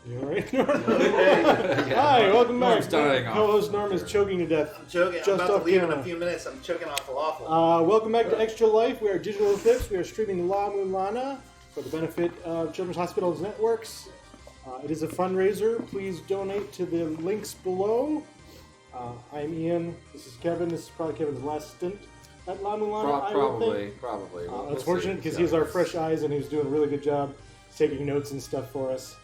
You alright, Norm? Hi, welcome back. Norm's dying off. Co-host Norm is choking to death. I'm choking. Just I'm about off to leave camera. in a few minutes. I'm choking off falafel. Welcome back to Extra Life. We are Digital Eclipse. We are streaming La Mulana for the benefit of Children's Hospitals Networks. It is a fundraiser. Please donate to the links below. I'm Ian. This is Kevin. This is probably Kevin's last stint at La Mulana. I would think. Probably. It's fortunate because he has our fresh eyes and he's doing a really good job taking notes and stuff for us.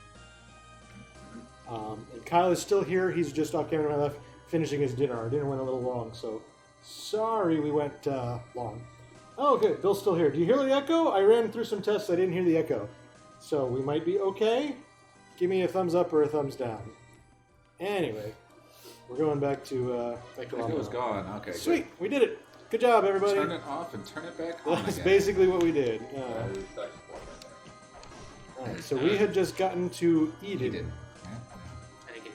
And Kyle is still here. He's just off camera to my left, finishing his dinner. Our dinner went a little long, so sorry we went long. Oh, okay. Bill's still here. Do you hear the echo? I ran through some tests. I didn't hear the echo. So we might be okay. Give me a thumbs up or a thumbs down. Anyway, we're going back to It was gone. Okay. Sweet. We did it. Good job, everybody. Turn it off and turn it back on That's again. basically what we did. Alright, so we had just gotten to Eden. I didn't get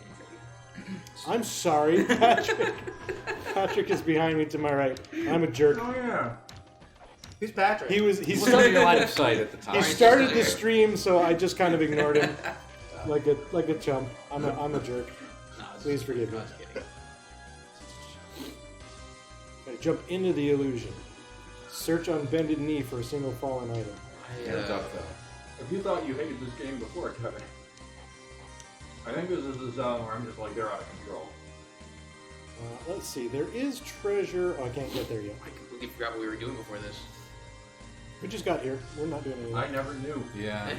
anything. I'm sorry, Patrick. Patrick is behind me to my right. I'm a jerk. Oh yeah. Who's Patrick? He Wasn't in started your line of sight at the time. he started the stream, so I just kind of ignored him like a chump. I'm a jerk. No, it's Please forgive me. I was kidding. Gotta jump into the illusion. Search on bended knee for a single fallen item. Yeah, duck though. If you thought you hated this game before, Kevin, I think this is the zone where I'm just like, they're out of control. Let's see. There is treasure. Oh, I can't get there yet. I completely forgot what we were doing before this. We just got here. We're not doing anything. I never knew. Yeah.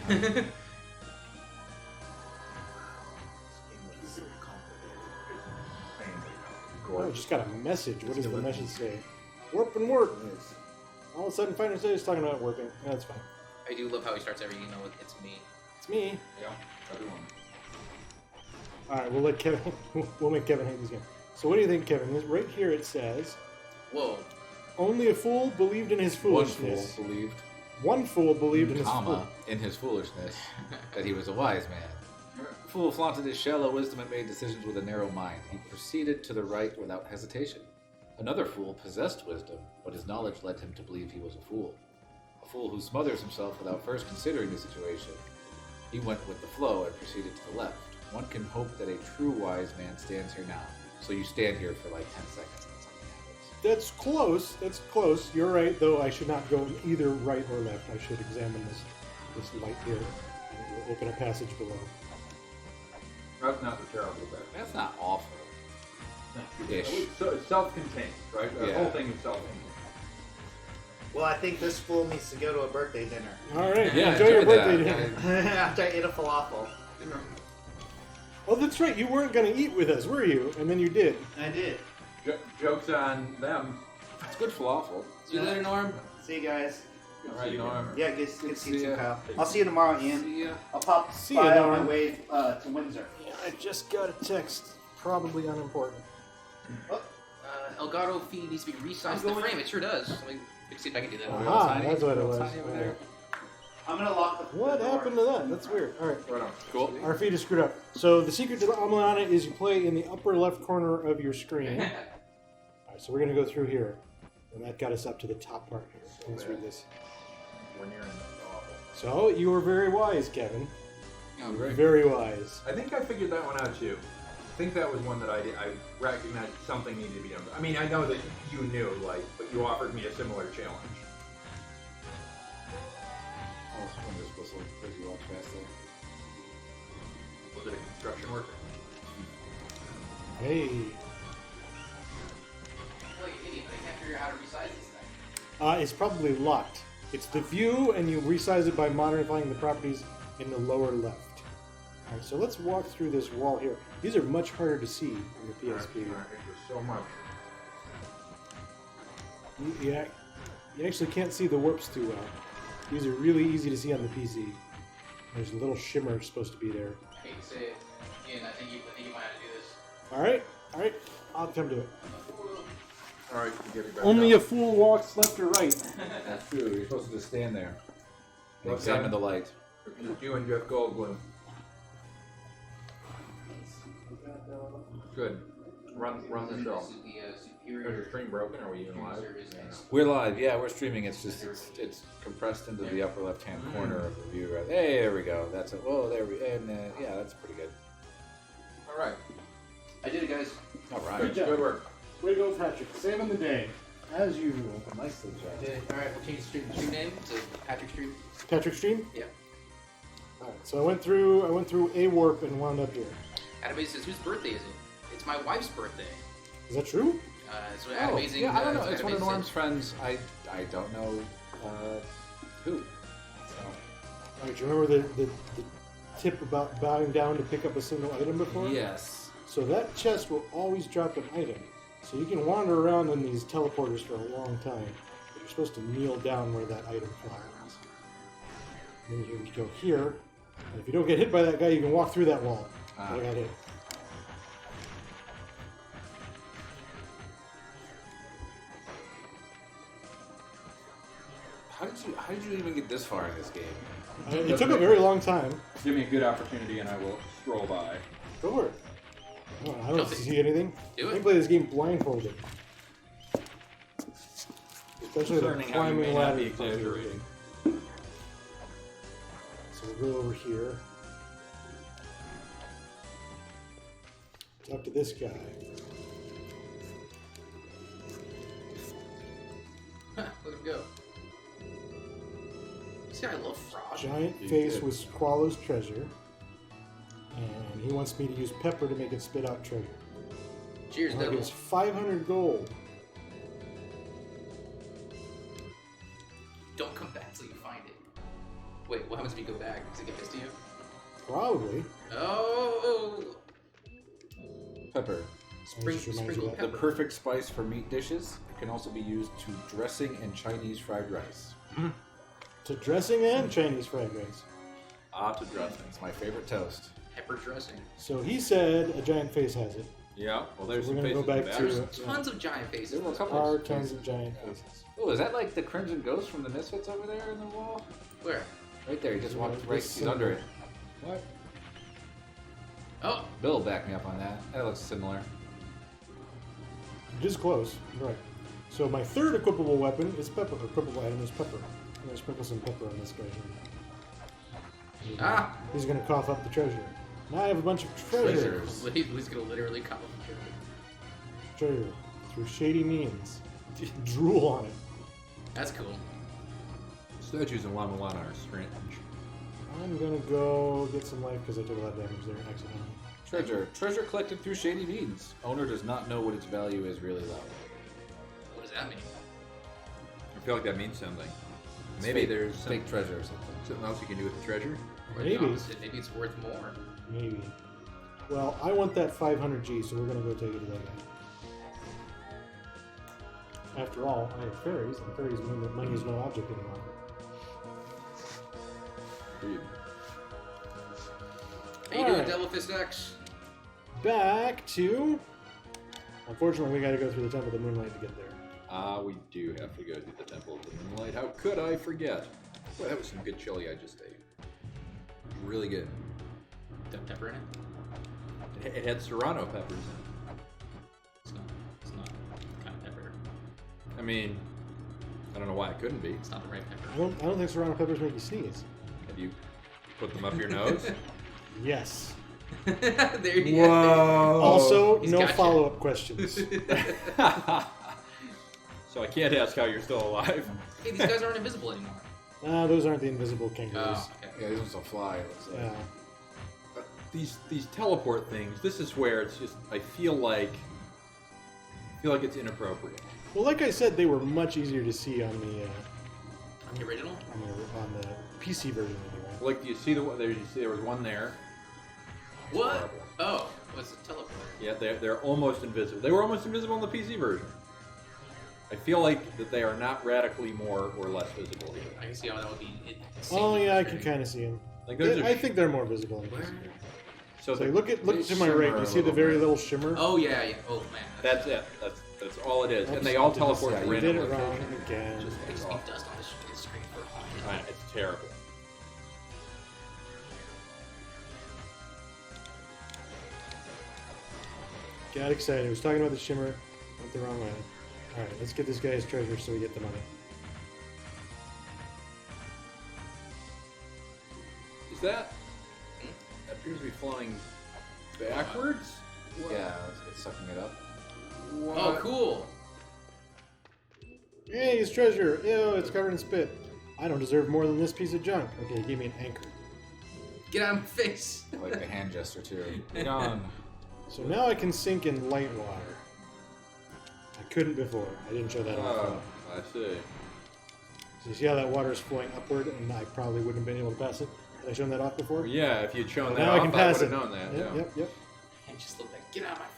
Oh, I just got a message. What does the message say? Warp and work. All of a sudden, Finder says he's talking about working. Yeah, that's fine. I do love how he starts every email with "It's me." It's me. Yeah, everyone. All right, we'll let Kevin. We'll make Kevin hate this game. So, what do you think, Kevin? Right here it says, Whoa. "Only a fool believed in his One foolishness." fool believed, One fool believed in his comma, in his foolishness, that he was a wise man. The fool flaunted his shallow wisdom and made decisions with a narrow mind. He proceeded to the right without hesitation. Another fool possessed wisdom, but his knowledge led him to believe he was a fool. A fool who smothers himself without first considering the situation. He went with the flow and proceeded to the left. One can hope that a true wise man stands here now. So you stand here for like 10 seconds and something happens. That's close. That's close. You're right, though. I should not go either right or left. I should examine this light here. And we'll open a passage below. That's not the terrible bit. That's not awful. Ish. So it's self-contained, right? The Yeah. whole thing is self-contained. Well, I think this fool needs to go to a birthday dinner. All right. Yeah, enjoy your enjoy birthday that. dinner. After I ate a falafel. Oh, that's right. You weren't going to eat with us, were you? And then you did. I did. Joke's on them. It's good falafel. See you later, Norm. See you guys. All right, Norm. Yeah, good to see you See too, ya. Kyle. I'll see you tomorrow, Ian. See ya. I'll pop See by ya, on my Norm. way to Windsor. I just got a text. Probably unimportant. Elgato feed needs to be resized to the frame. It sure does. Let me see if I can do that. Aha, that's what it was. Tiny over there. I'm gonna lock the What door. happened to that? That's weird. All right. Right on. Cool. Our feed is screwed up. So the secret to the Mulana is you play in the upper left corner of your screen. All right, so we're going to go through here. And that got us up to the top part here. Let's read this. When you're in the awful. So you were very wise, Kevin. Oh, great. Very wise. I think I figured that one out too. I think that was one that I recognized something needed to be done. I mean, I know that you knew, like, but you offered me a similar challenge. Oh, this one is supposed to crazy walk fast there. Was it a construction worker? Hey. Like an idiot, but I can't figure out how to resize this thing. It's probably locked. It's the view, and you resize it by modifying the properties in the lower left. All right, so let's walk through this wall here. These are much harder to see on the PSP. Thank you so much. You actually can't see the warps too well. These are really easy to see on the PC. There's a little shimmer supposed to be there. I hate to say it, Ian. I think you might have to do this. All right, I'll come to it. All right, you get it back Only up. a fool walks left or right. That's true. You're supposed to just stand there and Well, examine the light. You and Jeff Goldblum. Good. Run the show. Is your stream broken? Are we even live? We're live. Yeah, we're streaming. It's just it's compressed into the upper left-hand corner of the view. Right? Hey, there we go. That's it. Whoa, there we. And yeah, that's pretty good. All right. I did it, guys. All right. Good job. Good work. Way to go, Patrick. Saving the day, as usual. Nicely I done. did it. All right, we'll change the stream name to Patrick Stream. Patrick Stream. Yeah. All right. So I went through a warp and wound up here. Adam says, whose birthday is it? It's my wife's birthday. Is that true? So Adam Amazing. Yeah, I don't know. so It's Adam one of Amazing Norm's friends. I don't know who. So. All right. Do you remember the tip about bowing down to pick up a single item before? Yes. So that chest will always drop an item. So you can wander around in these teleporters for a long time. But you're supposed to kneel down where that item flies. And then you can go here. And if you don't get hit by that guy, you can walk through that wall. Ah. I got hit. How did you even get this far in this game? It took a very long time. Give me a good opportunity and I will scroll by. Go for it. Oh, I don't see anything. Do it. I can play this game blindfolded. Especially the Concerning how you may climbing not ladder. be exaggerating. So we'll go over here. Talk to this guy. Let him go. See, I love Frog. Giant You face did. with Squallow's treasure. And he wants me to use pepper to make it spit out treasure. Cheers, And that devil. gives 500 gold. Don't come back till you find it. Wait, what happens if you go back? Does it get pissed at you? Probably. Oh! Pepper. That just reminds you Sprinkle of that. The pepper. perfect spice for meat dishes. It can also be used to dressing and Chinese fried rice. To dressing and Chinese fried rice. To dressing. It's my favorite toast. Pepper dressing. So he said a giant face has it. Yeah, well, there's So some we're gonna faces go in back the to- back. Yeah. Tons of giant faces. There were a There couple are of tons of giant faces. Oh, is that like the Crimson Ghost from the Misfits over there in the wall? Where? Right there. He just walked This right. He's symbol. under it. What? Oh! Bill backed me up on that. That looks similar. Just close. Right. So my third equipable weapon is pepper. Or equipable item is pepper. I'm going to sprinkle some pepper on this guy here. Ah! He's going to cough up the treasure. Now I have a bunch of treasure. Treasures. He's gonna literally come up here. Treasure. Through shady means. Drool on it. That's cool. Statues in Mulana are strange. I'm going to go get some life because I took a lot of damage there accidentally. Treasure. Treasure collected through shady means. Owner does not know what its value is really loud. What does that mean? I feel like that means something. It's Maybe fake- there's some, fake treasure or something. something else you can do with the treasure. Or Maybe. the opposite. Maybe it's worth more. Maybe. Well, I want that 500G, so we're going to go take it to that guy. After all, I have fairies, and fairies mean that money is no object anymore. Agreed. How you doing, Alright. Devil Fist X? Back to... Unfortunately, we got to go through the Temple of the Moonlight to get there. We do have to go to the Temple of the Moonlight. How could I forget? Boy, that was some good chili I just ate. Really good. Dump pepper in it? It had serrano peppers in It's not the kind of pepper. it. I mean, I don't know why it couldn't be. It's not the right I pepper. don't think serrano peppers make you sneeze. Have you put them up your nose? Yes. There you go. Also, He's no got you. follow-up questions. So I can't ask how you're still alive. Hey, these guys aren't invisible anymore. Those aren't the invisible kangaroos. Oh, okay. Yeah, these ones will fly. It looks like. Yeah. These teleport things. This is where it's just. I feel like it's inappropriate. Well, like I said, they were much easier to see on the On the original? on the PC version anyway. Like, do you see the one there? You see there was one there. What? Horrible. Oh, what's the teleport? Yeah, they're almost invisible. They were almost invisible in the PC version. I feel like that they are not radically more or less visible here. I can see how that would be. Oh insanely yeah, I can frustrating. kind of see them. Like there's I think they're more visible. In the Where? PC version. so So the- look they to my right. shimmer You a see the little very bit. little shimmer. Oh yeah, yeah. Oh man. that's it. That's all it is. Oops, And they all I did teleport this- to You random did it wrong locations. again. Just I takes just off. need dust on the screen for a Fine, it's terrible. Got excited. I was talking about the shimmer. Went the wrong way. Alright, let's get this guy's treasure so we get the money. Is that appears to be flowing backwards? Yeah, it's sucking it up. What? Oh, cool. Hey, his treasure! Ew, it's covered in spit. I don't deserve more than this piece of junk. Okay, give me an anchor. Get out of my face. Like a hand gesture too. Gone. So now I can sink in light water. I couldn't before. I didn't show that off. Oh, I see. So you see how that water is flowing upward, and I probably wouldn't have been able to pass it. Had I shown that off before? Yeah, if you'd shown Well, that now off, I can pass would it. have known that. Yep, yeah. yep. And just look like, get out of my face.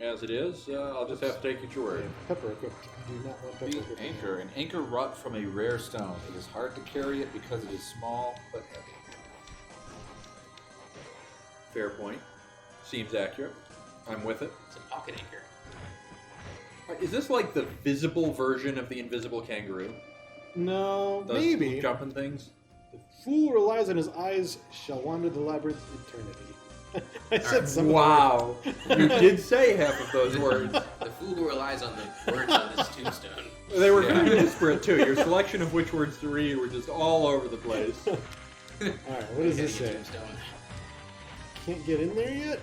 As it is, I'll just have to take you at your word. Pepper equipped. I do not want pepper The equipped. anchor. An anchor wrought from a rare stone. It is hard to carry it because it is small but heavy. Fair point. Seems accurate. I'm with it. It's a pocket anchor. Is this like the visible version of the invisible kangaroo? No, Those maybe. jumping things? The fool relies on his eyes shall wander the labyrinth eternity. I said something. Wow. You did say half of those words. The fool who relies on the words on this tombstone. They were very disparate too. Your selection of which words to read were just all over the place. Alright, what does this Getting a say? tombstone. Can't get in there yet?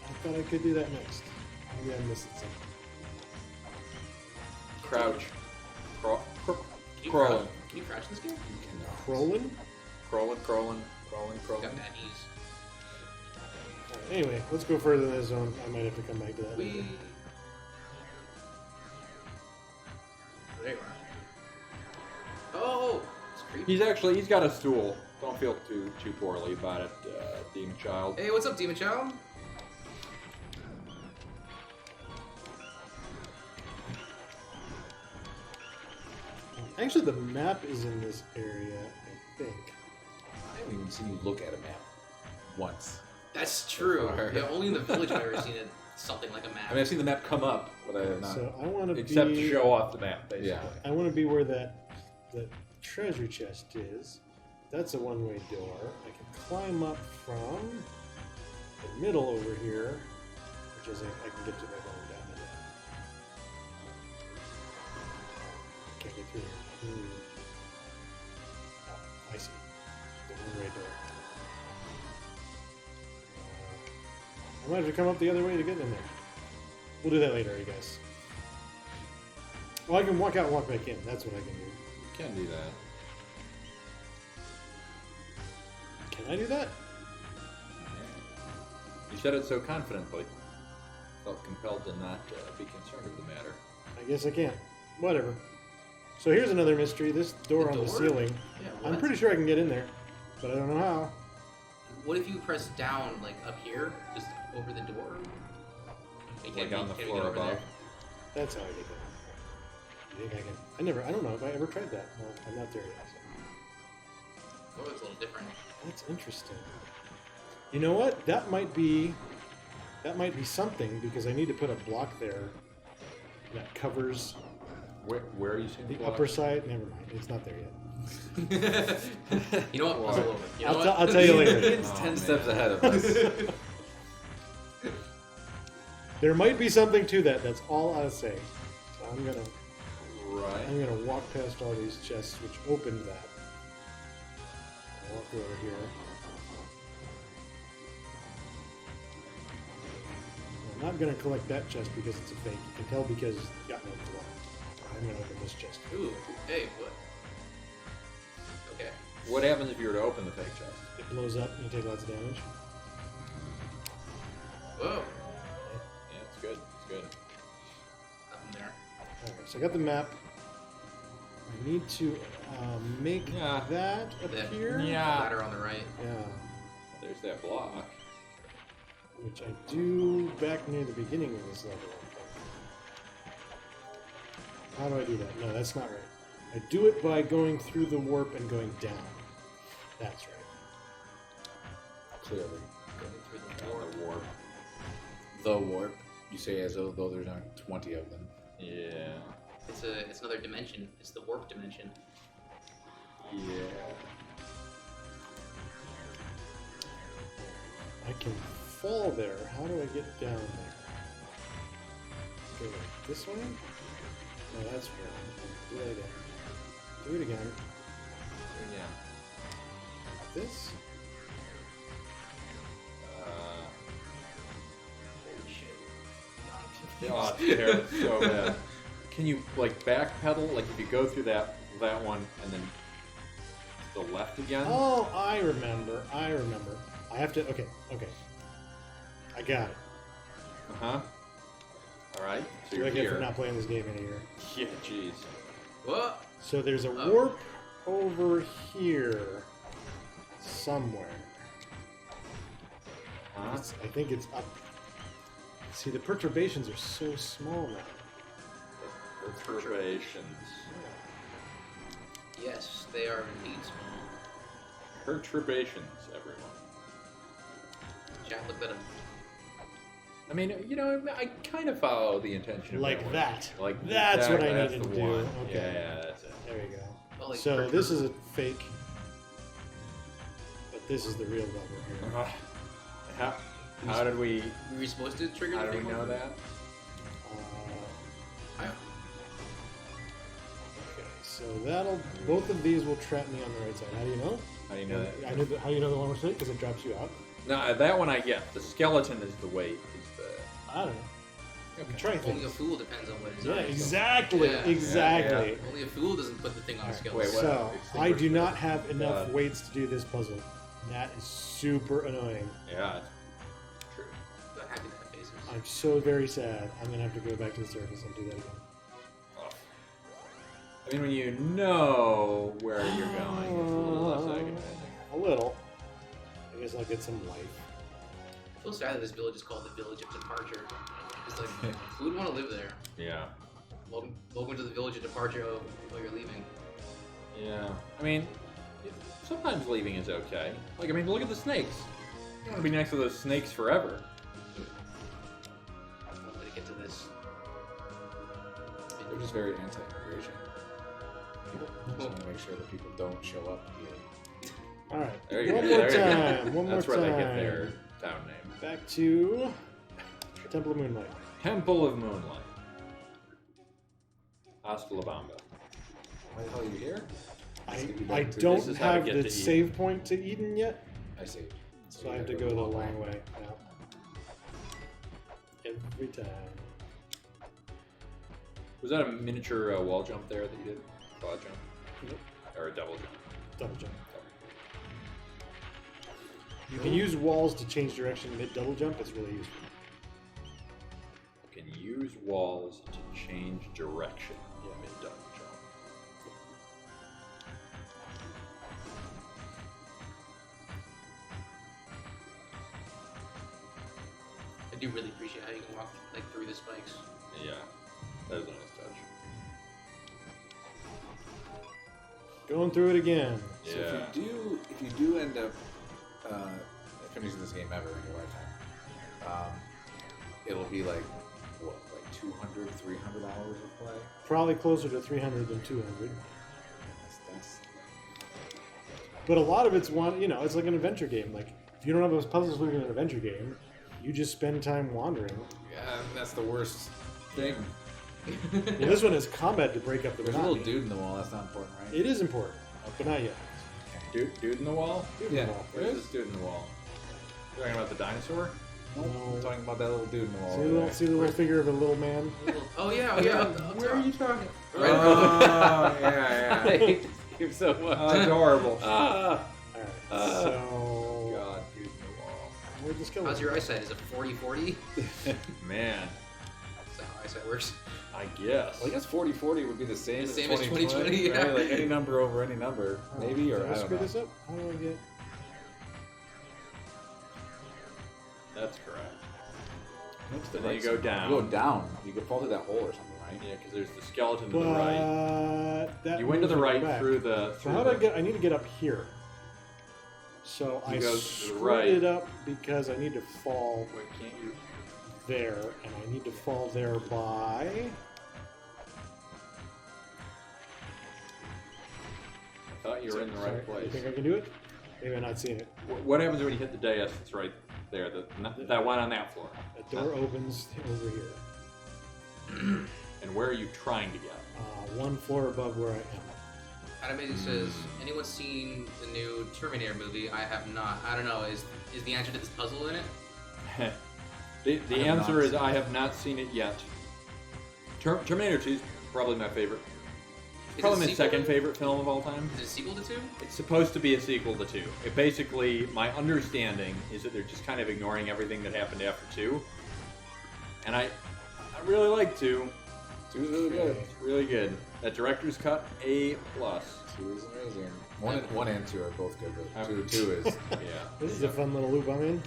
I thought I could do that next. Maybe I missed something. Crouch. Can you Crawling. crouch- Can you crouch in this game? Crolin? Crawling. It's got bad knees. Alright, anyway, let's go further in this zone. I might have to come back to that. We. later. There you are. Oh, it's creepy. He's got a stool. Don't feel too poorly about it, demon child. Hey, what's up, Demon Child? Actually, the map is in this area, I think. I haven't even seen you look at a map once. That's true. far. Yeah, only in the village have I ever seen it. Something like a map. I mean, I've seen the map come up, but I have not. So I want to Except be. to show off the map, basically. Yeah. I want to be where that treasure chest is. That's a one-way door. I can climb up from the middle over here, which is I can get to by going down it. Can't get through here. Oh, I see. The one-way door. I might have to come up the other way to get in there. We'll do that later, I guess. Well, I can walk out and walk back in. That's what I can do. You can do that. Can I do that? You said it so confidently. Felt compelled to not be concerned with the matter. I guess I can't. Whatever. So here's another mystery. This door The on the door? ceiling. Yeah, I'm what? pretty sure I can get in there, but I don't know how. What if you press down, like up here, just over the door? Like on the can we floor get over above. there? That's how I get that. You think I can? I don't know if I ever tried that. No, I'm not there yet. So. Oh, it's a little different. That's interesting. You know what? That might be something because I need to put a block there that covers Where are you seeing the upper side. Never mind. It's not there yet. You know what? Puzzle over. You know I'll, what? I'll tell you later. Ian's 10 steps ahead of us. There might be something to that. That's all I'll say. So I'm Right. gonna walk past all these chests which opened that. I'll walk over here. I'm not gonna collect that chest because it's a fake. You can tell because it's got no blood. I'm gonna open this chest. Ooh, hey, what? Okay. What happens if you were to open the fake chest? It blows up and you take lots of damage. Whoa. Yeah, it's good. It's good. Nothing there. Alright, so I got the map. I need to make Yeah. that That- appear. Yeah. Ladder on the right. Yeah. There's that block. Which I do back near the beginning of this level. How do I do that? No, that's not right. I do it by going through the warp and going down. That's right. Clearly. Going through the Down door. the warp. The warp. You say as though there's not 20 of them. Yeah. It's another dimension. It's the warp dimension. Yeah. I can fall there. How do I get down there? Go like this way? No, that's wrong. Do that again. Do it again. Yeah. This? Oh, it's so bad. Can you like backpedal? Like if you go through that one and then to the left again? Oh, I remember. I have to. Okay. I got it. All right. So So you're I get for here. not playing this game any year. Yeah, jeez. What? So there's a Oh. warp over here somewhere. Huh? I think it's up. See, the perturbations are so small now. Perturbations. Yes, they are indeed small. Perturbations, everyone. Chat, look that up. I mean, I kind of follow the intention of Like one. that. Like That's what I that's needed the to do. one. Okay. Yeah, that's it. There you go. Oh, like So perturb- this is a fake, but this is the real level here. How did we? Were we supposed to trigger How the do we big know one? that? Okay, so both of these will trap me on the right side. How do you know? How do you know that? How do you know the one was fake? Because it drops you out. No, that one I get. The skeleton is the weight. I don't know. Okay. I'm trying Only a things. fool depends on what it is. Yeah, exactly, Yeah. exactly. Yeah, Only a fool doesn't put the thing on the Alright, scale. wait, what? So I do not have enough Uh, weights to do this puzzle. And that is super annoying. Yeah, it's true. I'm happy that faces. I'm so very sad. I'm gonna have to go back to the surface and do that again. Oh. I mean, when you know where you're going, it's a little less agonizing. A little. I guess I'll get some life. I feel sad that this village is called the Village of Departure. It's like, who would want to live there? Yeah. Welcome to the Village of Departure while you're leaving. Yeah. I mean, sometimes leaving is okay. Like, I mean, look at the snakes. You want to be next to those snakes forever. I'm going to get to this. They're just very anti-immigration. Just want to make sure that people don't show up here. All right. There you One go. more There you go. time. One more That's where time. they get their town name. Back to Temple of Moonlight. Temple of Moonlight. Hasta la Bamba. Why the hell are you here? I This don't is how to have get the to save point to Eden yet, I see. so I have to go the long way. Yeah. Every time. Was that a miniature wall jump there that you did? Quad jump? Nope. Or a double jump? Double jump. You can use walls to change direction mid double jump. It's really useful. You can use walls to change direction mid double jump. I do really appreciate how you can walk like through the spikes. Yeah, that was a nice touch. Going through it again. So if you do end up finishing this game ever in your lifetime, it'll be like what, like 200, 300 hours of play. Probably closer to 300 than 200. That's But a lot of it's it's like an adventure game. Like if you don't have those puzzles in an adventure game, you just spend time wandering. yeah, that's the worst thing. Well, this one has combat to break up the There's a little monotony. dude in the wall. That's not important, right? It is important, but not yet. Dude in the wall? Dude in Yeah. the wall. Where's this dude in the wall? You talking about the dinosaur? No, I'm talking about that little dude in the wall. See the little figure of a little man? Oh yeah, oh yeah. Where are you talking? Right. Oh, yeah, I hate this game so much. It's horrible. Alright, Uh, so... God, dude in the wall. Where'd this go? How's your eyesight? Is it 40-40? Man, That's how eyesight works. I guess. Well, I guess 40-40 would be the same, The same as 2020, right? yeah. Like any number over any number, maybe, or Did I I don't screw know. this up? How do I get... That's correct. What's the And then right you go side? down. You go down. You could fall through that hole or something, right? Yeah, because there's the skeleton to the right. But... That You went to the moves me right back. through the. So through how do I the- get... I need to get up here. So You I go to the screwed right. it up because I need to fall Wait, can't you? there, and I need to fall there by... I thought you were in the right You place. think I can do it? Maybe I'm not seeing it. What happens when you hit the dais that's right There, that one on that floor. The door opens over here. And where are you trying to get? One floor above where I am. Animated says, anyone seen the new Terminator movie? I have not. I don't know. Is the answer to this puzzle in it? The answer is I have not seen it yet. Terminator 2 is probably my favorite. Is Probably it a my sequel? second favorite film of all time. Is it a sequel to 2? It's supposed to be a sequel to 2. It basically, my understanding is that they're just kind of ignoring everything that happened after 2. And I really like 2. 2 is really good. It's really good. That director's cut, A+. 2 is amazing. 1 and 2 are both good, but 2 is... Yeah. This is a fun little loop I'm in.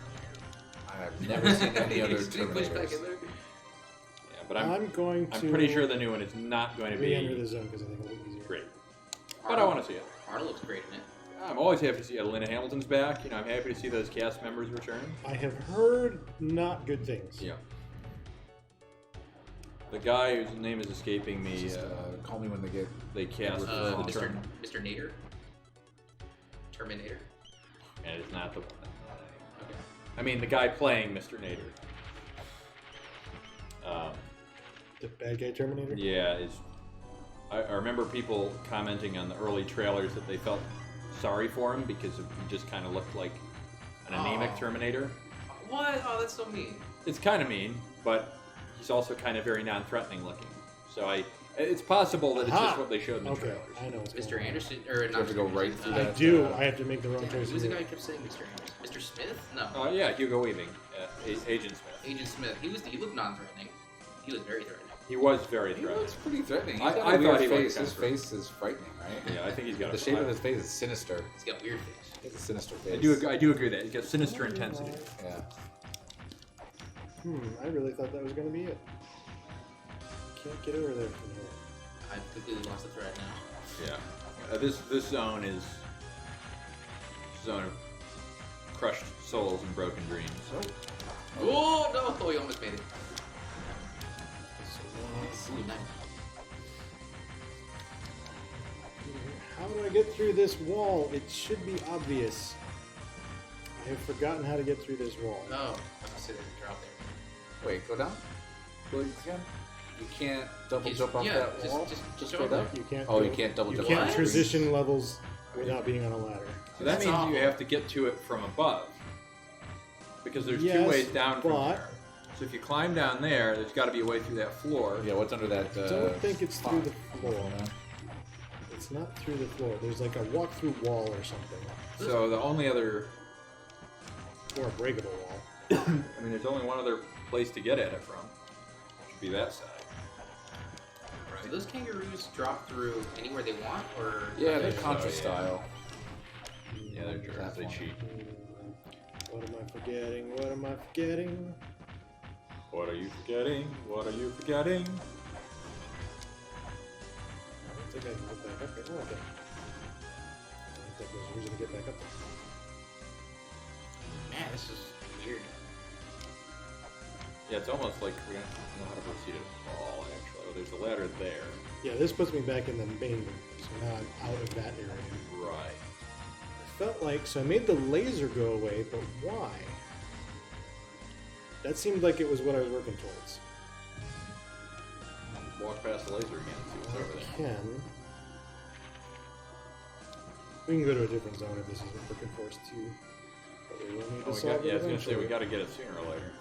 I've never seen any other Did you push back in Terminators. there? Yeah, but I'm going to. I'm pretty sure the new one is not going to re-enter be the zone because I think it'll be easier. great. But I want to see it. Arnold looks great in it. I'm always happy to see Linda Hamilton's back. I'm happy to see those cast members return. I have heard not good things. Yeah. The guy whose name is escaping me, Just, call me when they cast Uh, the term. Mr. Nader? Terminator? And it's not the one. Okay. I mean, the guy playing Mr. Nader. The bad guy Terminator? Yeah, I remember people commenting on the early trailers that they felt sorry for him because he just kind of looked like an anemic Oh. Terminator. What? Oh, that's so mean. It's kind of mean, but he's also kind of very non-threatening looking. So it's possible that it's Aha! just what they showed in the Okay, trailers. I know what's Mr. going on. Anderson, or You not have to go Mr. right Anderson, through I that. do. I have to make the wrong Who choice. was the here. guy who kept saying Mr. Anderson? Mr. Smith? No. Yeah, Hugo Weaving, Agent Smith. Agent Smith. He looked non-threatening. He was very threatening. He was very He threatening. looks pretty threatening. He's I got a thought weird he looked face. kind His of face is frightening, right? Yeah, I think he's got The a shape of smile. his face is sinister. He's got weird face. He has a sinister face. I do agree that he's got sinister intensity. Yeah. I really thought that was going to be it. Can't get over there from here. I've completely lost the thread now. Yeah. This zone is a zone of crushed souls and broken dreams. Oh no! Oh, he almost made it. So, Ooh, nice. how do I get through this wall? It should be obvious. I have forgotten how to get through this wall. Oh, I see there's a drop there. Wait, go down. Please again. You can't double Just- jump off yeah, that just- wall. just straight over up. You can't. Oh, go- you can't double You jump. can't off the transition levels without being on a ladder. So that That's means awful. you have to get to it from above. Because there's two Yes, ways down from but- there. So if you climb down there, there's got to be a way through that floor. Yeah, what's under that? I don't think it's through the spot? floor. It's not through the floor. There's like a walk-through wall or something, So the only other, or a breakable wall. I mean, there's only one other place to get at it from. Which would be that side. Do those kangaroos drop through anywhere they want, or Yeah, they're Yeah, Contra yeah. style. Yeah, they're jerks. They cheat. What am I forgetting? What am I forgetting? What are you forgetting? What are you forgetting? I don't think I can get back up there. Oh, okay. I don't think there's a reason to get back up there. man, this is weird. Yeah, it's almost like we don't know how to proceed at all, actually. Oh, there's a ladder there. Yeah, this puts me back in the main room, so now I'm out of that area. Right. I felt like, so I made the laser go away, but why? That seemed like it was what I was working towards. Walk past the laser again and see what's over there. Can. We can go to a different zone if this is what we're looking for, too. But we will need to Oh, we solve got, yeah, I it was going to say, we eventually. got to get it sooner or later.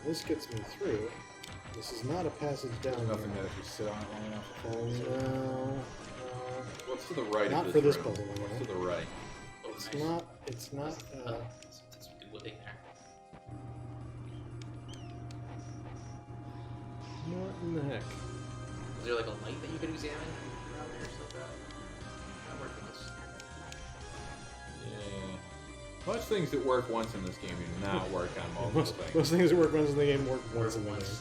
This gets me through. This is not a passage down There's nothing here. that if you sit on it long enough. it Oh, falls. no. What's to the right Not of for this this room? puzzle, anyway. What's to the right? Oh, It's nice. not, it's not, That's some good wooding there. what in the heck? Is there like a light that you could examine around there or something? Not working this. Yeah. Most things that work once in this game do not work on multiple things. Most things that work once in the game work once in the game. Once.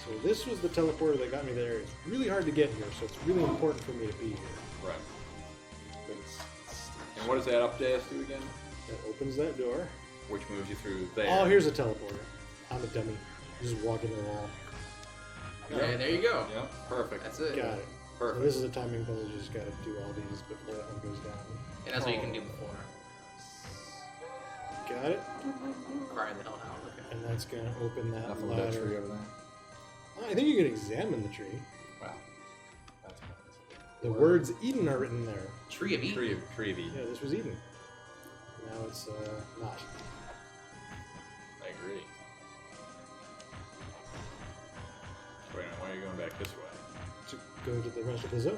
So this was the teleporter that got me there. It's really hard to get here, so it's really important for me to be here. Right. And what does that update us to again? That opens that door. which moves you through there. Oh, here's a teleporter. I'm a dummy. Just walking the wall. Okay, there you go. Yep, perfect. That's it. Got it. So Perfect. this is a timing puzzle. You just gotta do all these before that one goes down. And that's what you can do before. Got it? Cry the hell out. Okay. And that's gonna open that Nothing with that tree ladder. over there. I think you can examine the tree. Wow. That's The words Eden are written there. Tree of Eden. Tree of Eden. Yeah, this was Eden. Now it's not. I agree. Wait a minute, why are you going back this way? To go to the rest of the zone.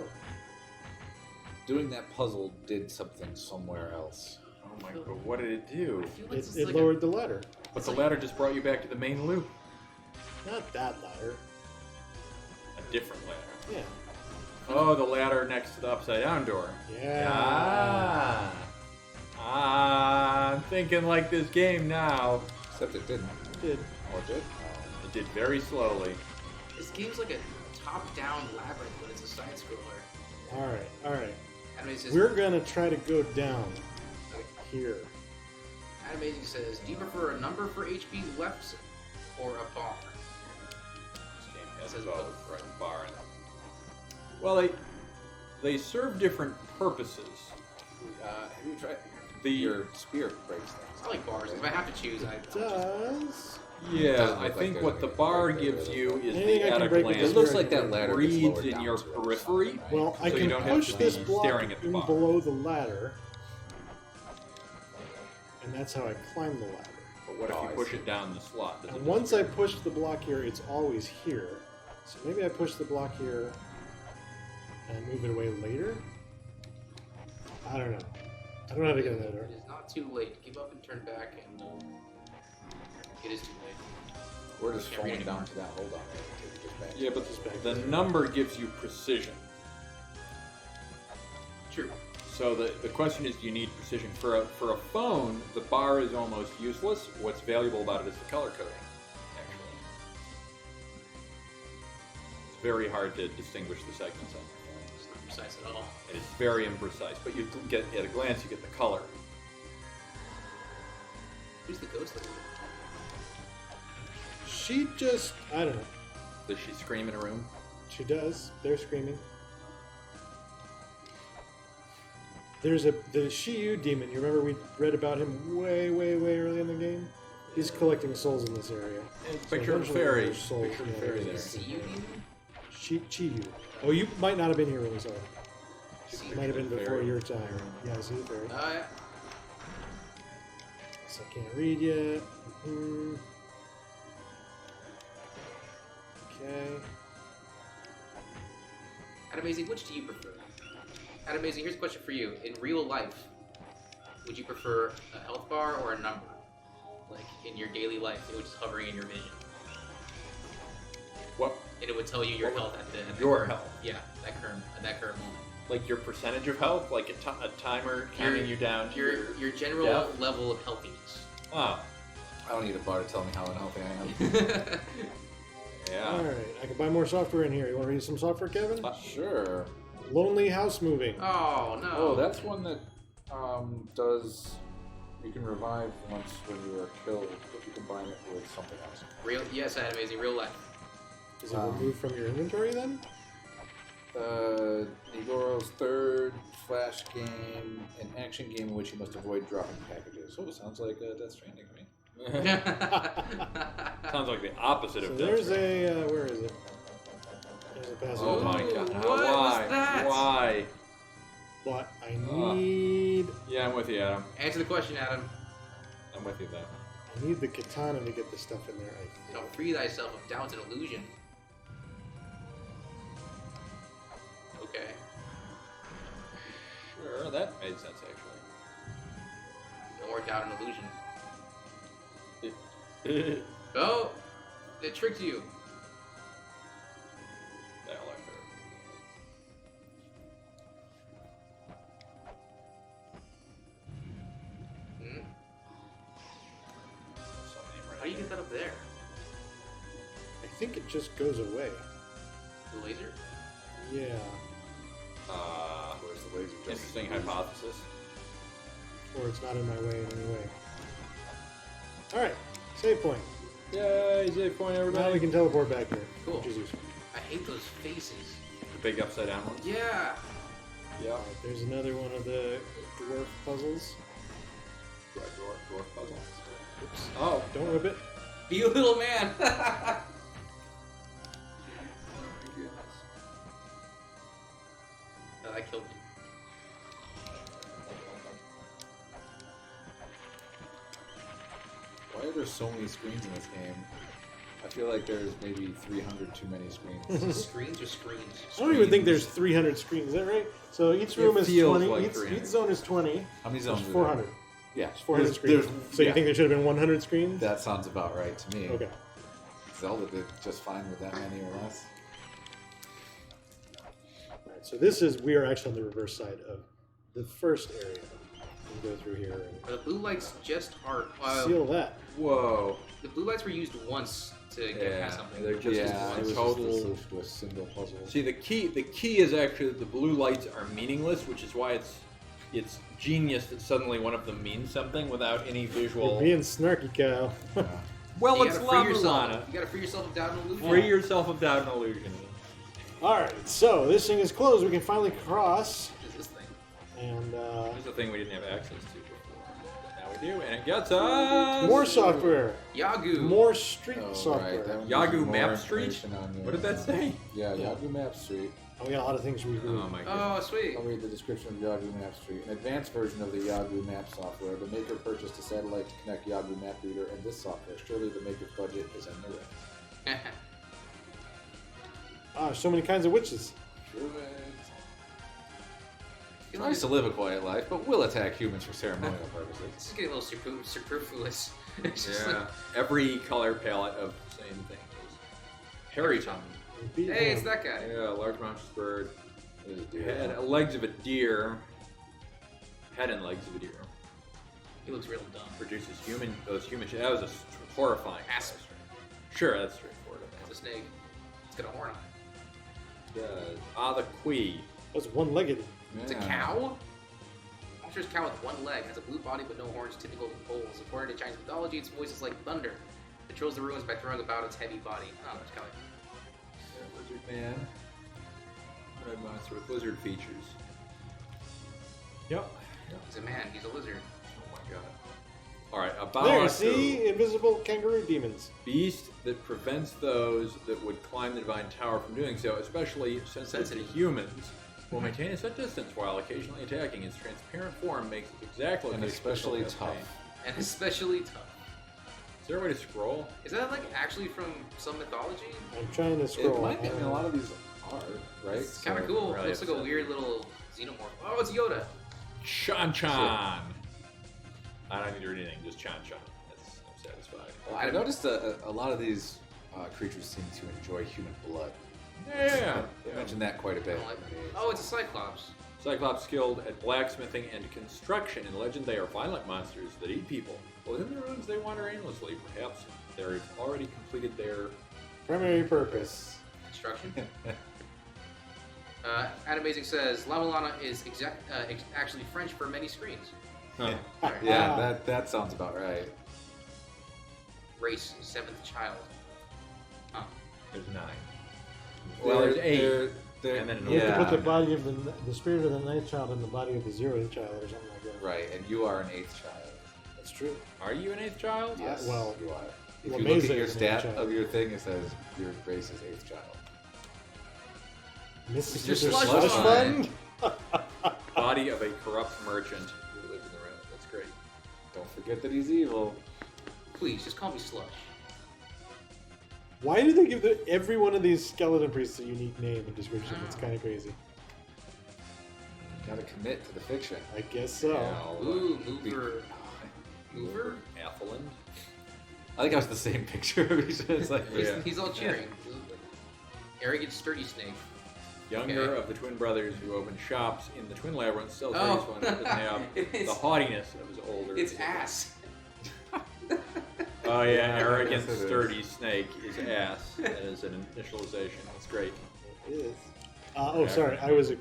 Doing that puzzle did something somewhere else. Oh my god, what did it do? I feel like this is It like lowered the ladder. But the ladder just brought you back to the main loop. Not that ladder. A different ladder. Yeah. Oh, the ladder next to the upside down door. Yeah. I'm thinking like this game now. Except it didn't. It did. Oh, it did? It did very slowly. this game's like a top-down labyrinth, but it's a side scroller. Alright, alright. Anime says, We're gonna try to go down here. Anime says, do you prefer a number for HP left or a bar? This game has Says both, both. right? Bar and... Well, they serve different purposes. Have you tried? Your spear breaks things. I like bars. If I have to choose, I Does yeah, Doesn't I look like think there's what any the bar break there, gives really. you is Anything the I can at a break with glance. this It looks Very like that good. ladder gets reads lowered in down your to it. periphery. well, I So you can don't have push to this be block staring at the in bar. below the ladder, and that's how I climb the ladder. But what if Oh, you I push see. it down the slot? Does And it once I disappear? push the block here, it's always here. So maybe I push the block here and move it away later? I don't know. I don't know how to get in that door. It is not too late. Give up and turn back, and it is too late. We're just Can't read falling down anymore. to that. Hold on. Take it back. Yeah, but Just back the there. number gives you precision. True. So the question is, do you need precision? For a phone, the bar is almost useless. What's valuable about it is the color coding, actually. It's very hard to distinguish the segments on your phone. It's not precise at all. It is very imprecise, but you get at a glance, you get the color. Who's the ghost lady? She just, I don't know. Does she scream in a room? She does. They're screaming. There's the Shiyu demon. You remember we read about him way early in the game? He's collecting souls in this area. Picture of eventually fairy. there's souls Picture of in the fairy area. there. See you, demon? Chiyu. Oh, you might not have been here when we saw it. See It might have been Picture of before fairy. your time. Yeah, I see the fairy. Yeah. So I can't read yet. Okay. Adamazing, which do you prefer? Adamazing, here's a question for you. In real life, would you prefer a health bar or a number? Like, in your daily life, it was just hovering in your vision. What? And it would tell you your What health at the Your current- health. Yeah, at that current moment. Like your percentage of health? Like a timer counting you down to Your general Yeah. level of healthiness. Ah, I don't need a bar to tell me how unhealthy I am. yeah. Alright, I can buy more software in here. You want to read some software, Kevin? Sure. Lonely House Moving. Oh no. Oh, that's one that does. You can revive once when you are killed if you combine it with something else. real. Yes, Adamazing, real life. Is it removed from your inventory then? Nigoro's third Flash game, an action game in which you must avoid dropping packages. So it sounds like Death Stranding to me. Sounds like the opposite So of there's Death a, where is it? There's a passage. Oh my Ooh, god. what was Why? that? Why? But I need, Yeah, I'm with you, Adam. Answer the question, Adam. I'm with you, though. I need the katana to get the stuff in there. I Don't free thyself of doubt's an illusion. Okay. Sure, that made sense, actually. No more doubt an illusion. Oh! It tricked you. I like her. Hmm? Something right How do you get that up there? think it just goes away. The laser? Yeah. Where's the laser? Interesting hypothesis. Or it's not in my way in any way. All right, save point. Yay, save point, Now we everybody. can teleport back here. Cool. Which is useful. I hate those faces. The big upside down ones. Yeah. Yeah. All right, there's another one of the dwarf puzzles. Dwarf puzzle. Oops. Oh, Don't rip it. Be a little man. Oh, I killed him. Why are there so many screens in this game? I feel like there's maybe 300 too many screens. Screens or screens? I don't even think there's 300 screens. Is that right? So each room is feels 20. like Each 300. zone is 20. How many So zones it's are 400. there? Yeah, It's 400 screens. So you think there should have been 100 screens? that sounds about right to me. Okay. Zelda did just fine with that many or less. All right, so this is, we are actually on the reverse side of the first area. We can go through here Are the blue lights just art? and seal that. whoa. The blue lights were used once to get past something. They're just Yeah, it was total. just the solution to a single puzzle. See, the key is actually that the blue lights are meaningless, which is why it's genius that suddenly one of them means something without any visual. You're being snarky, Kyle. Well, You it's gotta La free yourself. Mulana. You gotta free yourself of doubt and illusion. Free yourself of doubt and illusion. All right, so this thing is closed. We can finally cross. What is this thing? And This is the thing we didn't have access to before. Now we do, and it gets us more software. Yagu. More street Oh, software. right, that one Yagu gives you Map more Street? information on your- What did that say? Yeah, Yagu Map Street. Oh, we got a lot of things we Oh my god. Oh, sweet. I'll read the description of Yagu Map Street. An advanced version of the Yagu Map software. The maker purchased a satellite to connect Yagu Map Reader and this software. Surely the maker's budget is in the ring. Ah, so many kinds of witches. True it. It's nice to live a quiet life, but will attack humans for ceremonial purposes. This is getting a little superfluous. It's just Yeah. like, Every color palette of the same thing. Harry tongue. hey, it's that guy. Yeah, large monstrous bird. It is a deer. Head, legs of a deer. Head and legs of a deer. He looks real dumb. Produces those human. That was a horrifying. Asp. Sure, that's straightforward. It's a snake. It's got a horn on it. The Quee. That's one-legged. It's a cow? Monstrous cow with one leg, has a blue body but no horns, typical of poles. According to Chinese mythology, its voice is like thunder. Controls the ruins by throwing about its heavy body. Oh, that's kind of Lizard man. Red monster with lizard features. Yep. He's a man. He's a lizard. Oh my god. Alright, a There, Bawaku. see? Invisible kangaroo demons. Beast that prevents those that would climb the Divine Tower from doing so, especially sensitive to humans, will maintain a set distance while occasionally attacking. Its transparent form makes it exactly And like especially physical tough. pain. And especially tough. Is there a way to scroll? Is that like actually from some mythology? I'm trying to scroll. It might be. I mean, a lot of these are, right? It's kind of So- cool. really Looks like a upset. weird little xenomorph. Oh, it's Yoda. Chan Chan! I don't need to read anything, just Chan Chan. I'm satisfied. Well, I noticed a lot of these creatures seem to enjoy human blood. Yeah! They mentioned that quite a I bit. don't like Oh, it's a Cyclops. Cyclops skilled at blacksmithing and construction. In legend, they are violent monsters that eat people. Within the ruins, they wander aimlessly. Perhaps they've already completed their... Primary purpose. Construction. Animazing says, La Mulana is actually French for many screens. Huh. Yeah, that sounds about right. Race, seventh child. Huh. There's 9. Well, there's 8. They're, And then an You have to yeah, put the body of the spirit of the ninth child in the body of the 0th child or something like that. right, and you are an 8th child. That's true. Are you an 8th child? Yes, well, you are. If well, you look Mesa at your is an stat 8th child. of your thing, it says your race is 8th child. Mrs. Your Slush slush Fund? Body of a corrupt merchant who lived in the room. That's great. Don't forget that he's evil. Please, just call me Slush. Why do they give every one of these skeleton priests a unique name and description? It's kind of crazy. Gotta commit to the fiction. I guess so. Ooh, mover. Mover? Athelin. I think I was the same picture. It's like, Yeah. He's all cheering. Arrogant, sturdy snake. Younger Okay. of the twin brothers who opened shops in the Twin Labyrinth, still Oh. one doesn't have It's- the haughtiness of his older. It's sibling. ass. Oh yeah, Yeah, arrogant, yes, it is. sturdy snake is ass. That is an initialization. That's great. It is. Oh, sorry. I was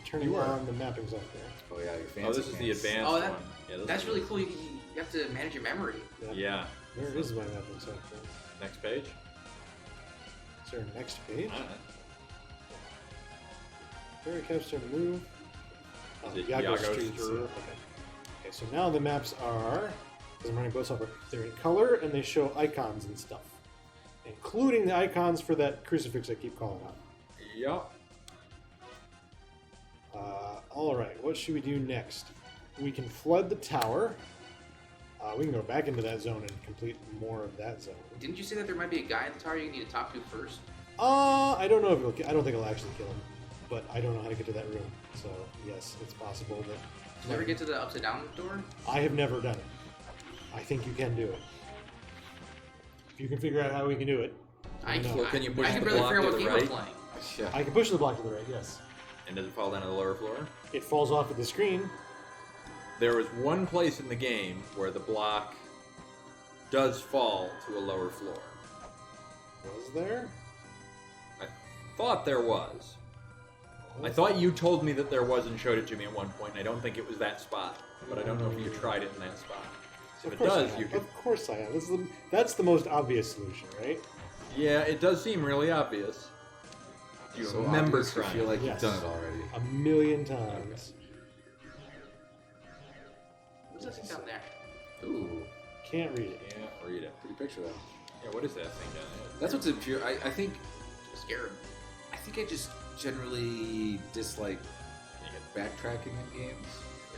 turning You were. on the mapping software. oh yeah, your fancy Oh, this is the pants. advanced Oh, that- one. Yeah, this That's is- really cool. You have to manage your memory. Yeah. Where is my map in South? Next page. Is there a next page? I don't know. Fairy caps turn to move. Oh, Is it Yago Yago Streets. Street? Okay, so now the maps are, because I'm running both software, they're in color and they show icons and stuff. Including the icons for that crucifix I keep calling out. Yup. Alright, what should we do next? We can flood the tower. We can go back into that zone and complete more of that zone. Didn't you say that there might be a guy in the tower you need to talk to first? I don't know if I don't think it'll actually kill him, but I don't know how to get to that room. So yes, it's possible that. Did you ever get to the upside down door? I have never done it. I think you can do it. If you can figure out how we can do it. I know. can. Well, can you push I can the barely block figure out to what the game I'm right? playing. Yeah. I can push the block to the right. Yes. And does it fall down to the lower floor? It falls off of the screen. There was one place in the game where the block does fall to a lower floor. Was there? I thought there was. I thought you told me that there was and showed it to me at one point, and I don't think it was that spot. But I don't know if you tried it in that spot. So if it course I does, have. you can. Of course I have. That's the most obvious solution, right? Yeah, it does seem really obvious. Do you So remember obvious, you trying? feel like Yes. you've done it already. A million times. What's that thing down there? Ooh, Can't read it. Can't read it. pretty picture though. Yeah, what is that thing down there? That's what's infuriating. I think Scared. I just generally dislike backtracking in games.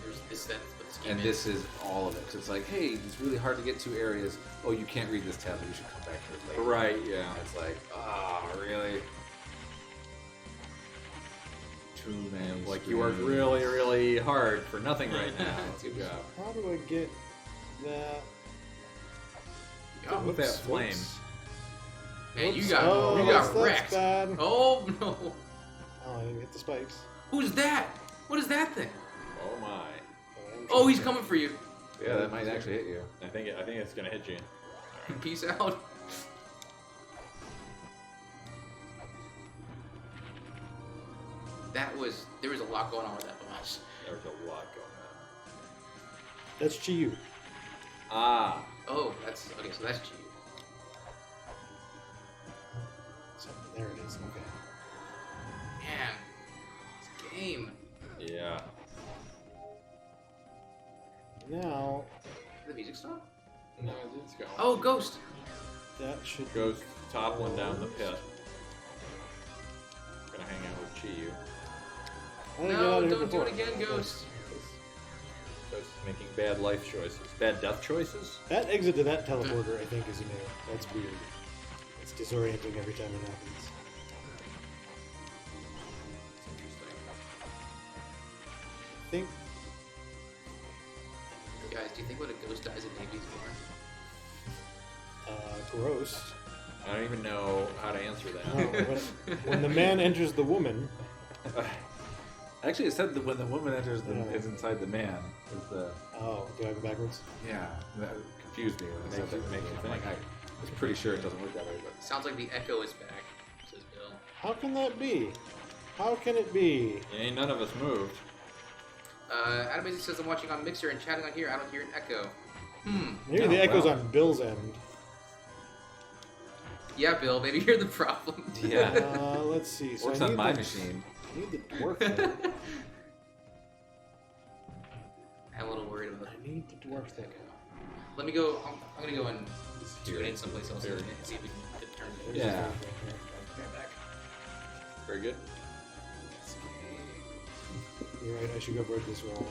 There's this, that's what this game And is. this is all of it. 'Cause it's like, hey, it's really hard to get to areas. Oh, you can't read this tab, but you should come back here later. Right, yeah. And it's like, really? Too many. Like you work screens. really, really hard for nothing right now. Good job. How do I get that? Oh, With that Whoops, flame. whoops. man, you Whoops. got Oh, you got that's wrecked. bad. Oh no! Oh, I didn't hit the spikes. Who's that? What is that thing? Oh my! Oh, he's coming for you. Yeah, that might actually hit you. I think it's gonna hit you. Peace out. There was a lot going on with that boss. There's a lot going That's Chiyu. on. Ah, Oh, that's okay. So that's G. So, there it is. Okay. Man, this game. yeah. Now Did the music stop? No, it's going. Oh, ghost. that should Goes toppling down the pit. Gonna hang out with Chiyu. I didn't get No, out of here don't do it before. again, ghost. Ghost is making bad life choices, bad death choices. That exit to that teleporter, I think, is a no. That's weird. It's disorienting every time it happens. It's interesting. I think Guys, do you think when a ghost dies, a baby's born? gross. I don't even know how to answer that. No, when the man enters the woman, Actually, it said that when the woman enters Yeah. is inside the man. Is the oh, do I go backwards? yeah, that confused me when it said Makes you- that. makes you I'm like, think. I was pretty sure it doesn't work that way, but Sounds like the echo is back, says Bill. How can that be? How can it be? Ain't none of us moved. Adam Basic says I'm watching on Mixer and chatting on here. I don't hear an echo. Maybe No, the echo's well. on Bill's end. Yeah, Bill, maybe you're the problem. yeah, Let's see. So works I on need my the- machine. I need the dwarf thing. I'm a little worried about I need the dwarf thing. Let me go. I'm gonna go and do it in someplace else and see if we can get it turned. There's Yeah. the dwarf thing here. Right back. Very good. You're right. I should go break this wall.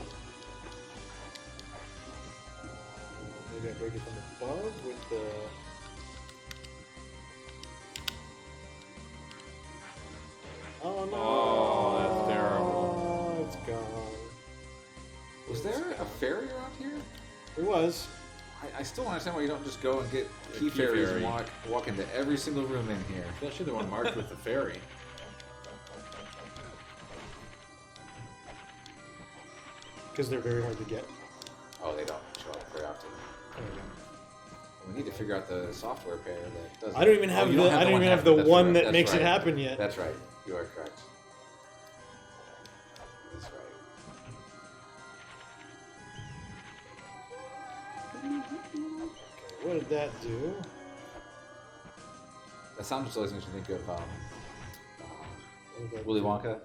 Maybe I break it from above with the. Oh no! Oh, that's terrible. Oh, it's gone. Was there a ferry around here? It was. I still don't understand why you don't just go and get A key key ferries ferry. and walk into every single room in here. Especially the one marked with the ferry. Because they're very hard to get. Oh, they don't show up very often. We need to figure out the software pair that does. I don't even have you don't I don't one even have happening. the That's one right. that That's makes right. it happen yet. That's right. You are correct. That's right. What did that do? That sound just always makes me think of What did that Willy do? Wonka.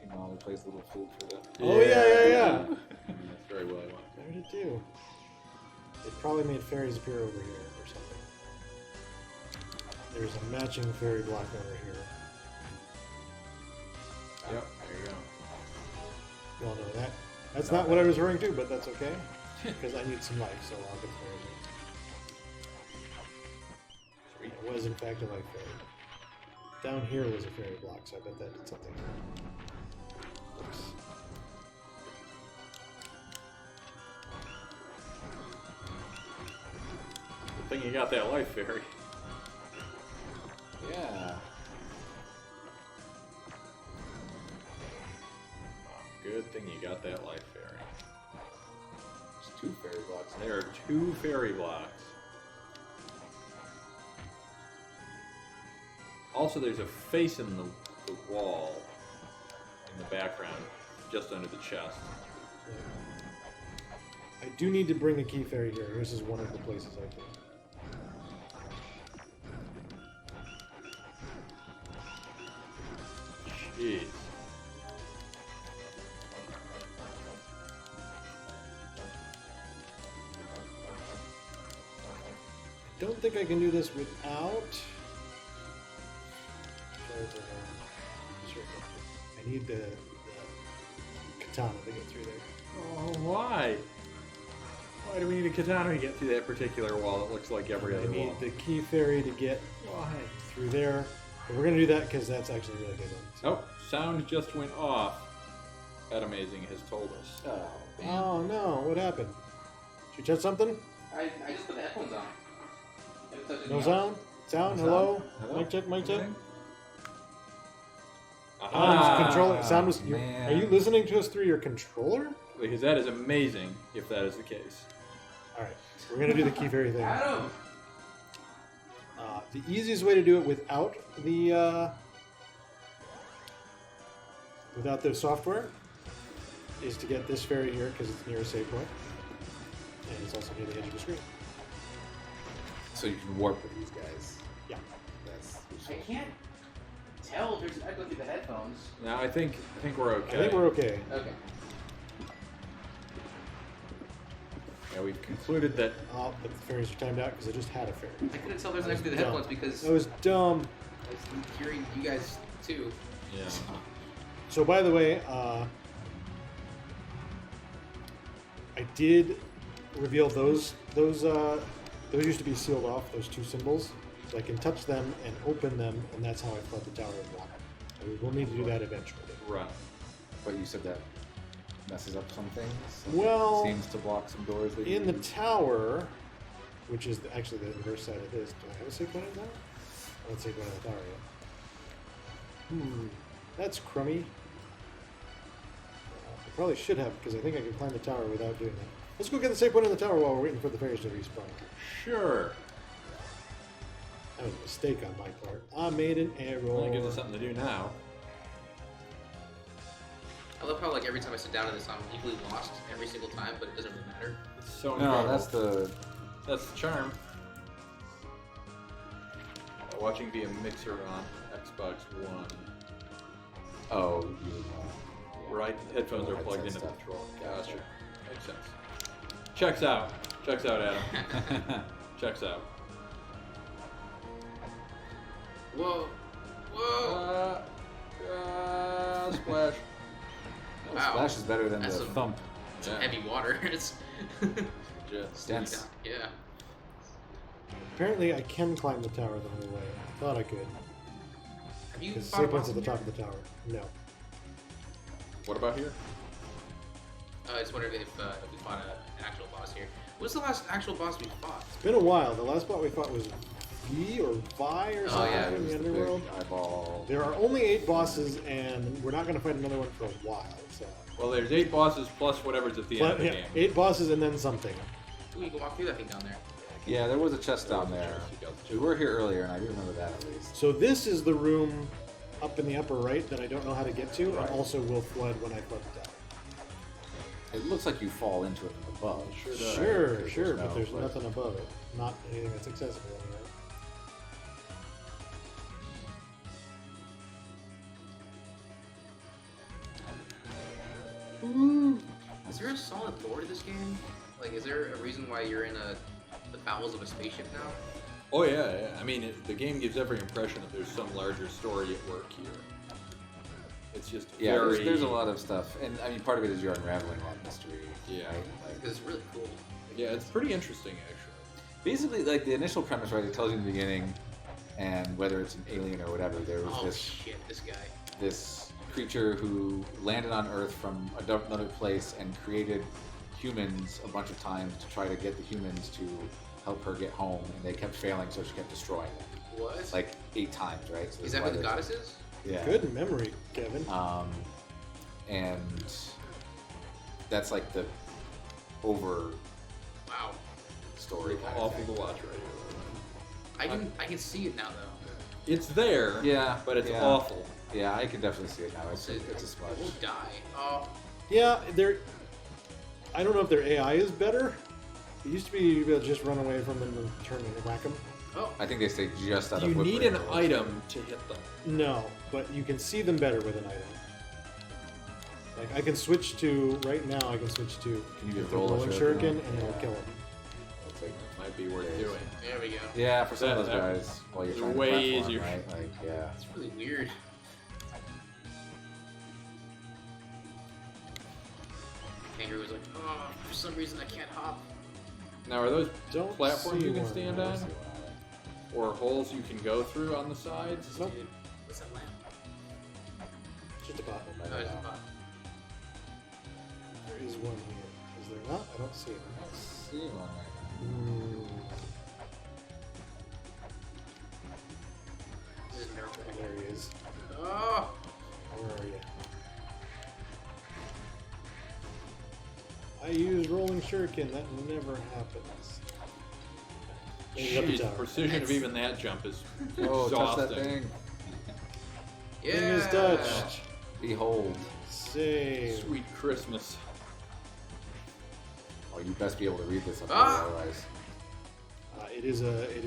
You know, he plays the little flute for the. Oh, yeah. That's very well. What did it do? It probably made fairies appear over here or something. There's a matching fairy block over here. Yep, there you go. You all know that. That's not what I was referring to, but that's okay. Because I need some life, so I'll get fairies. It was, in fact, a life fairy. Down here was a fairy block, so I bet that did something. Oops. Good thing you got that life fairy. Yeah. Good thing you got that life fairy. There's 2 fairy blocks. There are 2 fairy blocks. Also, there's a face in the wall in the background, just under the chest. I do need to bring a key fairy here. This is one of the places I can. Jeez. I don't think I can do this without. I need the katana to get through there. Oh, why? Why do we need a katana to get through that particular wall that looks like every I other need wall? the key fairy to get Why? through there. But we're gonna do that because that's actually a really good one. Oh, sound just went off. That Amazing has told us. Oh, Oh no! What happened? Did you touch something? I just put the headphones on. Haven't touched No anything sound? Sound? No Hello? sound? Hello? Mic check. Mic check. Anything? Ah, controller. Sound was. man. Are you listening to us through your controller? Because that is amazing if that is the case. All right. We're gonna do the key fairy thing. Adam! The easiest way to do it without the software is to get this fairy here because it's near a save point, and it's also near the edge of the screen. So you can warp with these guys. Yeah. That's I can't tell if there's an echo through the headphones. Now I think we're okay. I think we're okay. Okay. Yeah, we've concluded that. But the fairies are timed out because I just had a fairy. I couldn't tell there's an That echo through the was headphones dumb. because That was dumb. I was hearing you guys too. Yeah. So by the way, I did reveal those used to be sealed off, those 2 symbols. So I can touch them and open them, and that's how I flood the tower with water. So we will need to do that eventually. Right. But you said that messes up some things. Well, seems to block some doors. That in the you- tower, which is actually the inverse side of this. Do I have a save point in that? I don't save point in the tower yet. That's crummy. I probably should have, because I think I can climb the tower without doing that. Let's go get the save point in the tower while we're waiting for the fairies to respawn. Sure. That was a mistake on my part. I made an error. Well, that gives us something to do now. I love how like every time I sit down in this, I'm equally lost every single time, but it doesn't really matter. It's so No, incredible. that's the. the charm. Watching via mixer on Xbox One. Oh, you, Right, the headphones are plugged into the Headset control. stuff. Gotcha. Makes sense. Checks out. Checks out, Adam. Checks out. Whoa! Whoa! Splash. Wow. Splash is better than That's the some- thump. Some Yeah. heavy water. It's Just. Dense. yeah. Apparently, I can climb the tower the whole way. I thought I could. Have you Because fought a save point's boss at the in top here? of the tower. No. What about here? I just wondered if we fought an actual boss here. What's the last actual boss we fought? It's been a while. The last boss we fought was V or Vi or Oh, something yeah, in It was the the Underworld. big eyeball. There are only 8 bosses, and we're not going to fight another one for a while. So, Well, there's 8 bosses plus whatever's at the end of the yeah, game. 8 bosses and then something. Ooh, you can walk through that thing down there. Yeah, there was a chest down there. We were here earlier, and I do remember that at least. So this is the room up in the upper right that I don't know how to get to, Right. and also will flood when I flood the tower. It looks like you fall into it from above. Sure does. Sure, Right? sure, but no there's place. nothing above it. Not anything that's accessible anyway. Is there a solid lore to this game? Like, is there a reason why you're in the bowels of a spaceship now? Oh yeah. I mean, the game gives every impression that there's some larger story at work here. It's just Yeah, very. there's a lot of stuff, and I mean, part of it is you're unraveling that mystery. Yeah. Right? Like, Because it's really cool. Yeah, it's pretty interesting actually. basically, like the initial premise, right? It tells you in the beginning, and whether it's an alien or whatever, there was Oh this shit, this guy. this creature who landed on Earth from another place and created humans a bunch of times to try to get the humans to help her get home, and they kept failing, so she kept destroying them, What? like 8 times, right? So Is this that why what the they- goddess is? Yeah. Good memory, Kevin. And that's like the over Wow. story kind of Awful thing. to watch right here. I can see it now though. It's there. Yeah, But it's yeah. awful. Yeah, I can definitely see it now. It's a smudge. We'll die. Oh. Yeah, I don't know if their AI is better. It used to be you'd be able to just run away from them and turn and whack them. Oh. I think they stay just out of You whip need range. an item to hit them. No, but you can see them better with an item. Like I can switch to right now. I can switch to Can you just the roll a rolling shuriken? shuriken and it'll Yeah. kill him. I'll take it. Might be worth Yes. doing. There we go. Yeah, for some of those That- guys, while you're they're trying to way platform, easier. right? Like, yeah. It's really weird. Kangaroo was like, oh, for some reason I can't hop. Now, are those Don't platforms see you can one. stand I on, see or holes you can go through on the sides? Nope. Dude, what's that lamp? Just a bottom. Oh, it's a bot. There is one here. Is there not? I don't see it. I don't see one right Hmm. This is miracle. There he is. Oh! Where are you? I use rolling shuriken. That never happens. Maybe up the Jeez, the tower. precision of even that jump is now. Oh, touch exhausting. that thing. Yeah! Thing is touched. Behold. Save. Sweet Christmas. Oh, you best be able to read this up Ah! otherwise. It is a manual.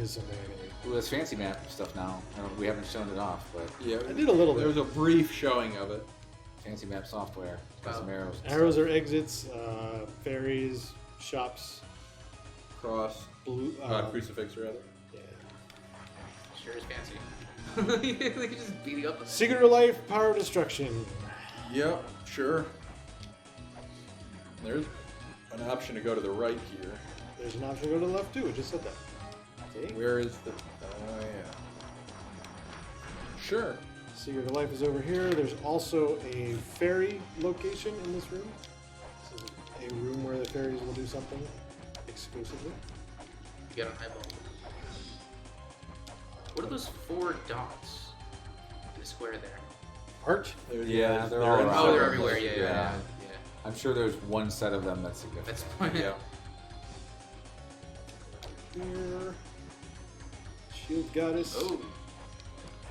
Ooh, there's fancy map stuff now. I don't, we haven't shown it off, but Yeah, I did a little There bit. was a brief showing of it. fancy map software. Got Wow. some arrows. and Arrows stuff. are exits, ferries, shops, Cross. blue. Crucifix, rather. Yeah. Sure is fancy. They're just beating up the Secret of life, power of destruction. Yep, sure. There's an option to go to the right here. There's an option to go to the left too. It just said that. See? Where is the... Oh, yeah. Sure. Secret of life is over here. There's also a ferry location in this room. This is a room where the ferries will do something exclusively. You got an eyeball. What are those 4 dots in the square there? Art. Yeah, they're all in around. Oh, they're Yeah. everywhere. Yeah, yeah, Yeah. yeah. I'm sure there's one set of them that's significant. That's Yeah. Here. Shield goddess. Oh,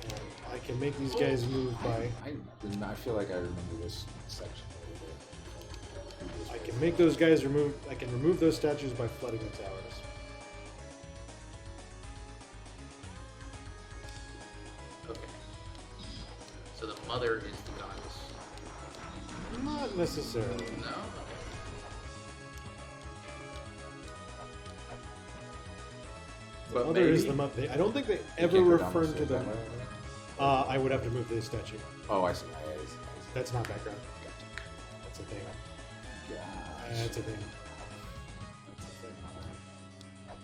And I can make these guys move by. I feel like I remember this section. I can make those guys remove. I can remove those statues by flooding the towers. okay. So the mother is the goddess. Not necessarily. No? The But mother maybe. is the mother. I don't think they You ever can't go down refer the to stairs them. that way? I would have to move the statue. Oh, I see. I see. That's not background. That's a thing. That's a thing.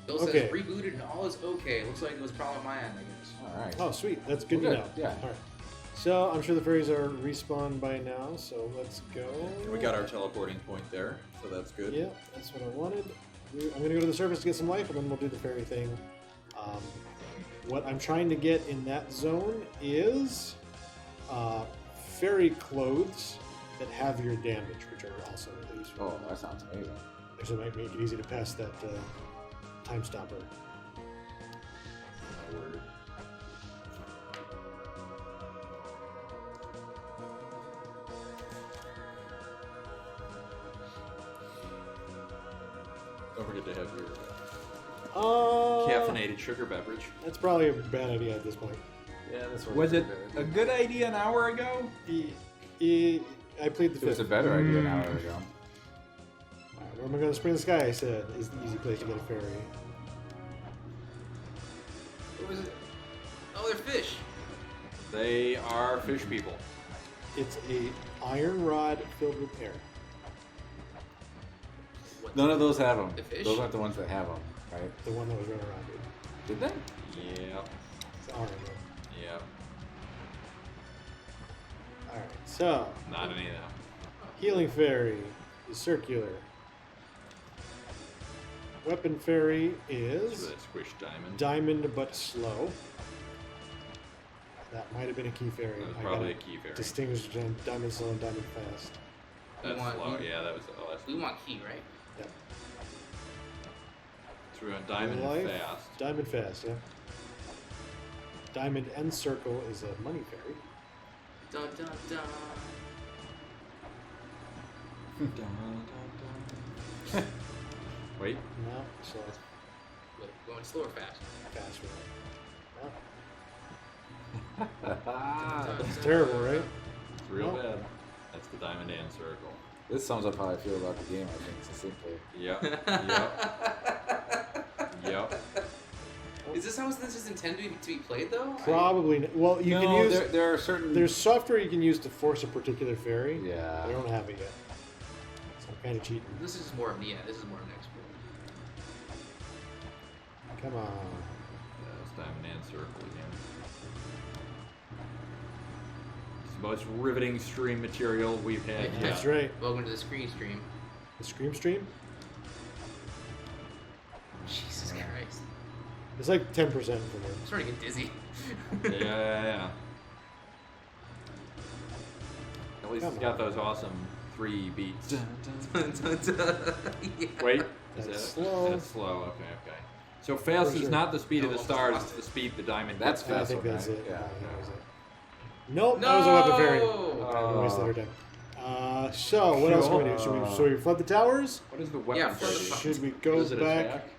Bill Okay. says rebooted and all is okay. Looks like it was a problem on my end, I guess. All right. Oh, sweet. That's good Well, to good. know. Yeah. All right. So I'm sure the fairies are respawned by now. So let's go. We got our teleporting point there, so that's good. Yeah, that's what I wanted. I'm gonna go to the surface to get some life, and then we'll do the fairy thing. What I'm trying to get in that zone is fairy clothes that have your damage, which are also really useful. Oh, that sounds amazing. Actually, might make it easy to pass that time stopper. Don't forget to have your Uh, caffeinated sugar beverage. That's probably a bad idea at this point. Yeah, this Was it a good idea an hour ago? I played the It was fifth. a better idea an hour ago. Alright, where am I going to spring the sky? I said is the easy place to get a ferry. What was it? Oh, they're fish. They are fish people. It's a iron rod filled with air. What? None of those have them. The fish? Those aren't the ones that have them, right? The one that was running around. Dude. Did they? Yeah. It's the orange one. Yeah. Alright, so Not any of them. healing fairy is circular. Weapon fairy So is that squish diamond. diamond but slow. That might have been a key fairy. That was I probably gotta a key fairy. distinguish diamond slow and diamond fast. That's We want- slow. we- Yeah, that was the last We one. want key, right? Yep. So we went diamond and Life, fast. Diamond fast, yeah. Diamond and circle is a money fairy. Dun dun dun. Wait. No, so Wait, going slow or fast? fast for that. No. Ah, It's terrible, right? It's real Nope. bad. That's the diamond and circle. this sums up how I feel about the game, I think, succinctly. Yep. Yep. Is this how this is intended to be played, though? Probably. Well, you can No, use. there are certain... There's software you can use to force a particular fairy. Yeah. I don't have it yet. So I'm kind of cheating. This is more of me. Yeah, this is more of an expert. Come on. Yeah, it's diamond and circle again. It's the most riveting stream material we've had yet. That's right. Welcome to the screen stream. The Scream Stream? Jesus Christ. It's like 10% for me. I'm starting to get dizzy. Yeah. At least Come it's got on. those awesome 3 beats. Yeah. Wait, is That's that slow. That's slow. Okay. So fast For is sure. not the speed of the No, stars; fast. it's the speed the diamond. That's gets. I fast. think one, that's right? it. Yeah. That was it. Nope, that was a weapon fairy. No! I wasted our time. So, what else can we do? Should we flood the towers? What is the weapon? Yeah, flood the fairy? fuck- Should we go Does it back? attack?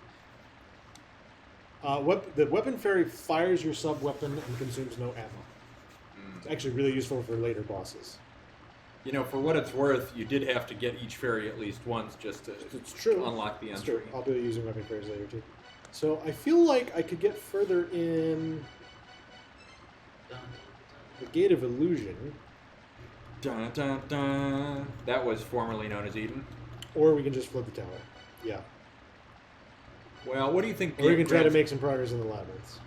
The weapon fairy fires your sub weapon and consumes no ammo. Hmm. It's actually really useful for later bosses. You know, for what it's worth, you did have to get each fairy at least once just to It's true. unlock the It's entry. true. I'll be using weapon fairies later too. So I feel like I could get further in the Gate of Illusion, Dun, dun, dun. That was formerly known as Eden. or we can just flood the tower. Yeah. Well, what do you think? Or we can try to grabs- make some progress in the labyrinths.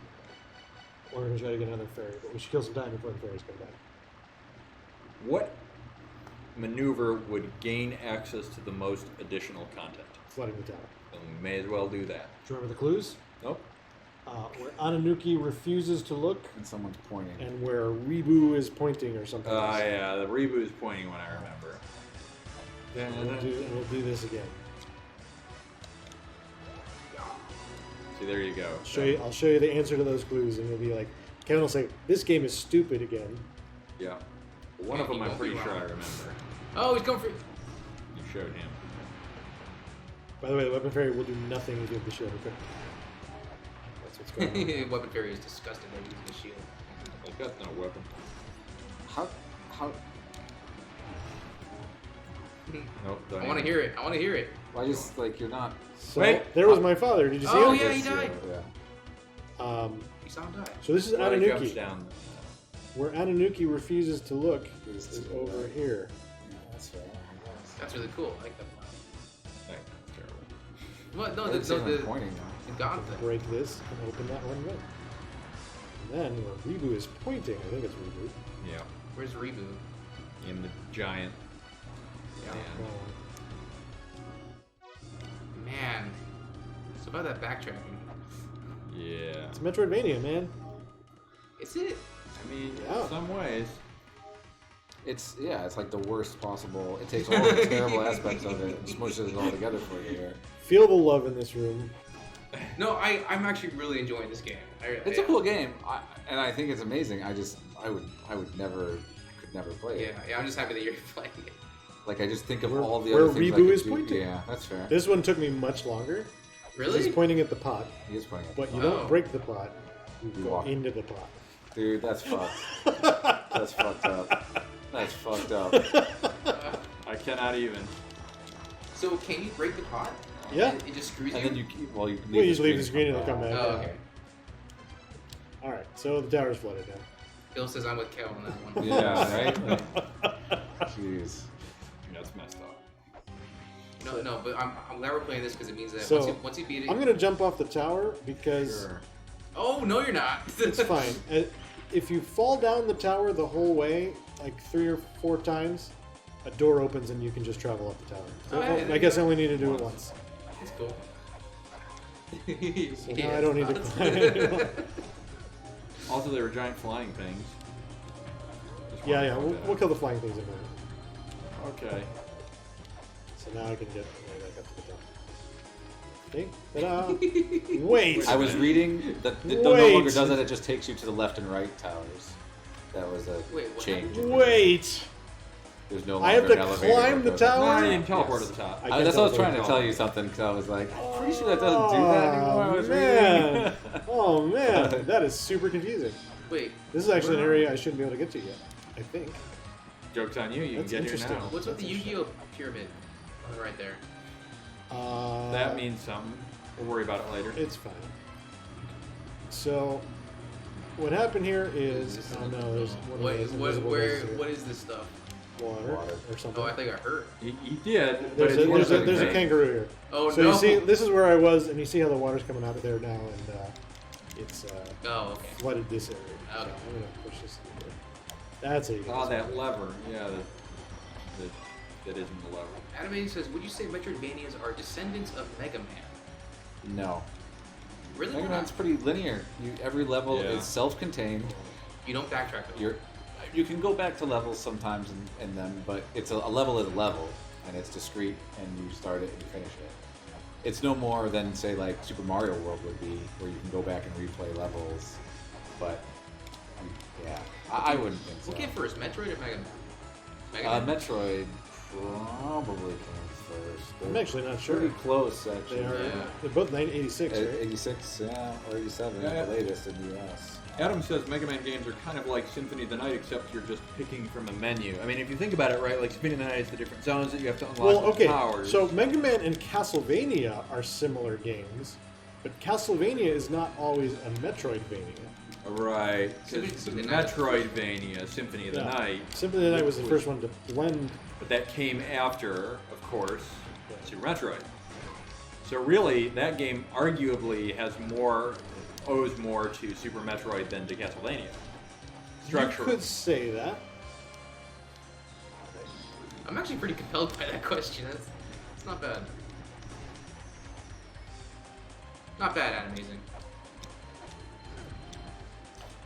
Or we can try to get another fairy, but we should kill some time before the fairies come back. What maneuver would gain access to the most additional content? Flooding the tower. Then we may as well do that. Do you remember the clues? Nope. Where Ananuki refuses to look, And someone's pointing. and where Rebu is pointing or something. else. Yeah, the reboot is pointing when I remember. And we'll do this again. See, there you go. I'll show you the answer to those clues, and you'll be like, Kevin will say, "This game is stupid again." Yeah. One of them I'm won't be pretty sure I wrong. remember. Oh, he's going for. You showed him. By the way, the weapon fairy will do nothing if you have the shield equipped. That's what's going on. Weapon Fairy is disgusted by using the shield. I've got no weapon. How? Nope. I want to hear it. I want to hear it. Why just like you're not? So, Wait. there was my father. Did you see Oh, him? yeah, he died. Yeah. You saw him die. So this is Well, he jumps Ananuki. down. Where Ananuki refuses to look Refuses is to look. over here. Yeah, that's fair. I guess. That's really cool. I like that. Hey, terrible. What? No, I the didn't see anyone the pointing now. God thing. Break this and open that one way. And then where Rebu is pointing, I think it's Rebu. Yeah. Where's Reboot? In the giant. Yeah. Man. Man. So about that backtracking. Yeah. It's Metroidvania, man. Is it? I mean, Yeah. in some ways. It's like the worst possible. It takes all the terrible aspects of it and smushes it all together for you here. Feel the love in this room. No, I'm actually really enjoying this game. It's a cool game, and I think it's amazing. I would never, could never play it. Yeah, I'm just happy that you're playing it. Like, I just think of Where- all the where other things I Rebu could is do. pointing? Yeah, that's fair. This one took me much longer. Really? He's pointing at the pot, He is pointing at but you Wow. don't break the pot. You You go walk. into the pot. Dude, that's fucked. That's fucked up. That's fucked up. I cannot even. So can you break the pot? Yeah. It just screws And you? then you keep, well, you Well, you just leave the and screen and it'll come back. Oh, okay. All right, so the tower's flooded now. Bill says I'm with Kel on that one. Yeah, right? Like, jeez. That's messed up. No, but I'm glad we're playing this because it means that So, once you beat it. I'm gonna jump off the tower because Sure. Oh no, you're not. it's fine. If you fall down the tower the whole way, like 3 or 4 times, a door opens and you can just travel up the tower. So, Oh, yeah, there I you guess go. I only need to do it once. It's cool. So now I don't need to climb anymore. Also, they were giant flying things. Just wanted Yeah, to yeah. point We'll, that we'll out. kill the flying things in a minute. Okay. So now I can get right back up to the top. Okay. Ta-da! Wait. I was reading that it no Wait. longer does that, it just takes you to the left and right towers. That was a Wait, what change. Wait. There's no I have longer to an elevator climb that the goes up. tower? No, you can teleport Yes. to the top. I That's what I was teleport trying to to tell the you something because I was like, I'm pretty sure that doesn't do that anymore. I was man. reading. Oh man, that is super confusing. Wait, This is actually an area I shouldn't be able to get to yet. I think. Joke's on you. You That's can get here interesting. now. what's with the That's Yu-Gi-Oh pyramid on the right there? That means something. We'll worry about it later. It's fine. So, what happened here is, oh no, there's one What of is those what invisible where guys here. what is this stuff? Water, Water. or something. Oh, I think I hurt. He did, but There's, it's a, one there's, of a, the there's a things. kangaroo here. Oh So no! you see, this is where I was, and you see how the water's coming out of there now, and it's Oh, okay. flooded this area. So Okay. I'm gonna push this in here. That's it. Oh, that lever. Yeah, that isn't the lever. Anime says, would you say Metroidvanias are descendants of Mega Man? No. Really? Mega They're not? Man's pretty linear. Every level Yeah. is self-contained. You don't backtrack at all. You can go back to levels sometimes in them, but it's a level is a level, and it's discrete, and you start it and you finish it. It's no more than, say, like Super Mario World would be, where you can go back and replay levels, but yeah, I wouldn't think so. What came first, Metroid or Mega Man? Mega Man? Metroid probably came first. I'm actually not sure. Pretty close, actually. They are. Yeah. They're both 1986, right? 86, yeah, or 87 Yeah. at the latest in the US. Adam says Mega Man games are kind of like Symphony of the Night, except you're just picking from a menu. I mean, if you think about it, right, like Symphony of the Night is the different zones that you have to unlock Well, with okay. powers. So Mega Man and Castlevania are similar games, but Castlevania is not always a Metroidvania. Right. Symphony- Because Symphony of the Night. Metroidvania, Symphony of the Yeah. Night, Symphony of the Night was the first one to blend. but that came after, of course, Super Metroid. So really, that game arguably owes more to Super Metroid than to Castlevania. Structurally. You could say that. I'm actually pretty compelled by that question. It's not bad. Not bad, Adam Amazing.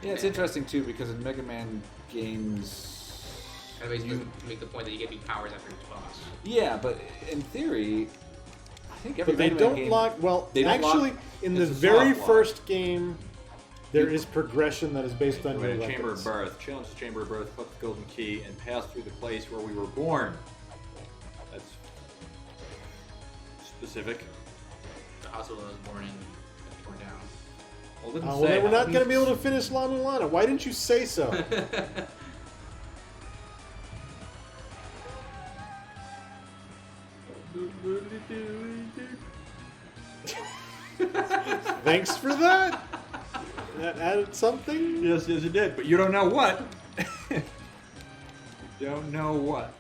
Yeah, it's interesting too because in Mega Man games, Adam Amazing doesn't make the point that you get new powers after each boss. yeah, but in theory, I think every But they Mega Man don't game, lock. Well, they don't actually, lock- in the it's a very soft lock. first game, there is progression that is based on Wait, your a Chamber of weapons. Birth. Challenge the Chamber of Birth, collect the golden key, and pass through the place where we were born. That's specific. The hospital I was born in got torn down. Well, it didn't Well, say then we're not how. going to be able to finish La Mulana. Why didn't you say so? Thanks for that. That added something. Yes, yes, it did, but you don't know what. You don't know what.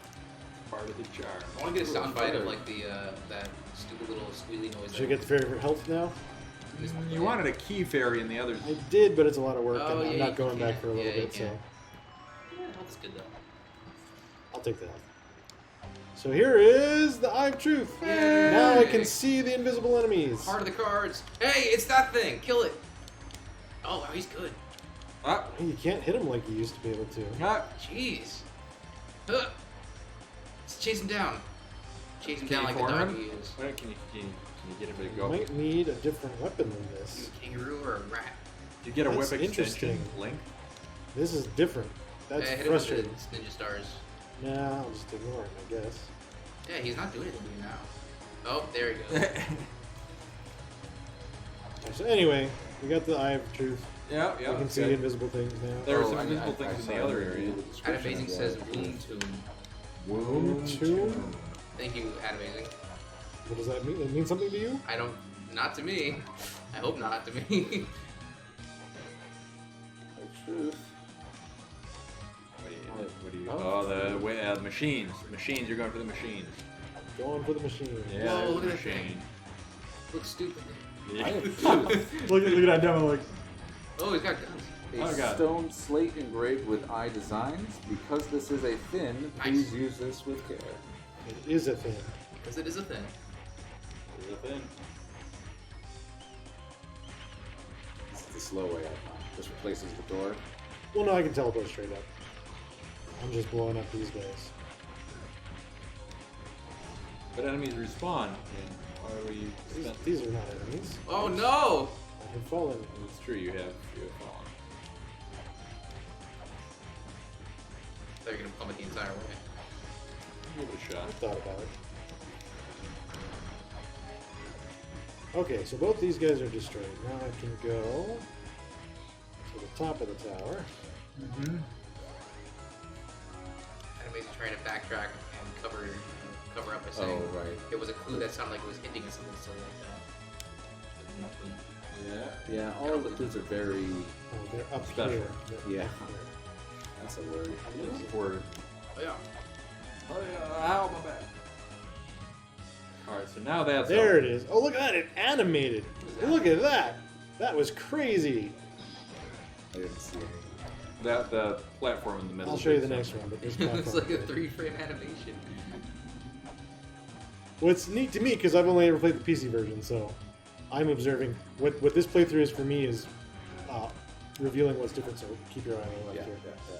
Part of the charm. I want to get a soundbite of like the that stupid little squealy noise. Should I get the favorite health now? You wanted a key fairy in the others. I did, but it's a lot of work, Oh, and I'm yeah, not going you back can. for a little Yeah, you bit, so can. Yeah, health's good though. I'll take that. So here is the Eye of Truth. Yay! Now I can see the invisible enemies. Heart of the cards. Hey, it's that thing. Kill it. Oh, wow, he's good. Ah, You can't hit him like you used to be able to. ah. Jeez. Let's chase him down. Chase him down like the corner dog him? he is. Wait, can you get him to You go? might need a different weapon than You this. a kangaroo or a rat? You get a That's whip extension interesting. link. This is different. That's Hit him with frustrating. the ninja stars. Nah, I'll just ignore him, I guess. Yeah, he's not doing anything now. Oh, there he goes. So anyway, we got the Eye of Truth. Yeah, We can see invisible things now. There are some invisible things in the other area. Adam Amazing says Womb Tomb. Womb Tomb? Thank you, Adam Amazing. What does that mean? It means something to you? I don't. Not to me. I hope not to me. Truth. What do you? Oh, the machines. Machines. You're going for the machines. Going for the machine. Yeah, Whoa, there's look the at that thing. machine. Looks stupid. I have truth. look at that demo, like, Oh, he's got guns. A Oh, God. stone slate engraved with eye designs. Because this is a thin, please use this with care. it is a thing. Because it is a thing. There's a thing. This is the slow way out. This replaces the door. Well, no, I can teleport straight up. I'm just blowing up these guys. But enemies respawn. And why are we? These are not enemies. Oh no! I have fallen. It's true. You have fallen. They're gonna plummet the entire way. Give it a shot. I thought about it. Okay, so both these guys are destroyed. Now I can go to the top of the tower. Mm-hmm. Adam Amazing trying to backtrack and cover up by saying Oh, right. there was a clue that sounded like it was hinting at something silly like that. Yeah. Yeah, all of the clues are very... Oh, they're up Special. here. They're Yeah. up here. That's a word. I'm looking for. Oh yeah. Oh yeah! Ow, my back. All right, so now that's There all. it is. Oh, look at it animated. Look at that. That was crazy. I didn't see anything. That the platform in the middle. I'll show you the is next one, but this It looks platform. like a 3-frame animation. What's neat to me, because I've only ever played the PC version, so I'm observing. What this playthrough is for me is revealing what's different, so keep your eye on the left Yeah, here. yeah.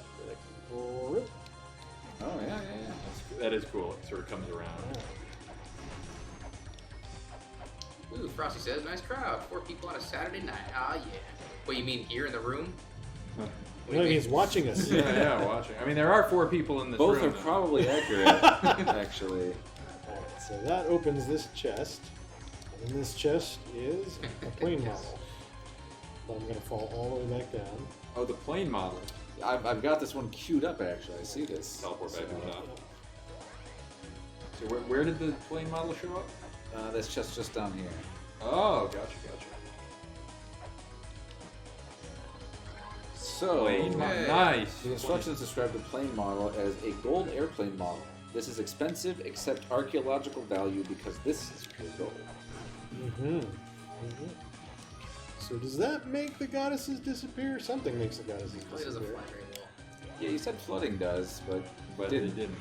Oh, rip. Oh, yeah. That is cool. It sort of comes around. Ooh, Frosty says, nice crowd. 4 people on a Saturday night. Ah, yeah. What, you mean here in the room? What do No, you it mean? means watching us. Yeah, watching. I mean, there are 4 people in this Both room. are probably accurate, actually. Alright, so that opens this chest. And in this chest is a plane model. But I'm going to fall all the way back down. Oh, the plane model. I've got this one queued up, actually. I see this. Teleport back to the top. So where did the plane model show up? This chest just down here. Oh, gotcha. So, Plane Hey. model. Nice. the instructions describe the plane model as a gold airplane model. This is expensive except archaeological value because this is pure gold. So does that make the goddesses disappear? Something makes the goddesses Probably doesn't disappear. fly very well. Yeah, you said flooding does, but But didn't. it didn't,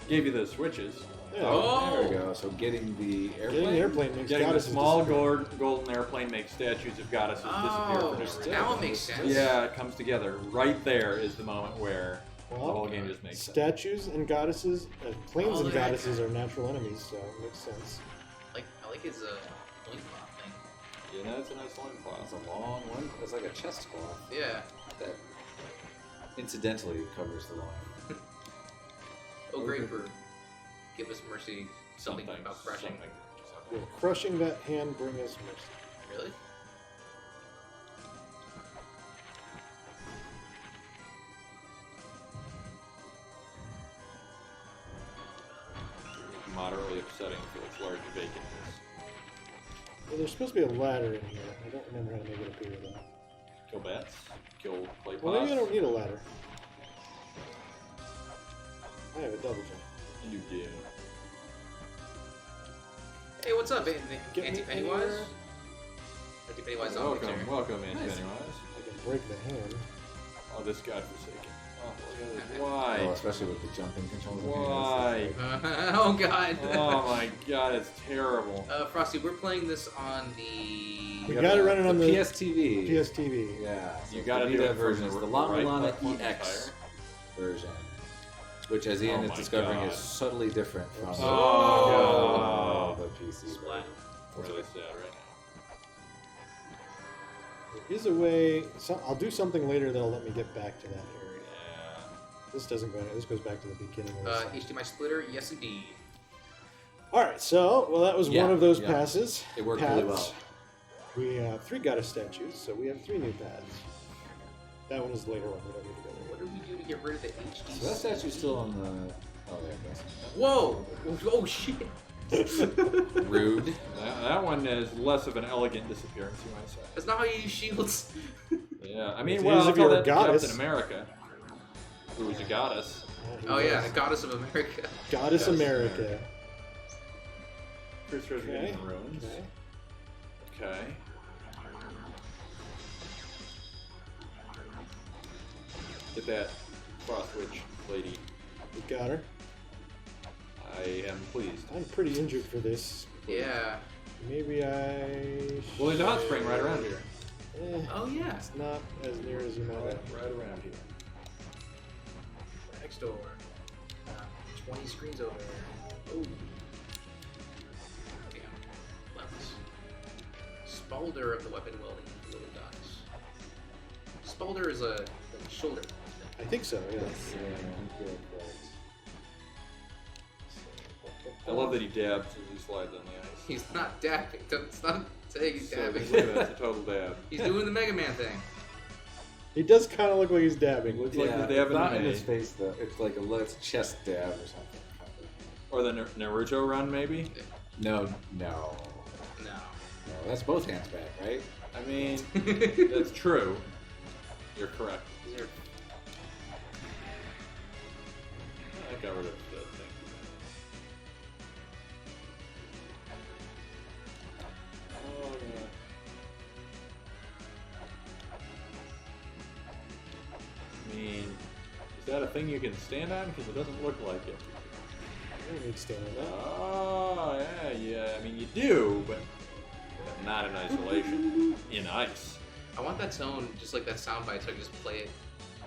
Gave you the switches. Yeah. Oh, there we go. So getting the airplane. Getting the airplane makes Getting the goddesses small disappear. golden airplane makes statues of goddesses disappear Oh, for no reason. now it makes sense. Yeah, it comes together. Right there is the moment where the Well, whole game just makes sense. Statues and goddesses, planes Oh, and look at goddesses that. are natural enemies, so it makes sense. I like his loincloth thing. Yeah, that's a nice loincloth. It's a long one. It's like a chest cloth Yeah. that incidentally covers the line. Oh, great for give us mercy. Something about crushing. Will crushing that hand bring us mercy? Really? Moderately upsetting for its large vacantness. Well, there's supposed to be a ladder in here. I don't remember how to make it appear though. Kill bats, kill clay pots. Well, maybe I don't need a ladder. I have a double jump. You do. Hey, what's up, Get me Auntie Pennywise? anywhere. Auntie Pennywise on Welcome, Aunt Nice. Pennywise. I can break the hand. Oh, this godforsaken. Oh, look at this. Why? Oh, especially with the jumping controls. in here. Why? Oh god. Oh my god, it's terrible. Frosty, we're playing this on the. We got it running on the PSTV. PSTV. Yeah. So You the gotta do Vita it version. from It's the the right Mulana platform EX entire. version. Which, as Ian Oh is my discovering, God. is subtly different from Oh, the PC. Splat. I'm really sad right There is a way. I'll do something later that'll let me get back to that area. now. This doesn't go. This goes back to the beginning. Of the HDMI splitter, yes indeed. All right, so that was Yeah, one of those yeah. passes. It worked paths. really well. We have 3 goddess statues, so we have 3 new paths. That one is the later one. We don't need to go there. What did we do to get rid of the HD? So that statue's still on the. Oh, there it Whoa! Oh shit! goes. Rude. That one is less of an elegant disappearance, you might say. That's not how you use shields. Yeah, I mean, It well, is if that's how you're a that goddess. Captain America, who was a goddess. Oh yeah, the goddess of America. Goddess Yes. America. First Resident Okay. in ruins. Okay. Okay. Get that Frost Witch lady. We got her. I am pleased. I'm pretty injured for this. Yeah. Maybe I. Well, there's a hot spring right around here. Oh yeah. It's not as near as you might Right, have. right around here. Next door. 20 screens over there. Ooh. Damn. Levels. Spalder of the weapon welding little guys. Spalder is a shoulder. I think so, yeah. I love that he dabs as he slides on the ice. He's not dabbing. It's not saying he's So, dabbing. look at that, it's a total dab. He's doing the Mega Man thing. He does kind of look like he's dabbing. Looks like Yeah, the dab it's not in in the his face though. It's like a chest dab or something. Or the Naruto run, maybe? No. No. That's both hands back, right? I mean, that's true. You're correct. These are- I got rid of that thing. Oh, yeah. I mean, is that a thing you can stand on? Because it doesn't look like it. I don't need to stand on that. Oh, yeah. I mean, you do, but not in isolation. In ice. I want that tone, just like that soundbite, so I can just play it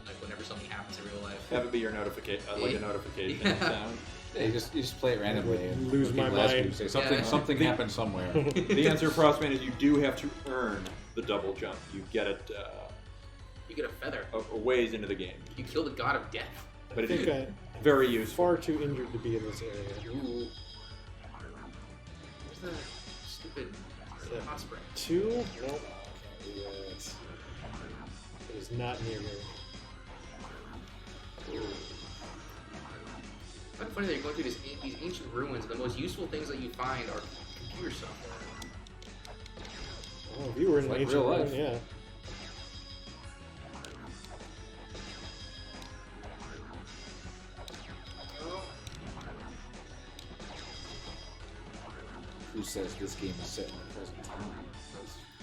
like whenever something happens in real life. Have it be your notification, like a notification Yeah. sound. Yeah, you just play it randomly and Lose my people ask you, mind. say something Yeah. something happened somewhere. The answer, Frostman, is you do have to earn the double jump. You get it You get a feather. a ways into the game. You kill the god of death. But I it think is I'm very useful. far too injured to be in this area. Ooh. Where's the stupid hot spring? 2? Nope. It is not near here. It's kind of funny that you're going through these ancient ruins, and the most useful things that you find are computer software. Oh, if you were in an Like ancient real ruin, life. yeah. Who says this game is set in the present time?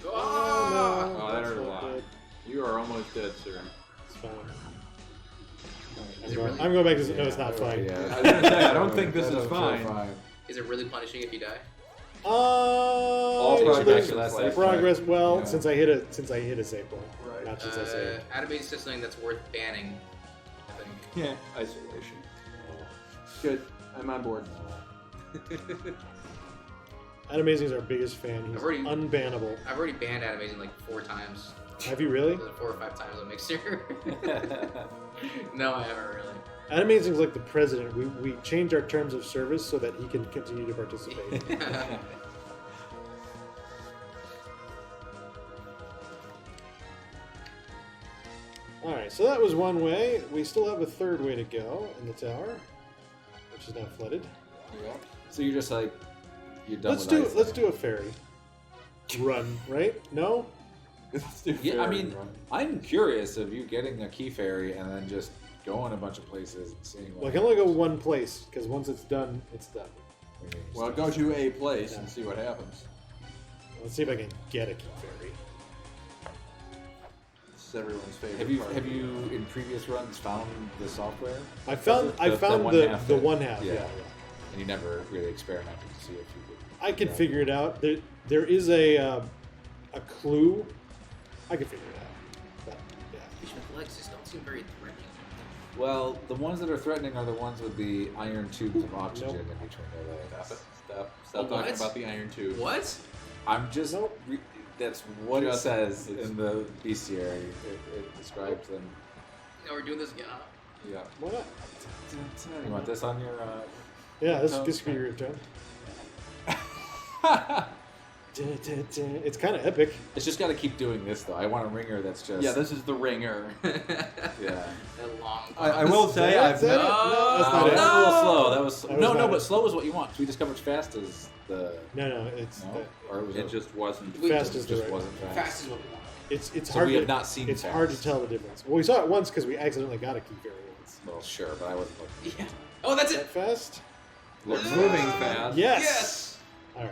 Ah! Oh, that that's hurt a not lot. good. You are almost dead, sir. It's fine. Is it really? I'm going back to no, it's not fine. Yeah. I was gonna say, I don't think this That is doesn't feel fine. Is it really punishing if you die? All there's progress is less progress. Well, Yeah. since I hit a save point, Right. not since I saved. Animation is something that's worth banning, I think. Yeah, isolation. Good. I'm on board. Animazing is our biggest fan. He's I've already- unbannable. I've already banned Animation like 4 times. Have you really? 4 or 5 times on Mixer. No, I haven't really. Animazing is like the president. We change our terms of service so that he can continue to participate. All right, so that was one way. We still have a third way to go in the tower, which is now flooded. Yeah. So you're just like you're done Let's with ice. do a ferry run, right? No, Let's do Yeah, I fairy mean, run. I'm curious of you getting a key fairy and then just going a bunch of places and seeing well, I what. can only go one place because once it's done, it's done. Well, go to a place and see what happens. Let's see if I can get a key fairy. This is everyone's favorite Have you part. have you in previous runs found the software? I found the one half. Yeah. And you never really experimented to see if you could. I can figure it out. There is a clue. I can figure it out. But, yeah. Fish with legs just don't seem very threatening. Well, the ones that are threatening are the ones with the iron tubes of oxygen Nope. in between their legs. Stop Oh, talking what? about the iron tube. What? I'm just. Nope. That's what it Just- says it's- in the bestiary. It describes them. No, we're doing this again. Yeah. Why not? You want this on your? Yeah, this Sounds could be your good. turn. It's kind of epic. It's just got to keep doing this though. I want a ringer that's just. Yeah, this is the ringer. Yeah. That long. I will say That's I've it? never. No, that's That not was it. a little slow. That was, That was no, not but it. slow is what you want. We discovered fast is the No, it's no, or was It just wasn't. fast it is the just right. wasn't fast. Fast is what we want. It's So hard. we to, have not seen It's fast. hard to tell the difference. Well, we saw it once because we accidentally got a key fairy once. Well, sure, but I wasn't looking. Yeah. Oh, that's Is it. that fast? Looks moving fast. Yes. Yes. All right.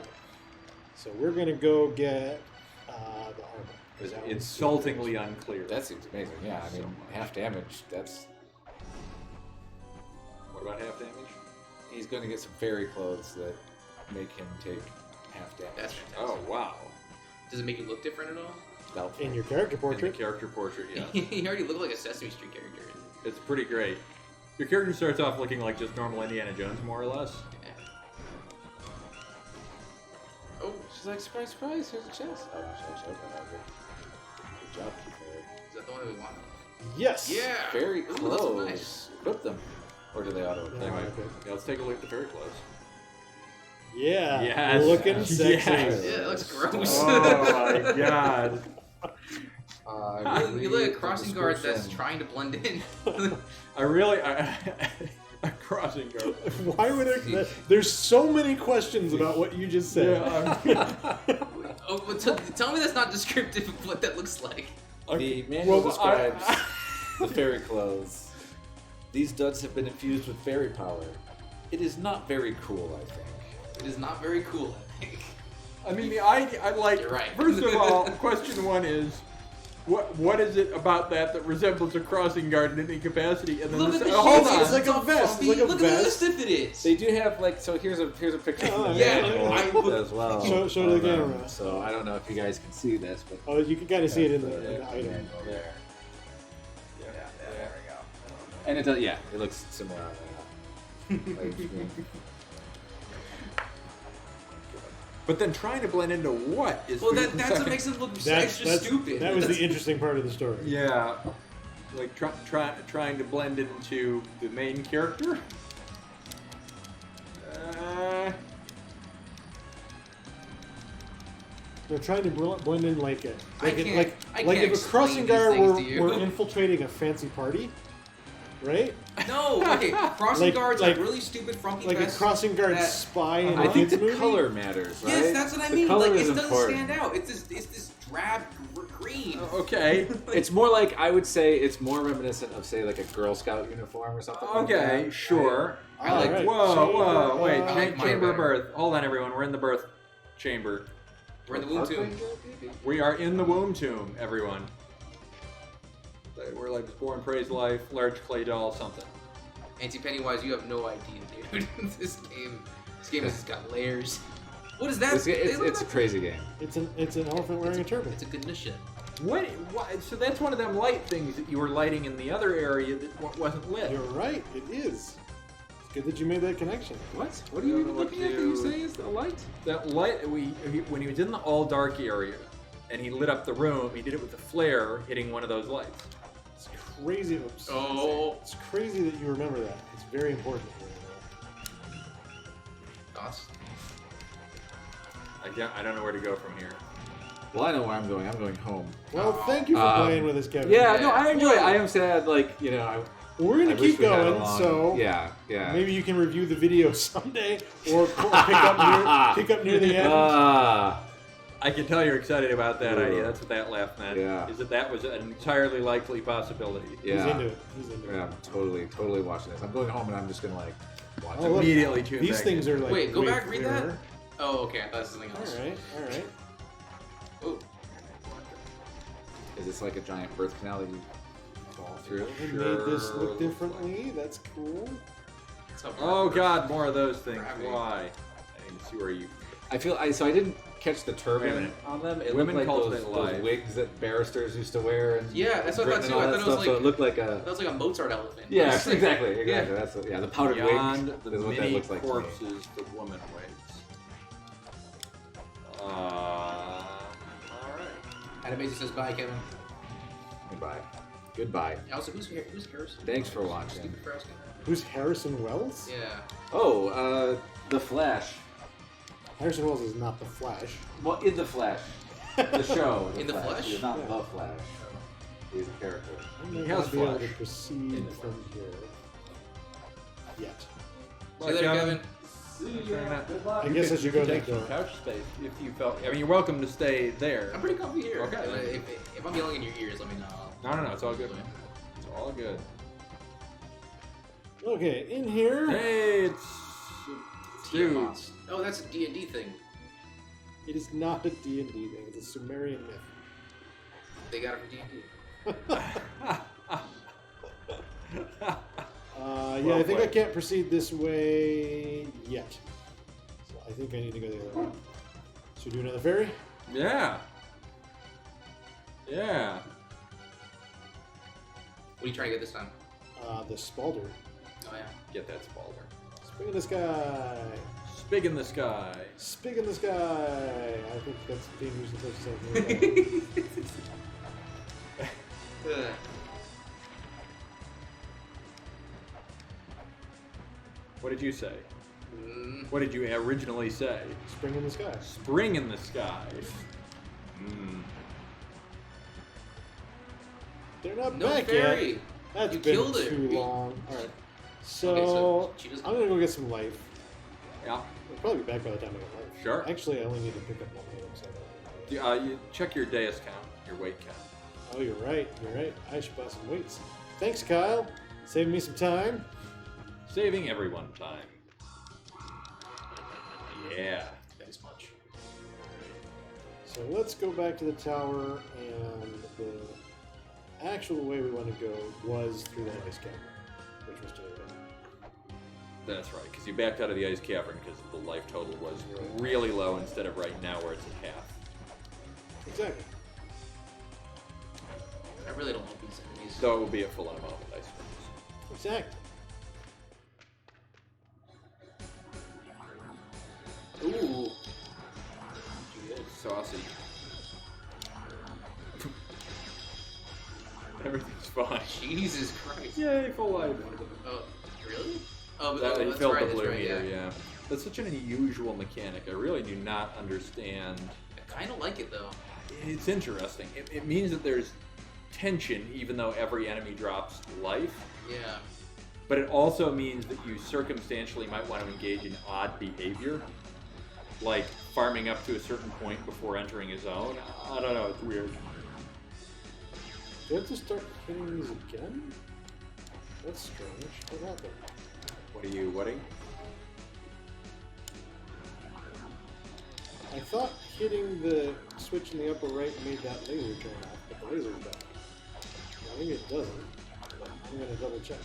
So we're gonna go get the armor. 'cause that one's- Insultingly unclear. That seems amazing. Yeah, I mean, half damage. That's What about half damage? he's going to get some fairy clothes that make him take half damage. That's fantastic. Oh wow! Does it make you look different at all? Doubtful. in your character In portrait. the character portrait, yeah, You already look like a Sesame Street character. it's pretty great. Your character starts off looking like just normal Indiana Jones, more or less. Yeah. Oh, She's like, surprise, surprise, here's a chest. Oh, no, she's open. Good job, Key Fairy. is that the one that we want? Yes. Yeah. Fairy Ooh, clothes. that's nice. Equip them. Or do they auto equip? Yeah. Anyway, okay. yeah, let's take a look at the fairy clothes. Yeah. Yes. Looking Yes. sexy. Yes. Yeah, that looks gross. Oh my god! You look like a crossing guard that's trying to blend in. I really, a crossing guard. Why would it? There's so many questions about what you just said. Oh, but tell me that's not descriptive of what that looks like. The manual Well, describes the fairy clothes. These duds have been infused with fairy power. It is not very cool, I think. It is not very cool, I think. I mean, the idea. I like. You're right. First of all, question one is, what is it about that resembles a crossing guard in any capacity? And then Look at the hold shades, on. It's like a vest. It's like a Look at vest. the stiff it is. They do have like so. Here's a picture Oh, from the yeah, manual I would- as well. Show to the camera. So I don't know if you guys can see this, but Oh, you can kind of see it in the yeah, item. manual there. Yeah, There we go. And it does. Yeah, it looks similar. Like, But then trying to blend into what is? Well, the that's second- what makes it look That's extra stupid. That was the interesting part of the story. Yeah, like trying to blend into the main character. They're trying to blend in like a I like can't- like I like can't if a crossing explain guard these were, things to you. were infiltrating a fancy party, right? No, okay. Crossing Like- guards like- have really stupid frumpy Like a dress. crossing guard that- spy in I a think kids the movie. color matters, right? Yes, that's what I The mean. color Like is it doesn't important. stand out. It's this drab green. Okay. It's more like I would say it's more reminiscent of say like a Girl Scout uniform or something. like Okay, that, sure. I like. Alright. Whoa, wait. I like mine Chamber of better. birth. Hold on, everyone. We're in the birth chamber. We're in the womb tomb. We are in the womb tomb, everyone. We're like born, praise life, large clay doll, something. Auntie Pennywise, you have no idea, dude. This game has got layers. What is that? It's a crazy game. It's an elephant wearing a turban. It's a good mission. What? So that's one of them light things that you were lighting in the other area that wasn't lit. You're right. It is. It's good that you made that connection. What? What are you even What looking at that you say is the light? That light, when he was in the all dark area, and he lit up the room, he did it with a flare hitting one of those lights. It's crazy. Oops. Oh. It's crazy that you remember that. It's very important. Thoughts? I don't know where to go from here. Well, I know where I'm going. I'm going home. Well, thank you for playing with us, Kevin. Yeah, no, I enjoy it. I am sad, like, you know, We're I gonna wish keep we had a going, long- so yeah. maybe you can review the video someday, or pick up near the end. I can tell you're excited about that Yeah. idea. That's what that laugh meant. Yeah. Is that was an entirely likely possibility. Yeah. He's into it. He's into it. Yeah, I'm totally watching this. I'm going home and I'm just gonna like watch Oh, it. look. Immediately tune These back things in. are like. Wait, go way back, read that? clearer. Oh, okay. I thought it was something else. All right. Oh, Is this like a giant birth canal that you fall through? They made this look differently. That's cool. what's up? Oh God, more of those things. Gravity. Why? I need to see where you. I so I didn't catch the Wait a turban minute. on them. It Women looked like cultivate those life. wigs that barristers used to wear. And Yeah, that's what I Britain thought and too. all I that thought it was stuff, so like it looked like a. that was like a Mozart elephant. Yeah, It's like- exactly. Yeah. That's what, the powdered Beyond wig the is what that many looks like to me. corpses, the woman waits. All right. Animation says bye, Kevin. Goodbye. Goodbye. Also, who's Harrison? Thanks for watching. Stupid for asking. Who's Harrison Wells? Yeah. Oh, The Flash. Harrison Wells is not the Flash. Well, in The Flash. The show. In The Flash? He's not Yeah. The Flash. He's a character. I He may has not be able Flash. to proceed In the from here yet. See you later, Kevin. Good luck. I guess I should go take that door. some couch space if you felt. I mean, you're welcome to stay there. I'm pretty comfy here. Okay. If I'm yelling in your ears, let me know. No, it's all good, man. It's all good. Okay, in here. Hey, it's dude. Tiamat. Oh, that's a D&D thing. It is not a D&D thing. It's a Sumerian myth. They got it from D&D. Yeah, I think I can't proceed this way yet. So I think I need to go the other way. Should we do another ferry? Yeah. Yeah. What are you trying to get this time? The Spalder. Oh, yeah. Get that Spalder. Spig in the sky. Spig in the sky. Spig in the sky. I think that's the theme music supposed to say. What did you say? Mm. What did you originally say? Spring in the sky. Spring in the sky. They're not No back ferry. yet. That's You been killed it. too long. Alright. So, Okay, so she doesn't- I'm gonna go get some life. Yeah. We'll probably be back by the time I get life. Sure. Actually, I only need to pick up one item, so You check your dais count, your weight count. Oh, you're right. You're right. I should buy some weights. Thanks, Kyle. Saving me some time. Saving everyone time. Yeah. Thanks much. So let's go back to the tower, and the actual way we want to go was through the ice cavern, which was to the right. That's right, because you backed out of the ice cavern because the life total was really low instead of right now where it's at half. Exactly. I really don't like these enemies. So it will be at full in a moment, I suppose. Exactly. Ooh. Saucy. Everything's fine. Jesus Christ. Yay, full life. Oh, really? Oh, That, but he that's filled right, the blue that's right, meter, yeah. That's such an unusual mechanic. I really do not understand. I kind of like it, though. It's interesting. It means that there's tension even though every enemy drops life. Yeah. But it also means that you circumstantially might want to engage in odd behavior. Like farming up to a certain point before entering a zone. I don't know, it's weird. Do I have to start hitting these again? That's strange. What happened? What are you, whatting? I thought hitting the switch in the upper right made that laser turn off, but the laser's back. I think it doesn't, but I'm going to double check.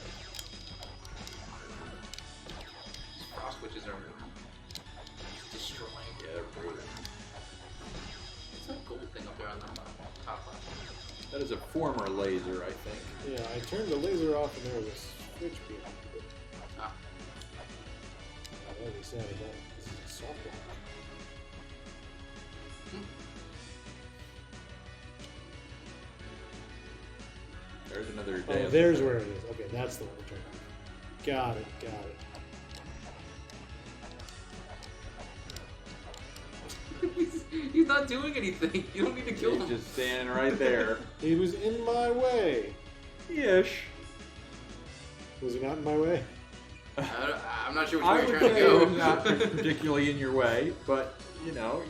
Frost witches are destroying. Yeah, they're brutal. What's that gold thing up there on the top left? That is a former laser, I think. Yeah, I turned the laser off and there was a switch behind it. Ah. That would be sad as that. This is a soft one. There's another day. Oh, there's where it is. Okay, that's the one to turn off. Got it, got it. He's not doing anything. You don't need to kill He's him. just standing right there. He was in my way. Ish. Was he not in my way? I'm not sure which I way would you're trying say to go. it was not particularly in your way, but, you know,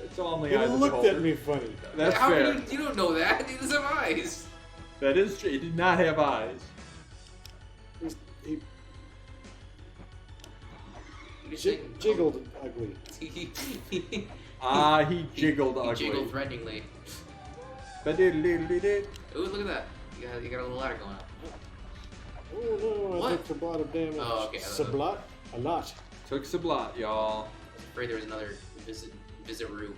it's all in the He eyes of the looked at beholder. me funny. That's How fair. can you don't know that. He doesn't have eyes. That is true. He did not have eyes. He You're saying- jiggled ugly. he He jiggled ugly. jiggled threateningly. Ba-diddle-diddle-diddle. Ooh, look at that. You got a little ladder going up. Oh no, I What? took a lot of damage. Oh, okay. Sablot? A lot. Took Sablot, y'all. I was afraid there was another Visitaroo.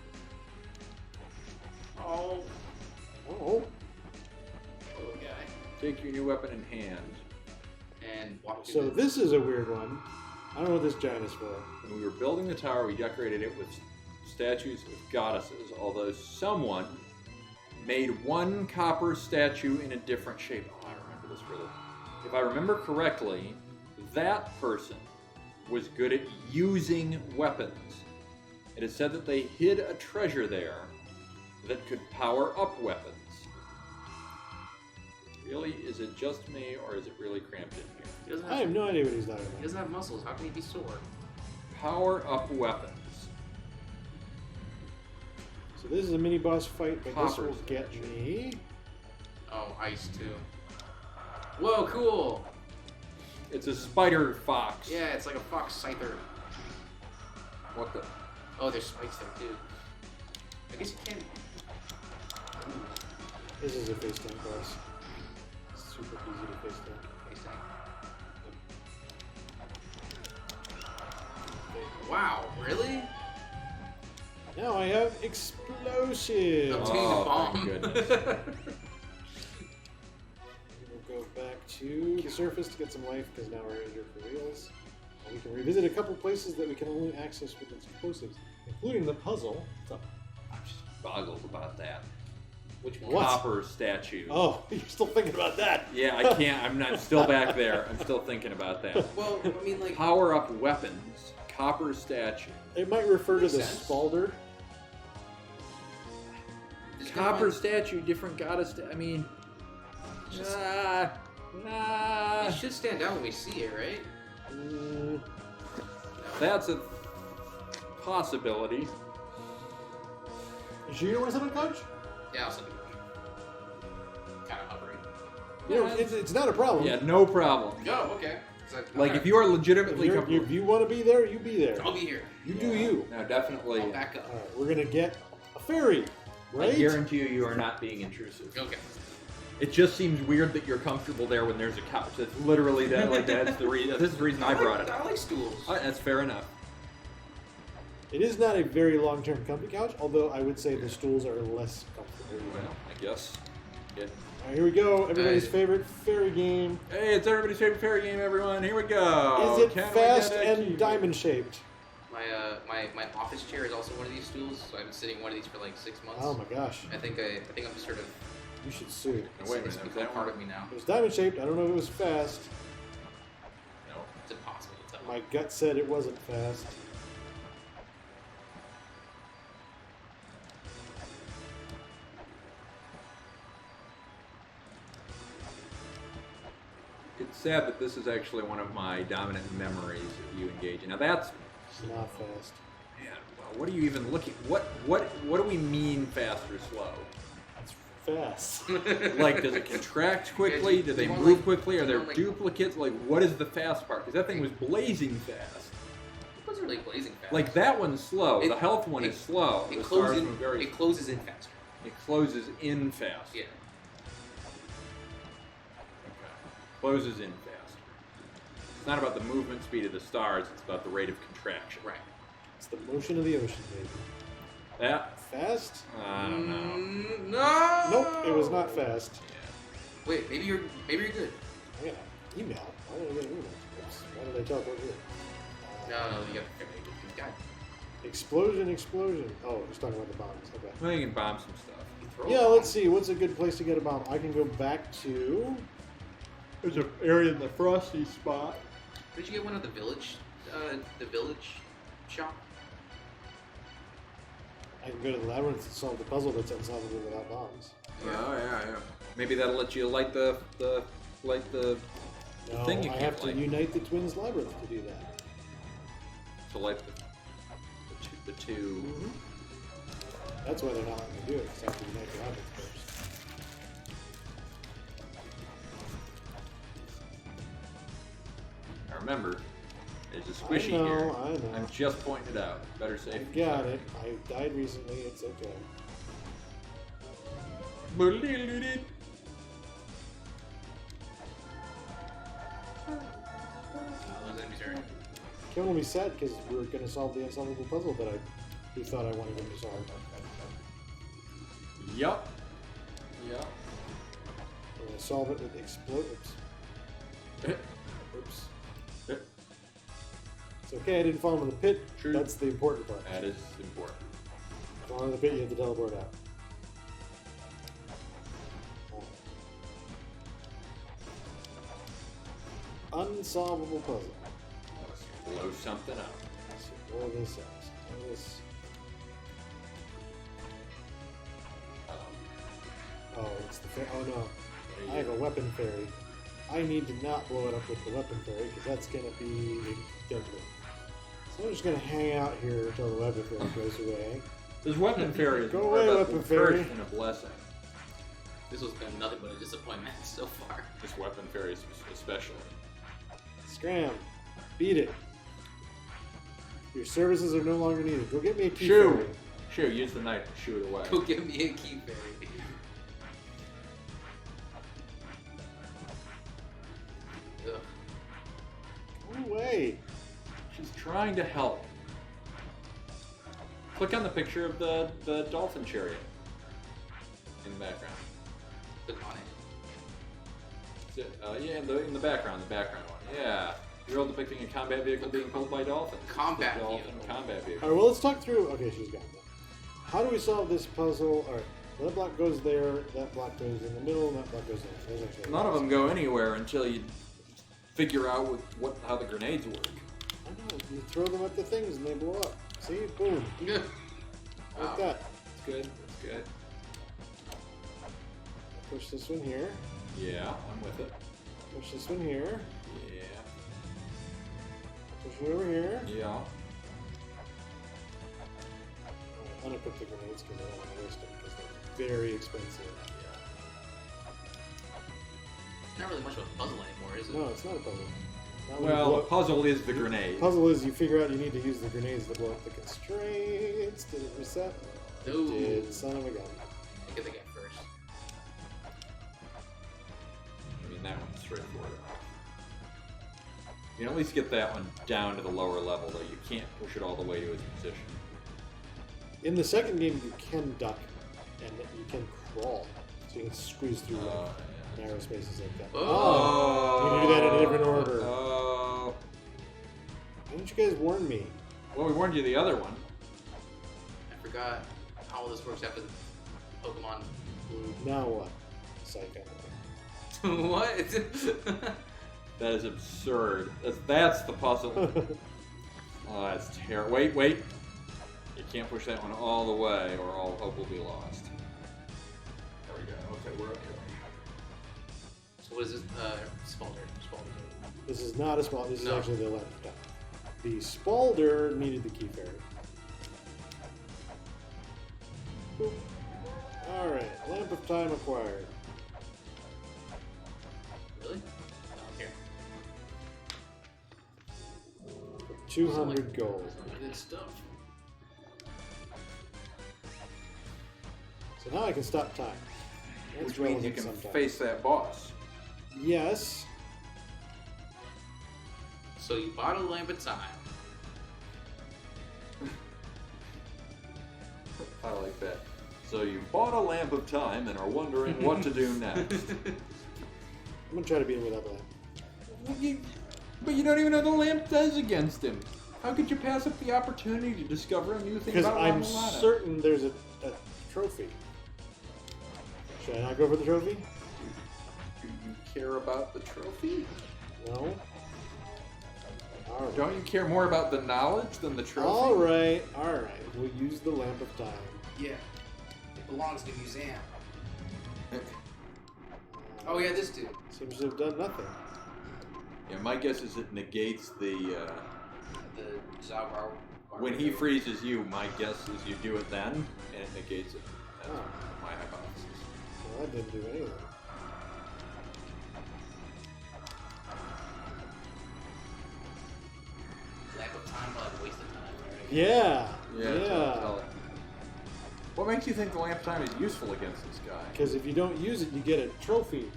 Oh. Oh. Oh, guy. Take your new weapon in hand. And walk through So the... this is a weird one. I don't know what this giant is for. When we were building the tower, we decorated it with statues of goddesses, although someone made one copper statue in a different shape. Oh, I remember this really. If I remember correctly, that person was good at using weapons. It is said that they hid a treasure there that could power up weapons. Really? Is it just me, or is it really cramped in here? He doesn't I have no idea what he's talking He about. doesn't have muscles. How can he be sore? Power up weapons. So this is a mini boss fight, but this Poppers. will get me. Oh, ice too. Whoa, cool! It's a spider fox. Yeah, it's like a fox scyther. What the? Oh, there's spikes there too. I guess you can. This is a face tank boss. Super easy to face tank. Wow, really? Now I have explosive. Obtain Oh, a bomb. thank goodness. We'll go back to the surface to get some life because now we're here for reals. And we can revisit a couple places that we can only access with explosives, including the puzzle. What's up? I'm just boggled about that. Which one? What? Copper statue. Oh, you're still thinking about that? Yeah, I can't. I'm still back there. I'm still thinking about that. Well, I mean, like, Power up weapons. Copper statue. It might refer to Makes the sense. Spalder. just Copper find- statue, different goddess. I mean, Just- nah. It should stand out when we see it, right? Mm, That's a possibility. you sure you don't want to sit on couch? Yeah, I'll send it. Kind of hovering. You know, it's not a problem. Yeah, no problem. Oh, okay. So, Like okay. if you are If, legitimately if you want to be there, you be there. I'll be here. You do you. No, definitely. I'll back up. All right, we're gonna get a fairy, right? I guarantee you are not being intrusive. Okay. It just seems weird that you're comfortable there when there's a couch. That's literally that. Like that's the reason. This is the reason I brought it I up. like stools. That's fair enough. It is not a very long-term comfy couch, although I would say the stools are less comfortable. Well, I guess. Yeah. All right, here we go. Everybody's Hey. favorite fairy game. Hey, it's everybody's favorite fairy game, everyone. Here we go. Is it Can we fast get a and key? diamond-shaped? My office chair is also one of these stools, so I've been sitting in one of these for like 6 months. Oh my goch, I think I'm just sort of you should sue. No, wait a it's minute. become That part one? of me now. It was diamond-shaped. I don't know if it was fast. No, it's impossible to tell. My gut said it wasn't fast. It's sad that this is actually one of my dominant memories of you engaging. Now that's It's not fast. man. Well, what are you even looking? What do we mean fast or slow? It's fast. Like, does it contract quickly? Do they You want, move like- quickly? Are you there want, like- duplicates? Like, what is the fast part? Because that thing was blazing fast. It wasn't really blazing fast. Like that one's slow. It- the health one it- is slow. it The closes stars in. move very. It closes in faster. It closes in fast. Yeah. Okay. Closes in fast. It's not about the movement speed of the stars. It's about the rate of contraction. Right. It's the motion of the ocean, baby. That Fast? I don't know. No. Nope, it was not fast. Yeah. Wait, maybe you're good. I got an email. Why did I get an email? Oops. Why did I teleport here? No, you got good guy. Explosion, explosion. Oh, he's talking about the bombs. Okay. Well, you can bomb some stuff. You throw Yeah, a let's bomb. see. What's a good place to get a bomb? I can go back to. There's an area in the frosty spot. Did you get one at the village? The village shop. I can go to the labyrinth and solve the puzzle that's unsolvable without bombs. Yeah. Maybe that'll let you light the No, thing you I can't have to light. unite the twins labyrinth to do that. to light the two. That's why they're not letting me do it, because I have to unite the labyrinth first. Now remember, there's a squishy I know, here. I know. I'm just pointing it out. Better safe. I than got sorry. it. I died recently. It's okay. Those enemies are. Kevin will be sad because we were going to solve the unsolvable puzzle that he thought I wanted him to solve. Yup. Yup. We're going to solve it with explosives. Oops. It's okay, I didn't fall into the pit. True. That's the important part. That is important. Fall into the pit, you have to teleport out. unsolvable puzzle. Let's blow something up. So blow this up. Blow this. Oh, it's the fairy. Oh no. I have a weapon fairy. I need to not blow it up with the weapon fairy because that's going to be deadly. So I'm just going to hang out here until the weapon fairy goes away. This weapon fairy is Go more away, of a weapon curse fairy. than a blessing. This has been nothing but a disappointment so far. This weapon fairy especially. Scram. Beat it. Your services are no longer needed. Go get me a key Shoo! fairy. Shoo, use the knife to shoo it away. Go give me a key fairy. Ugh. Go away. She's trying to help. Click on the picture of the dolphin chariot in the background. Click on it. Yeah, in the background one. Yeah. You're all depicting a combat vehicle being pulled by dolphins. Combat The dolphin vehicle. combat vehicle. Alright, well, let's talk through. Okay, she's gone. How do we solve this puzzle? Alright, that block goes there, that block goes in the middle, and that block goes there. There's actually None of them go anywhere until you figure out how the grenades work. I know. You throw them at the things and they blow up. See? Boom. Like Wow. that. That's good. That's good. Push this one here. Yeah, I'm with it. Push this one here. Yeah. Push it over here. Yeah. I'm gonna put the grenades because I don't want to waste them because they're very expensive. Not really much of a puzzle anymore, is it? No, it's not a puzzle. Not when you Well, blow the up- puzzle is the grenade. puzzle is you figure out you need to use the grenades to blow up the constraints. Did it reset? Ooh. Did. Son of a gun. I get the game first. I mean, that one's straightforward. You can at least get that one down to the lower level, though you can't push it all the way to its position. In the second game, you can duck and you can crawl, so you can squeeze through like, narrow spaces like that. Oh. You can do that in a different order. Oh. Why didn't you guys warn me? Well, we warned you the other one. I forgot how all this works after the Pokemon Blue. Now what? Psycho. What? That is absurd. That's the puzzle. Oh, that's terrible. Wait. You can't push that one all the way, or all hope will be lost. There we go. Okay, we're okay. So what is this? Spalder. This is not a Spalder. This is No. actually the lamp of time. The Spalder needed the key fairy. Boop. All right, lamp of time acquired. Really? Oh, here. 200 gold. Good stuff. So now I can stop time. That's Which means you relevant can sometimes. face that boss. Yes. So you bought a lamp of time. I like that. So you bought a lamp of time and are wondering what to do next. I'm gonna try to beat him without the lamp. But you don't even know the lamp does against him. How could you pass up the opportunity to discover a new thing Because about I'm Mulana? certain there's a trophy. Should I not go for the trophy? Do you care about the trophy? No. All right. Don't you care more about the knowledge than the trophy? All right. We'll use the lamp of time. Yeah. It belongs to the museum. Oh yeah, this dude. Seems to have done nothing. Yeah, my guess is it negates the. The Zabar. When he freezes you, my guess is you do it then, and it negates it. That's Oh. my hypothesis. Well, that didn't do anything. Lamp of time, like a waste of time, right? Yeah. Tell it. What makes you think the lamp time is useful against this guy? Because if you don't use it, you get a trophy.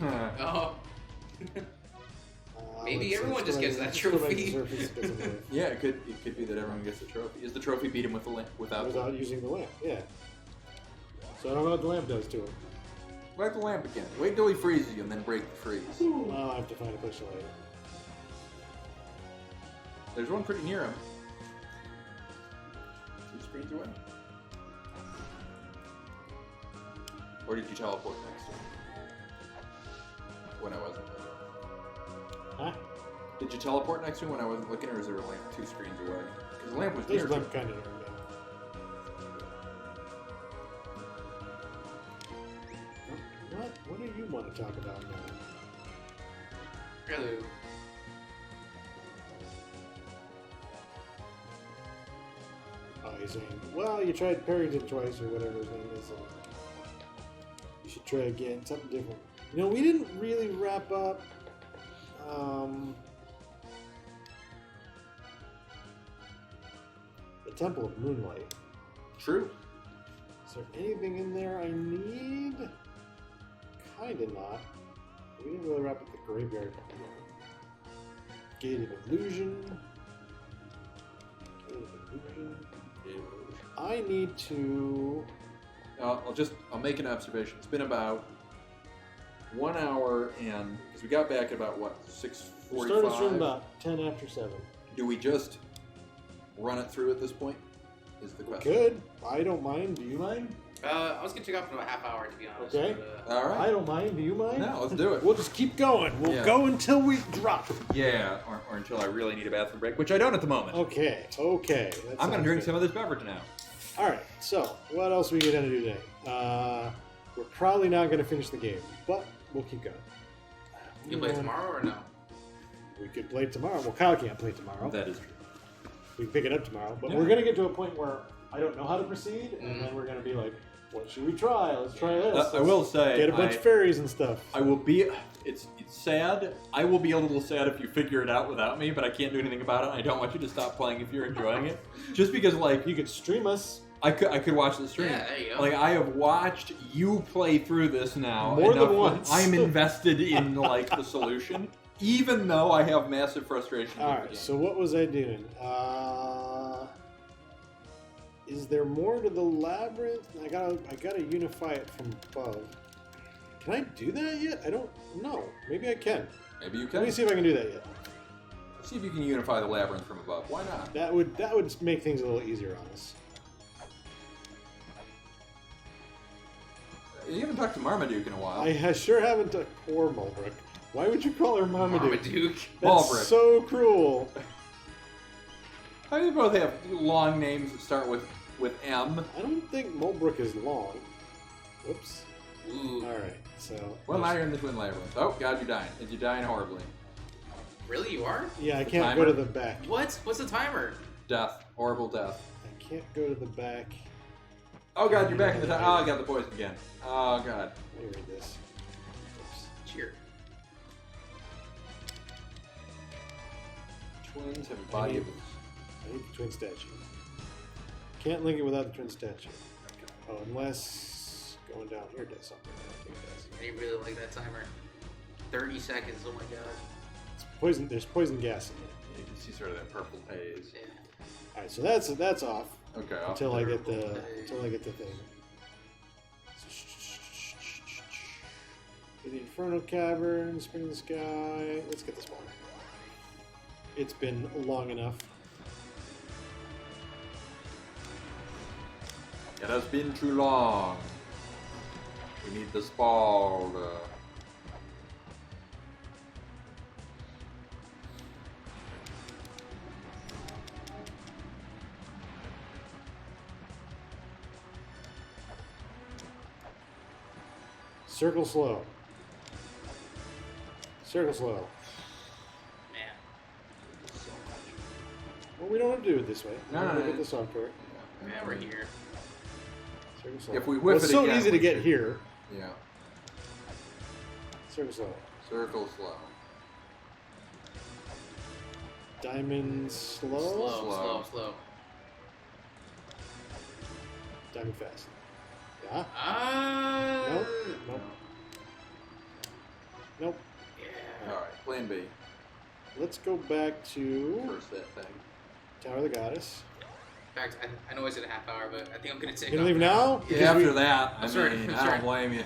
Oh. Maybe let's- everyone let's just go gets ahead- that let's go back to trophy. surface, it doesn't work. Yeah, it could be that everyone gets the trophy. Is the trophy beat him with the lamp without Without using the lamp, yeah. So I don't know what the lamp does to him. Light the lamp again. Wait till he freezes you and then break the freeze. Well, I have to find a place to light it. There's one pretty near him. 2 screens away. Or did you teleport next to him? When I wasn't. Huh? Did you teleport next to him when I wasn't looking, or was there like 2 screens away? Because the lamp was There's near. lamp kind of near me. What do you want to talk about now? Hello. Oh, he's saying, well, you tried Parrington twice, or whatever his name is. You should try again, something different. You know, we didn't really wrap up. The Temple of Moonlight. True. Is there anything in there I need? Kinda not. We didn't really wrap up the graveyard. Gate of Illusion. Gate of Illusion. I need to. I'll make an observation. It's been about 1 hour, and because we got back at about what, 6:45. Started stream about 10 after 7. Do we just run it through at this point? Is the question. Good. I don't mind. Do you mind? I was gonna check out for a half hour, to be honest. Okay. But, All right. I don't mind. Do you mind? No, let's do it. We'll just keep going. We'll Yeah. go until we drop. Yeah, or until I really need a bathroom break, which I don't at the moment. Okay. I'm going to drink some of this beverage now. All right. So, what else are we going to do today? We're probably not going to finish the game, but we'll keep going. you can play tomorrow or no? We could play tomorrow. Well, Kyle can't play tomorrow. That is true. We can pick it up tomorrow, but Yeah. we're going to get to a point where I don't know how to proceed, and then we're going to be like, what should we try? Let's try this. I will say, Get a bunch of fairies and stuff. I will be. It's sad. I will be a little sad if you figure it out without me, but I can't do anything about it. I don't want you to stop playing if you're enjoying it. Just because, like, You could stream us. I could watch the stream. Yeah, there you go. Like, I have watched you play through this now More than enough that once. I'm invested in like the solution, even though I have massive frustration. All with the right. game. So what was I doing? Is there more to the labyrinth? I gotta unify it from above. Can I do that yet? I don't know. Maybe I can. Maybe you Let can. me see if I can do that yet. See if you can unify the labyrinth from above. Why not? That would make things a little easier on us. You haven't talked to Marmaduke in a while. I sure haven't. Poor Mulbrook. Why would you call her Marmaduke? Marmaduke. That's Mulbrook. so cruel. How do they both have long names that start with M? I don't think Mulbrook is long. Whoops. Ooh. All right. So. Well, now you're in the Twin Labyrinth. Oh, God, you're dying. And you're dying horribly. Really, you are? Yeah, I The can't timer? go to the back. What? What's the timer? Death. Horrible death. I can't go to the back. Oh, God, you're back in the time. Oh, I got the poison again. Oh, God. Let me read this. Oops. Cheer. Twins have a body of... I need the twin statue. Can't link it without the twin statue. Oh, unless going down here does something. I think it does. I really like that timer. 30 seconds. Oh my god. It's poison. There's poison gas in it. You can see sort of that purple haze. Yeah. All right, so that's off Okay. off until the I get purple. the thing. The Inferno Cavern, Spring in the Sky. Let's get this one. It's been long enough. It has been too long. We need the spall. Circle slow. Circle slow. Man. Well, we don't have to do it this way. No, We're no, gonna no. get the software. Man, we're here. Circle slow. If we whiff well, it's it so again, easy to we get should- here. Yeah. Circle slow. Circle slow. Diamond slow. Slow. Diamond fast. Yeah. Ah. Nope. Nope. Yeah. All right. Plan B. Let's go back to First that thing. Tower of the Goddess. In fact, I know I said a half hour, but I think I'm gonna take You gonna off leave now? Yeah. Because After we- that, I I'm sorry, mean, I'm I sorry. don't blame you.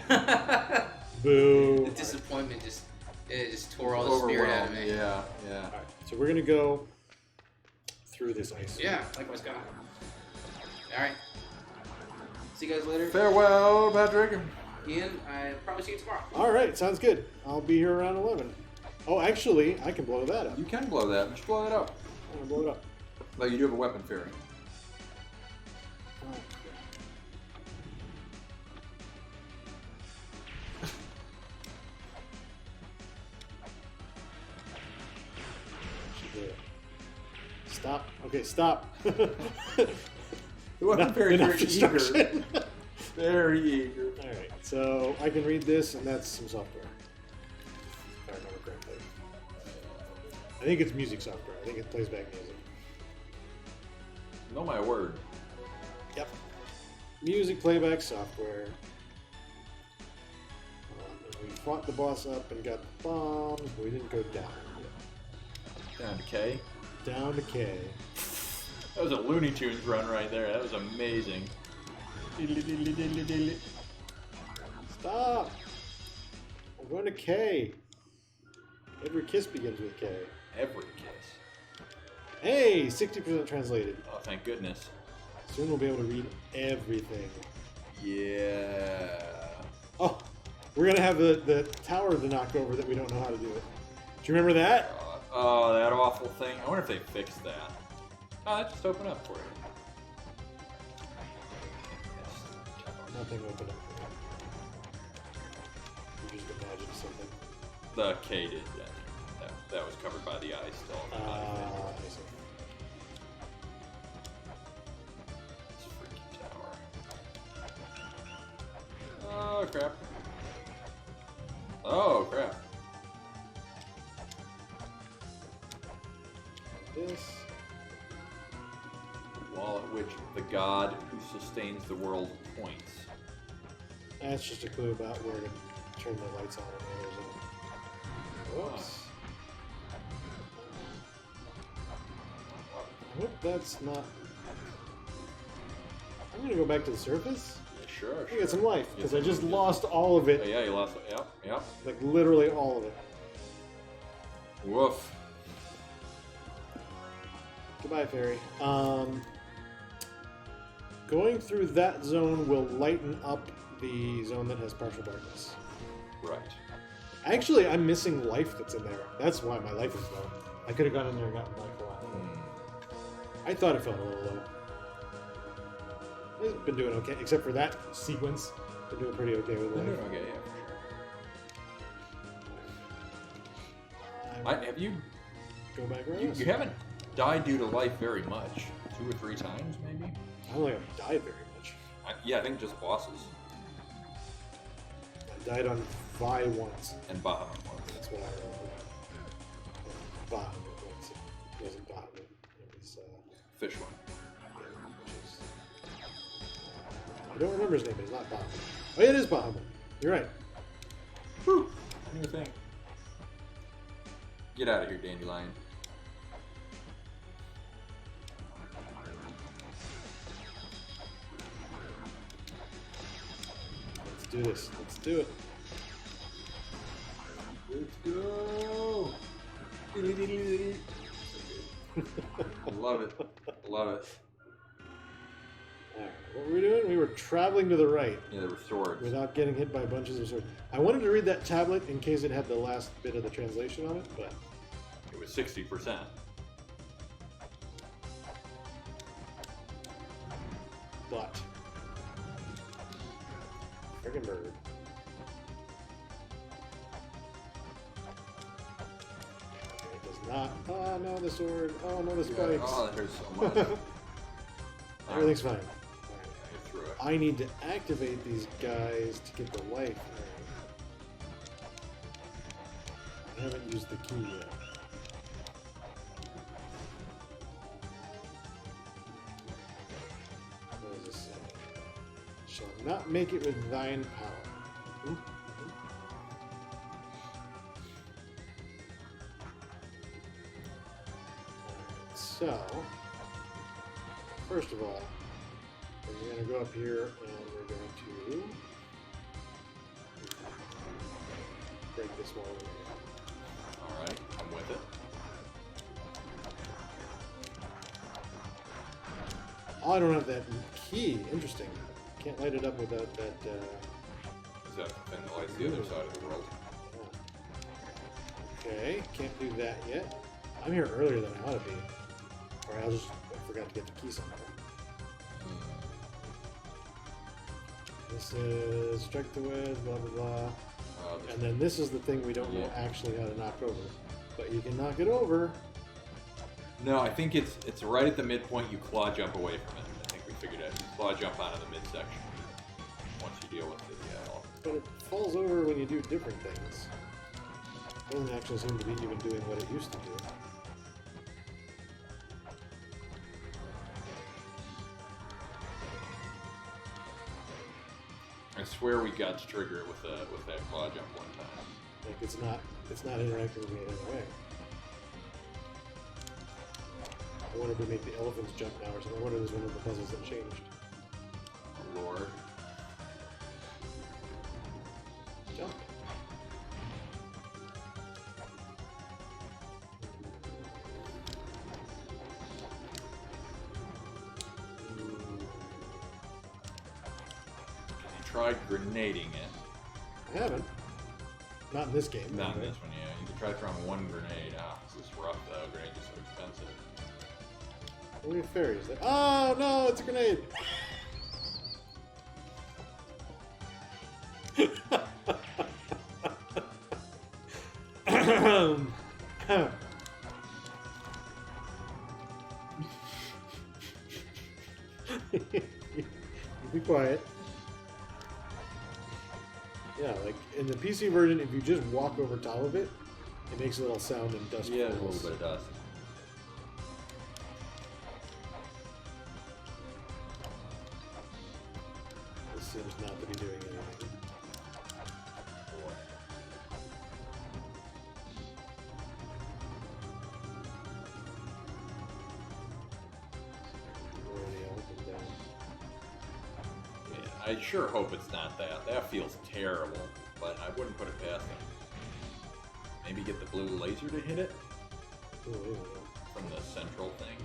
Boo. The disappointment just tore all the spirit out of me. Yeah, yeah. All right, so we're gonna go through this ice. Yeah, likewise, God. All right. See you guys later. Farewell, Patrick. Ian, I promise you tomorrow. All right, sounds good. I'll be here around 11. Oh, actually, I can blow that up. You can blow that. Just blow it up. I'm gonna blow it up. But you do have a weapon fairy. Oh, stop. Okay, stop. The weapon fairy is Enough very destruction. eager. Very eager. Alright, so I can read this, and that's some software. If I remember correctly. I think it's music software. I think it plays back music. Know my word. Yep. Music playback software. And we fought the boss up and got the bombs, but we didn't go down. Down to K. Down to K. That was a Looney Tunes run right there. That was amazing. Stop! I'm going to K. Every kiss begins with K. Every kiss. Hey! 60% translated. Oh, thank goodness. Soon we'll be able to read everything. Yeah. Oh! We're going to have the tower to knock over that we don't know how to do it. Do you remember that? Oh, that awful thing. I wonder if they fixed that. Oh, that just opened up for you. Nothing opened up. You just imagine something. The K did that. That was covered by the ice still. I see. This freaking tower. Oh, crap. Oh, crap. This. Wall at which the god who sustains the world points. That's just a clue about where to turn the lights on and where Whoops. I hope that's not... I'm going to go back to the surface. Yeah, sure. I get some life, because I Yes, just you did. lost all of Oh, it. yeah, you lost it. Yep, yep. Like, literally all of it. Woof. Goodbye, fairy. Going through that zone will lighten up the zone that has partial darkness. Right. Actually, I'm missing life that's in there. That's why my life is low. I could have gone in there and gotten life for a while. I thought it felt a little low. I've been doing okay, except for that sequence. Been doing pretty okay with life. Okay, yeah, for sure. Have you Go back around. you haven't died due to life very much. 2 or 3 times, maybe? I don't think I've died very much. Yeah, I think just bosses. I died on Vi once. And Bahamut once. That's what I remember. Bahamut once. It wasn't Bahamut. It was, Fish one. I don't remember his name, but it's not Bahamut. Oh, yeah, it is Bahamut. You're right. Whew! New thing. Get out of here, Dandelion. Let's do this. Let's do it. Let's go! Love it. Love it. Alright, what were we doing? We were traveling to the right Yeah, there were swords. without getting hit by bunches of swords. I wanted to read that tablet in case it had the last bit of the translation on it, but It was 60%. Friggin' bird. Okay, it does not. Oh no, the sword. Oh no, the spikes. Oh, that hurts so much. Everything's fine. Get through it. I need to activate these guys to get the life. I haven't used the key yet. What does this say? Shall not make it with thine power. Ooh. So, first of all, we're going to go up here and we're going to break this wall. Alright, I'm with it. Oh, I don't have that key. Interesting. Can't light it up without that. Is that the thing that lights the other side of the world? Okay, can't do that yet. I'm here earlier than I ought to be. Or I forgot to get the key somewhere. This is strike the wedge, blah blah blah. And then this is the thing we don't know actually how to knock over. But you can knock it over. No, I think it's right at the midpoint. You claw jump away from it. I think we figured out. You claw jump onto the midsection once you deal with the But it falls over when you do different things. It doesn't actually seem to be even doing what it used to do. I swear we got to trigger it with that claw jump one time. Like it's not interacting with me in any way. I wonder if we make the elephants jump now or something. I wonder if there's one of the puzzles that changed. Oh, Lord. Jump. You tried grenading it. I haven't. Not in this game. Not in anyway. this one, yeah. You could try throwing one grenade. Ah, this is rough though. Grenades are so expensive. What are your fairies? Oh no, it's a grenade! Be quiet. Yeah, like in the PC version, if you just walk over top of it, it makes a little sound and dust. Yeah, a falls. little bit of dust. This seems not to be doing anything. I sure hope it's not that. That feels terrible, but I wouldn't put it past him. Maybe get the blue laser to hit it from the central thing.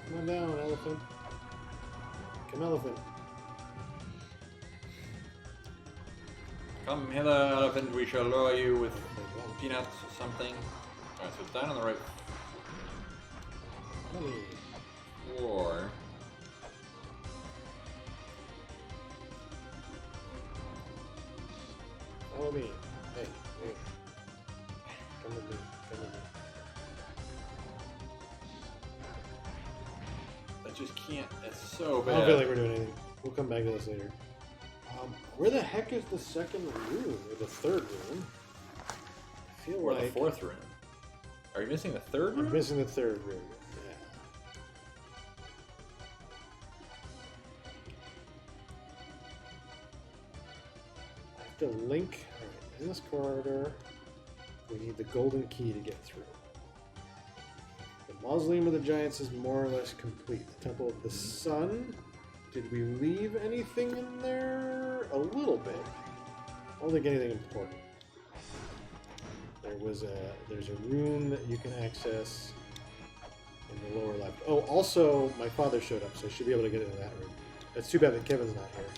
Come on down, elephant. Come, elephant. Come hither, elephant, we shall lure you with peanuts or something. Alright, so it's down on the right Money. floor. Follow me. Hey, hey. Come with me. Come with me. I just can't. It's so I bad. don't feel like we're doing anything. We'll come back to this later. Where the heck is the second room? Or the third room? I feel Or like the fourth room. Are you missing the third room? I'm missing the third room. Yeah. I have to link. Alright, in this corridor, we need the golden key to get through. The Mausoleum of the Giants is more or less complete. The Temple of the Sun. Did we leave anything in there? A little bit. I don't think anything important. There's a room that you can access in the lower left. Oh, also, my father showed up, so I should be able to get into that room. It's too bad that Kevin's not here.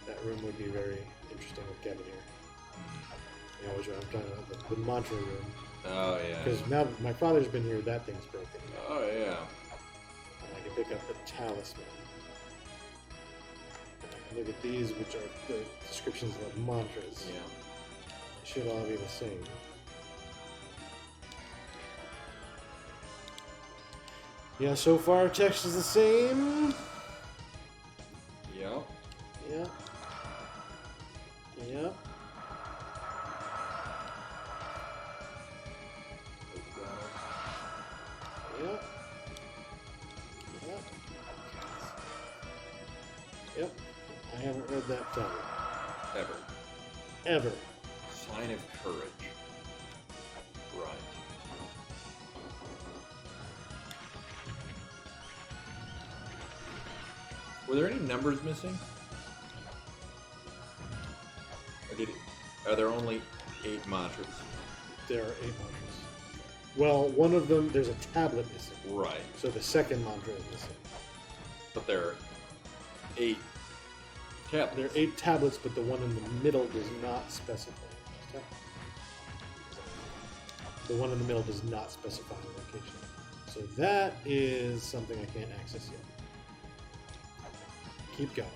That room would be very interesting with Kevin here. You know which one I'm talking about, the mantra room. Oh, yeah. Because now that my father's been here, that thing's broken. Oh, yeah. And I can pick up the talisman. And look at these, which are the descriptions of mantras. Yeah. They should all be the same. Yeah, so far text is the same. Yep. Yeah. Yeah. Yep. Yep. Yep. I haven't read that tell Ever. ever. Sign of courage. Right. Were there any numbers missing? Or are there only 8 mantras? There are 8 mantras. Well, one of them, there's a tablet missing. Right. So the second mantra is missing. But there are 8 tablets. There are 8 tablets, but the one in the middle does not specify. The one in the middle does not specify the location. So that is something I can't access yet. Keep going.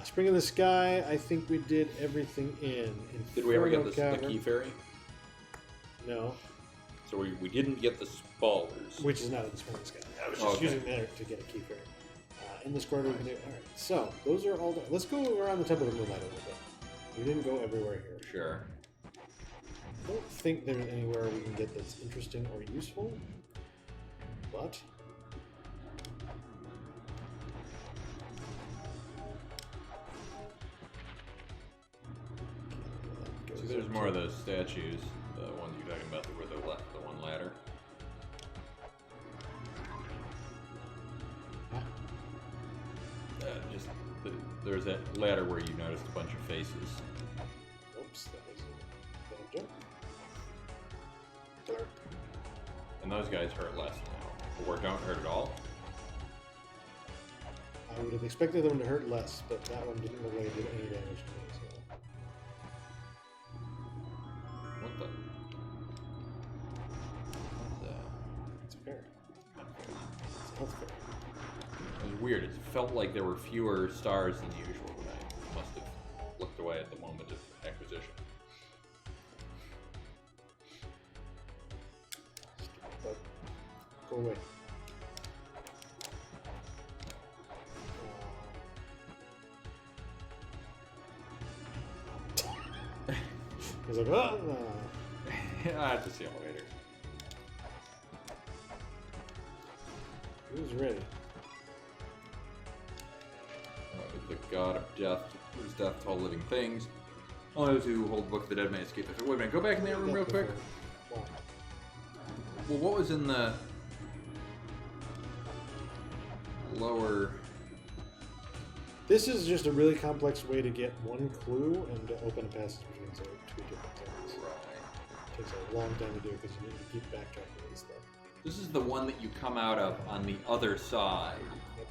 Spring in the Sky, I think we did everything in. Did we ever get Inferno the key fairy? No. So we didn't get the spallers. Which is not in the Spring in the Sky. I was just using there to get a key fairy. In this corridor, we can do. Alright, so those are all done. Let's go around the Temple of Moonlight a little bit. We didn't go everywhere here. Sure. I don't think there's anywhere we can get that's interesting or useful, but So there's more of those statues, the ones you're talking about where they left the one ladder. There's that ladder where you noticed a bunch of faces. Oops, that was a jump. Derp. And those guys hurt less now. Or don't hurt at all. I would have expected them to hurt less, but that one didn't look like it did any damage to me. So. What the? It's fair. It's health fair. It was weird. It felt like there were fewer stars than usual when I must have looked away at the moment of acquisition. But go away. He's like, oh, no. I have to see him later. Who's ready? The god of death, whose death to all living things. All those who hold the book of the dead may escape. Wait a minute, go back in that room real quick. Wow. Well, what was in the lower? This is just a really complex way to get one clue and to open a passage between two different things. Right. It takes a long time to do because you need to keep backtracking and stuff. This is the one that you come out of on the other side. Yep.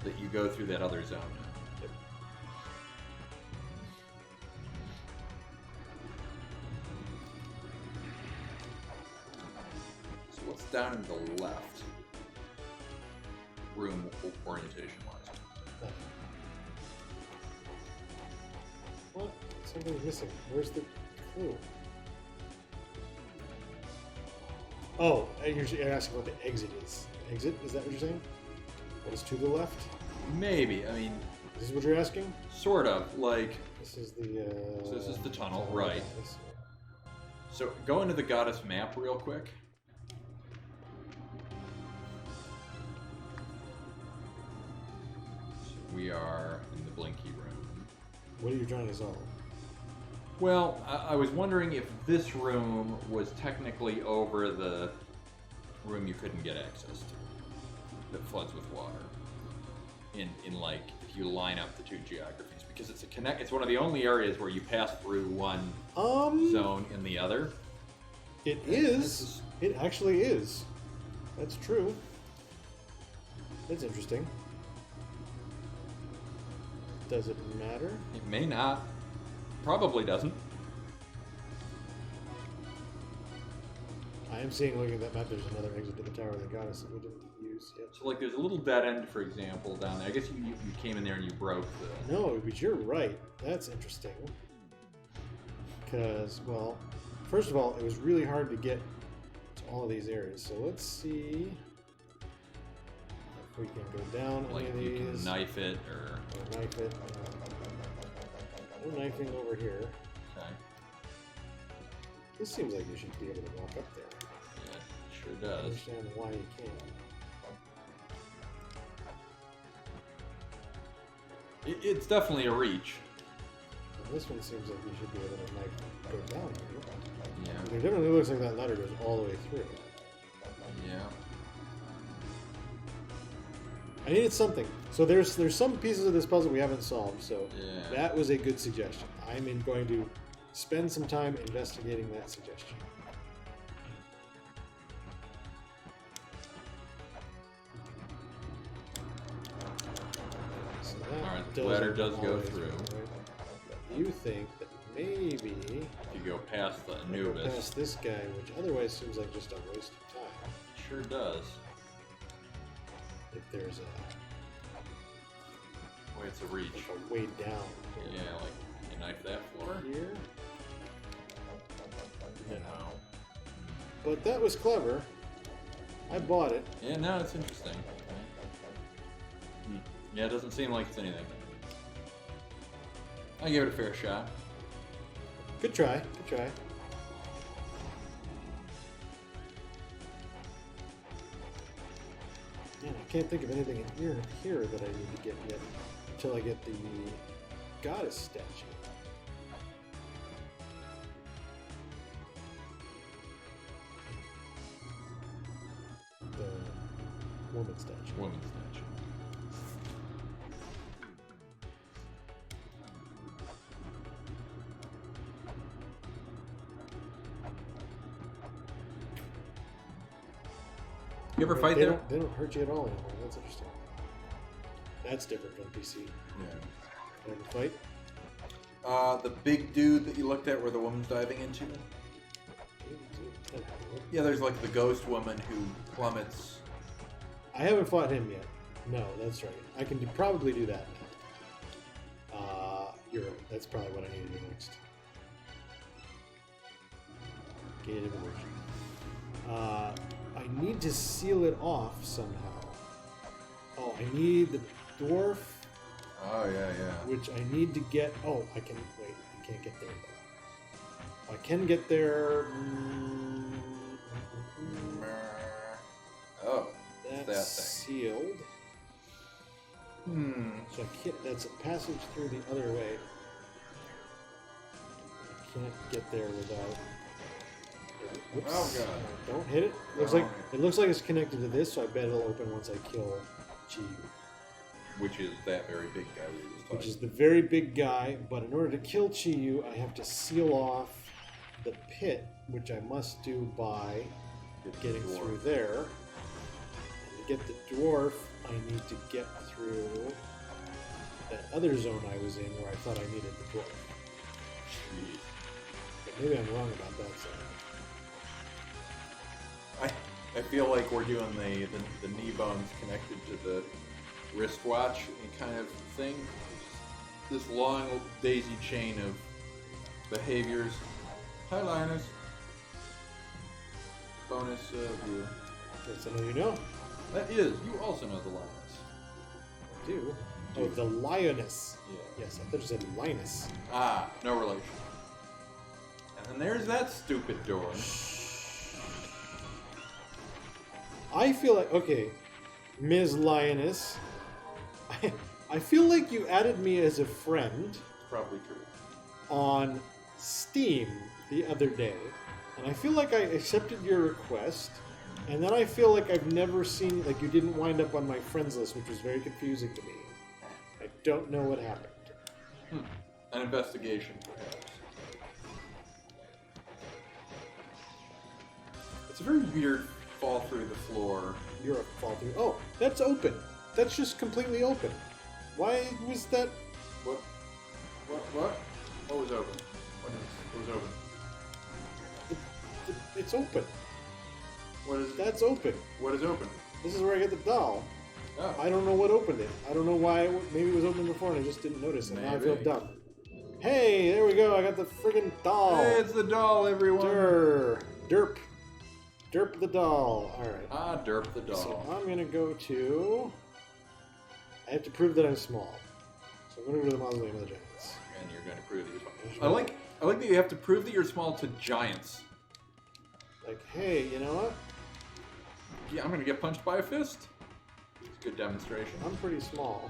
That you go through that other zone. Yep. So what's down in the left? Room orientation-wise. Nothing. What? Something's missing. Where's the clue? Oh, you're asking what the exit is. Exit? Is that what you're saying? What is to the left? Maybe. I mean, This is what you're asking? sort of. Like, This is the, so this is the tunnel, right. This- So go into the goddess map real quick. So we are in the Blinky room. What are you trying to solve? Well, I was wondering if this room was technically over the room you couldn't get access to, that floods with water. In like, if you line up the two geographies, because it's it's one of the only areas where you pass through one zone in the other. It is. It actually is. That's true. That's interesting. Does it matter? It may not. Probably doesn't. I am seeing, looking at that map, there's another exit to the tower that got us that we didn't use yet. So like, there's a little dead end, for example, down there. I guess you came in there and you broke the. No, but you're right. That's interesting. Because, well, first of all, it was really hard to get to all of these areas. So let's see if we can go down Like, any of you these. can knife it or. Or knife it. No knifing over here. Okay. This seems like you should be able to walk up there. Yeah, it sure I does. understand why you can't. It's definitely a reach. And this one seems like you should be able to like go down here. Yeah. It definitely looks like that ladder goes all the way through. Yeah. I needed something. So there's some pieces of this puzzle we haven't solved. So Yeah. that was a good suggestion. I'm going to spend some time investigating that suggestion. So that Alright, the ladder does go always through. work, right? But you think that maybe If you go past the go Anubis, past this guy, which otherwise seems like just a waste of time. sure does. If there's Boy, it's a reach. a way down Yeah, like you knife that floor. here. You know. But that was clever. I bought it. Yeah, no, it's interesting. Yeah, it doesn't seem like it's anything. I give it a fair shot. Good try. Good try. Man, I can't think of anything in here that I need to get yet until I get the goddess statue. The woman statue. Woman's statue. You ever fight they there? They don't hurt you at all anymore. That's interesting. That's different from PC. Yeah. Ever fight? The big dude that you looked at where the woman's diving into? Yeah, there's like the ghost woman who plummets. I haven't fought him yet. No, that's right. I can probably do that now. You're right. That's probably what I need to do next. Gated version. I need to seal it off somehow. Oh, I need the dwarf, Oh, yeah, yeah. which I need to get. Oh, I can. Wait, I can't get there though. I can get there. Oh, That's that thing. sealed. So I can't. That's a passage through the other way. I can't get there without. Whoops. Oh, God. Don't hit it. It looks like it's connected to this, so I bet it'll open once I kill Chi. Which is that very big guy we were just talking Which is the very big guy, but in order to kill Chi-Yu, I have to seal off the pit, which I must do by getting through there. And to get the dwarf, I need to get through that other zone I was in where I thought I needed the dwarf. Jeez. But maybe I'm wrong about that zone. I feel like we're doing the knee bones connected to the wristwatch kind of thing. This long daisy chain of behaviors. Hi, Linus. Bonus view. Yes, I know you know. That is, you also know the Linus. I do. Oh, the lioness. Yeah. Yes, I thought you said Linus. Ah, no relation. And then there's that stupid door. I feel like, okay, Ms. Lioness, I feel like you added me as a friend Probably true. on Steam the other day, and I feel like I accepted your request, and then I feel like I've never seen, like you didn't wind up on my friends list, which was very confusing to me. I don't know what happened. An investigation, perhaps. It's a very weird fall through the floor. You're a fall through. Oh, that's open. That's just completely open. Why was that? What? What was open? What was open? It's open. What is That's open. What is open? This is where I get the doll. Oh. I don't know what opened it. I don't know why. Maybe it was open before and I just didn't notice. And now I feel Maybe. dumb. Hey, there we go. I got the friggin' doll. Hey, it's the doll, everyone. Derp. Derp the doll. All right. Ah, derp the doll. So I'm gonna go to. I have to prove that I'm small. So I'm gonna go to the Mausoleum of the Giants. And you're going to prove that you're small. I like that you have to prove that you're small to giants. Like, hey, you know what? Yeah, I'm going to get punched by a fist. It's a good demonstration. I'm pretty small,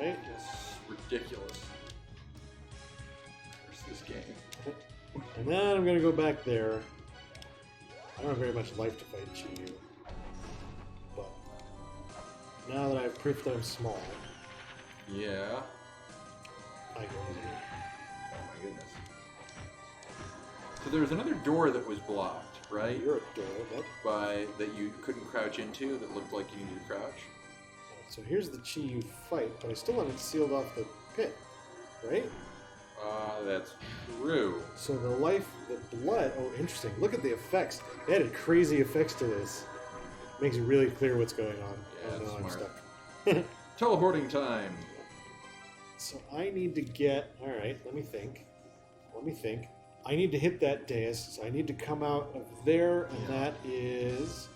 right? It's ridiculous. There's this game. And then I'm gonna go back there. I don't have very much life to fight Chi-Yu. But now that I've proved that I'm small, Yeah. I go easy. Oh my goodness. So there was another door that was blocked, right? You're a door. That you couldn't crouch into that looked like you needed to crouch. So here's the chi you fight, but I still want it sealed off the pit, right? That's true. So the blood. Oh, interesting. Look at the effects. They added crazy effects to this. Makes it really clear what's going on. Yeah, oh no, that's I'm smart. stuck. Teleporting time. So I need to get. All right, let me think. I need to hit that dais. So I need to come out of there, and that is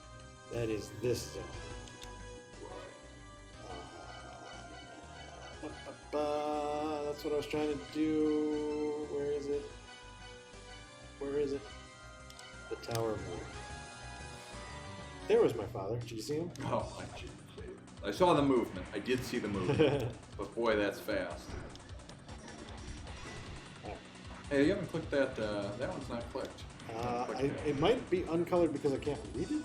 this zone. That's what I was trying to do. Where is it? The Tower of War. There was my father. Did you see him? Oh, I saw the movement. I did see the movement. But boy, that's fast. Hey, you haven't clicked that. That one's not clicked. It might be uncolored because I can't read it.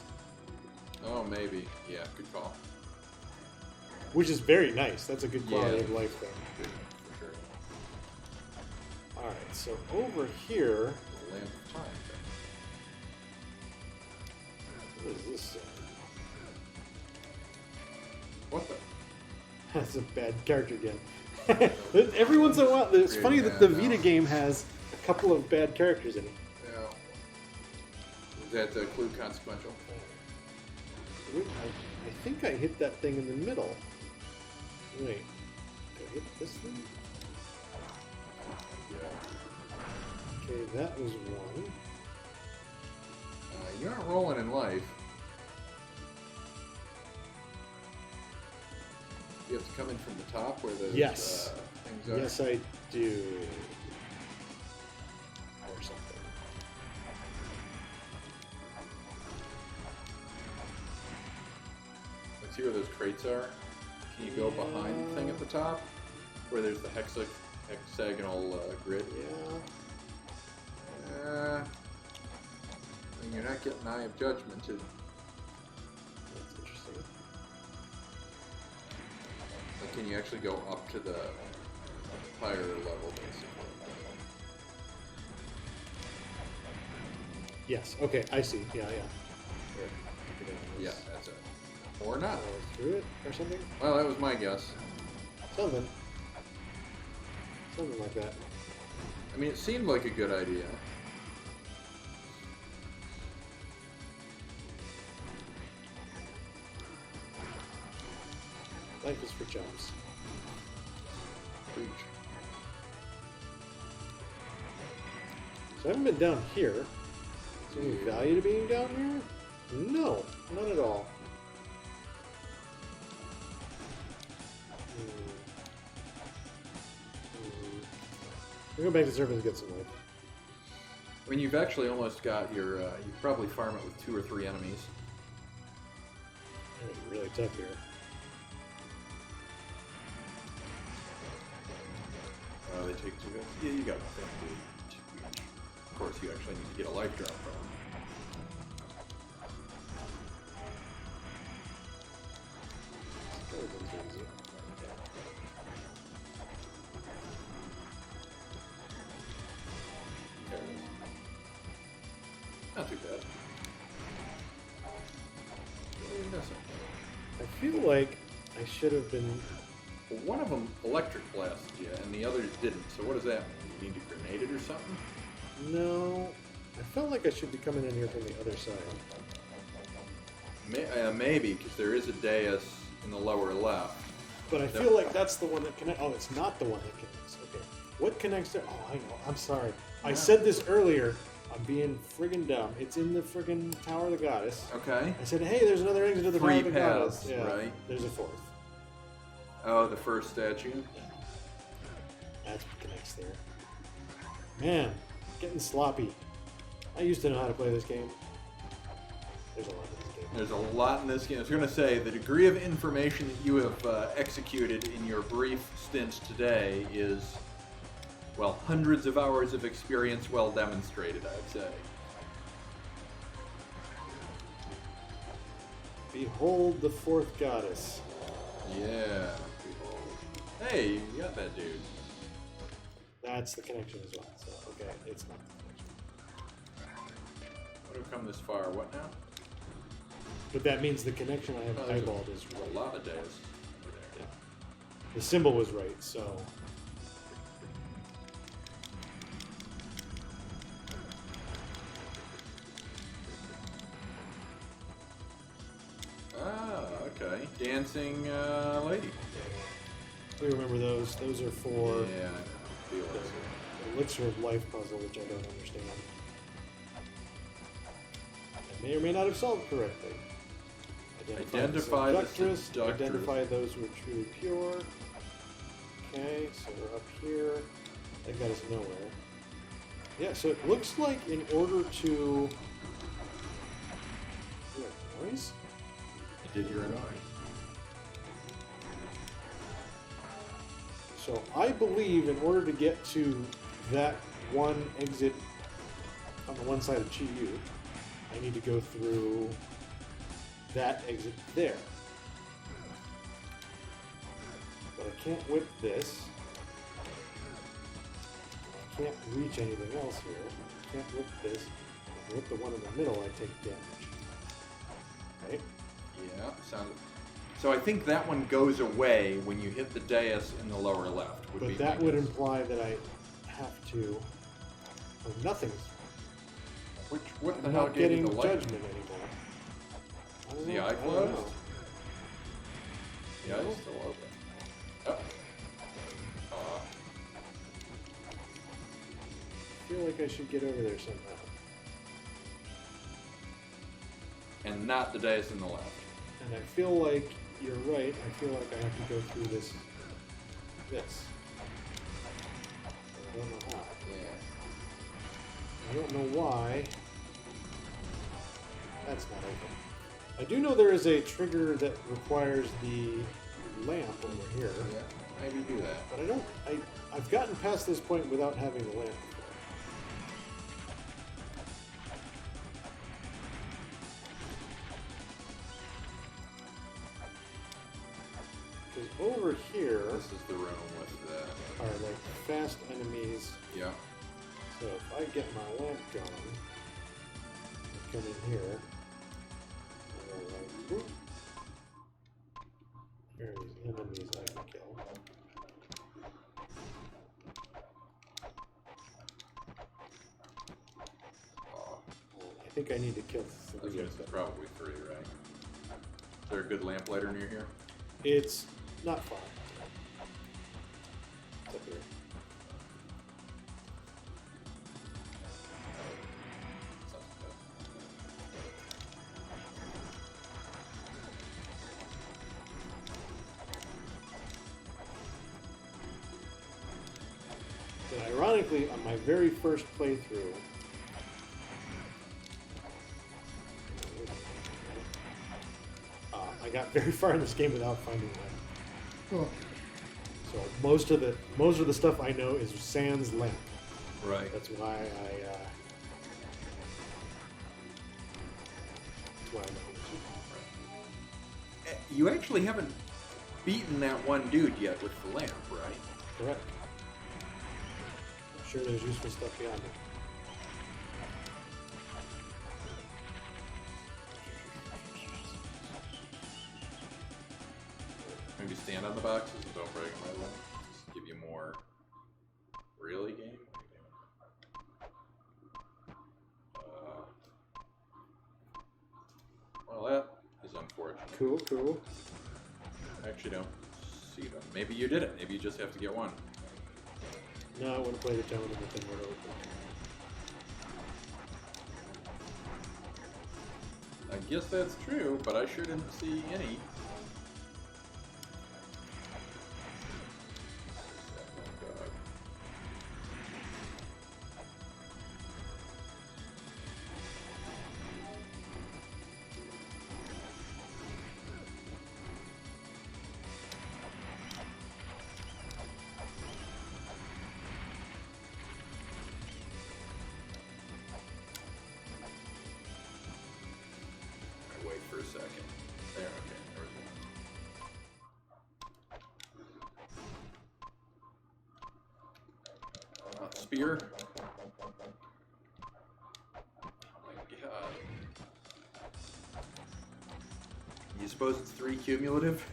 Oh, maybe. Yeah, good call. Which is very nice. That's a good quality of life thing. Good, for sure. Alright, so over here. The Lamp of Time thing. What is this? What the? That's a bad character again. Every once in a while, it's funny that the Vita game has a couple of bad characters in it. Yeah. Is that the clue consequential? I think I hit that thing in the middle. Wait, did I hit this thing? Yeah. Okay, that was one. You aren't rolling in life. You have to come in from the top where those Yes. things are. Yes, I do. Or something. Let's see where those crates are. Can you go behind the thing at the top? Where there's the hexagonal grid? Yeah. And you're not getting Eye of Judgment. That's interesting. Like, can you actually go up to the higher level, basically? Yes, okay, I see. Yeah. Yeah, that's it. Or not. Through it or something? Well, that was my guess. Something like that. I mean, it seemed like a good idea. Life is for chumps. Preach. So I haven't been down here. Is there any value to being down here? No, none at all. We'll go back to the surface and get some life. I mean, you've actually almost got your. You probably farm it with 2 or 3 enemies. It's really tough here. They take 2 hits. Yeah, you got nothing to do. Of course, you actually need to get a life drop from them. Not too bad. What are you missing? I feel like I should have been. Well, one of them electric blasted you, and the others didn't. So what does that mean? You need to grenade it or something? No, I felt like I should be coming in here from the other side. Maybe, because there is a dais in the lower left. But I feel like that's the one that connects. Oh, it's not the one that connects. Okay. What connects there? Oh, I know. I'm sorry. I said this earlier. I'm being friggin' dumb. It's in the friggin' Tower of the Goddess. Okay. I said, hey, there's another exit to the Tower 3 of the Goddess. paths, Yeah, right? There's a 4th. Oh, the first statue? That's what connects there. Man, getting sloppy. I used to know how to play this game. There's a lot in this game. There's a lot in this game. I was going to say, the degree of information that you have executed in your brief stint today is, well, hundreds of hours of experience well demonstrated, I'd say. Behold the 4th goddess. Yeah. Hey, you got that dude. That's the connection as well. So, okay, it's not the connection. What have come this far? What now? But that means the connection I have Oh, there's eyeballed is a right. lot of days over there. Yeah. The symbol was right, so. Ah, okay. Dancing lady. We remember those. Those are for Yeah, I feel it. the elixir of life puzzle, which I don't understand. I may or may not have solved correctly. Identify the seductress, seductress. identify those who are truly pure. Okay, so we're up here. That got us nowhere. Yeah, so it looks like in order to... What, noise? I did hear a noise. So I believe in order to get to that one exit on the one side of Chi Yu, I need to go through that exit there. But I can't whip this. I can't reach anything else here. I can't whip this. If I whip the one in the middle, I take damage. Right? Yeah, sounded. So I think that one goes away when you hit the dais in the lower left. Would be But that my would guess. imply that I have to... Oh, nothing's... What the I'm hell not gave you getting the light? judgment anymore. I don't The know. eye I don't closed? know. Yeah, No. it's still open. Oh. I feel like I should get over there somehow. And not the dais in the left. And I feel like you're right. I feel like I have to go through this. I don't know how. I don't know why. That's not open. I do know there is a trigger that requires the lamp over here, Yeah, maybe do that. but I don't. I've gotten past this point without having the lamp. Because over here This is the room with the. are like fast enemies. Yeah. So if I get my lamp going, I come in here. And go like, whoop. Here are these enemies I can kill. Oh, I think I need to kill I three guess of it's them. probably 3, right? Is there a good lamplighter near here? It's not far. It's up here. Sounds But ironically, on my very first playthrough, I got very far in this game without finding lamp. So most of the stuff I know is sans lamp. good. Right. That's why I know. You actually haven't beaten that one dude yet with the lamp, right? Correct. I'm sure there's useful stuff beyond it. Maybe stand on the boxes and don't break them right away. Just give you more. Really, game? Well, that is unfortunate. Cool. I actually don't see them. Maybe you did it. Maybe you just have to get one. No, I want to play the tone and the thing would open. I guess that's true, but I sure didn't see any. Wait for a second. There, okay, there we go. spear. Oh my god. You suppose it's 3 cumulative?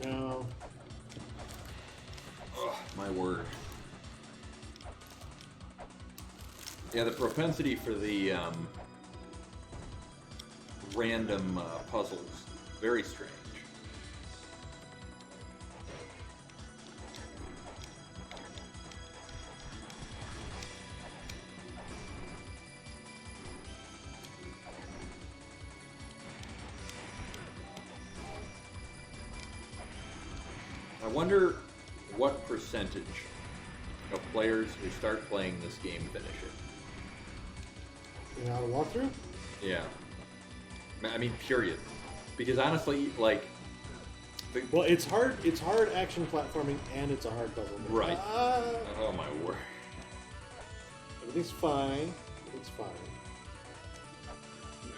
No. Ugh, my word. Yeah, the propensity for the random puzzles, very strange. I wonder what percentage of players who start playing this game finish it. You know how to walk through? Yeah. I mean, period. Because honestly, like... Well, it's hard. It's hard action platforming, and it's a hard puzzle. Right. Oh my word. Everything's fine. It's fine.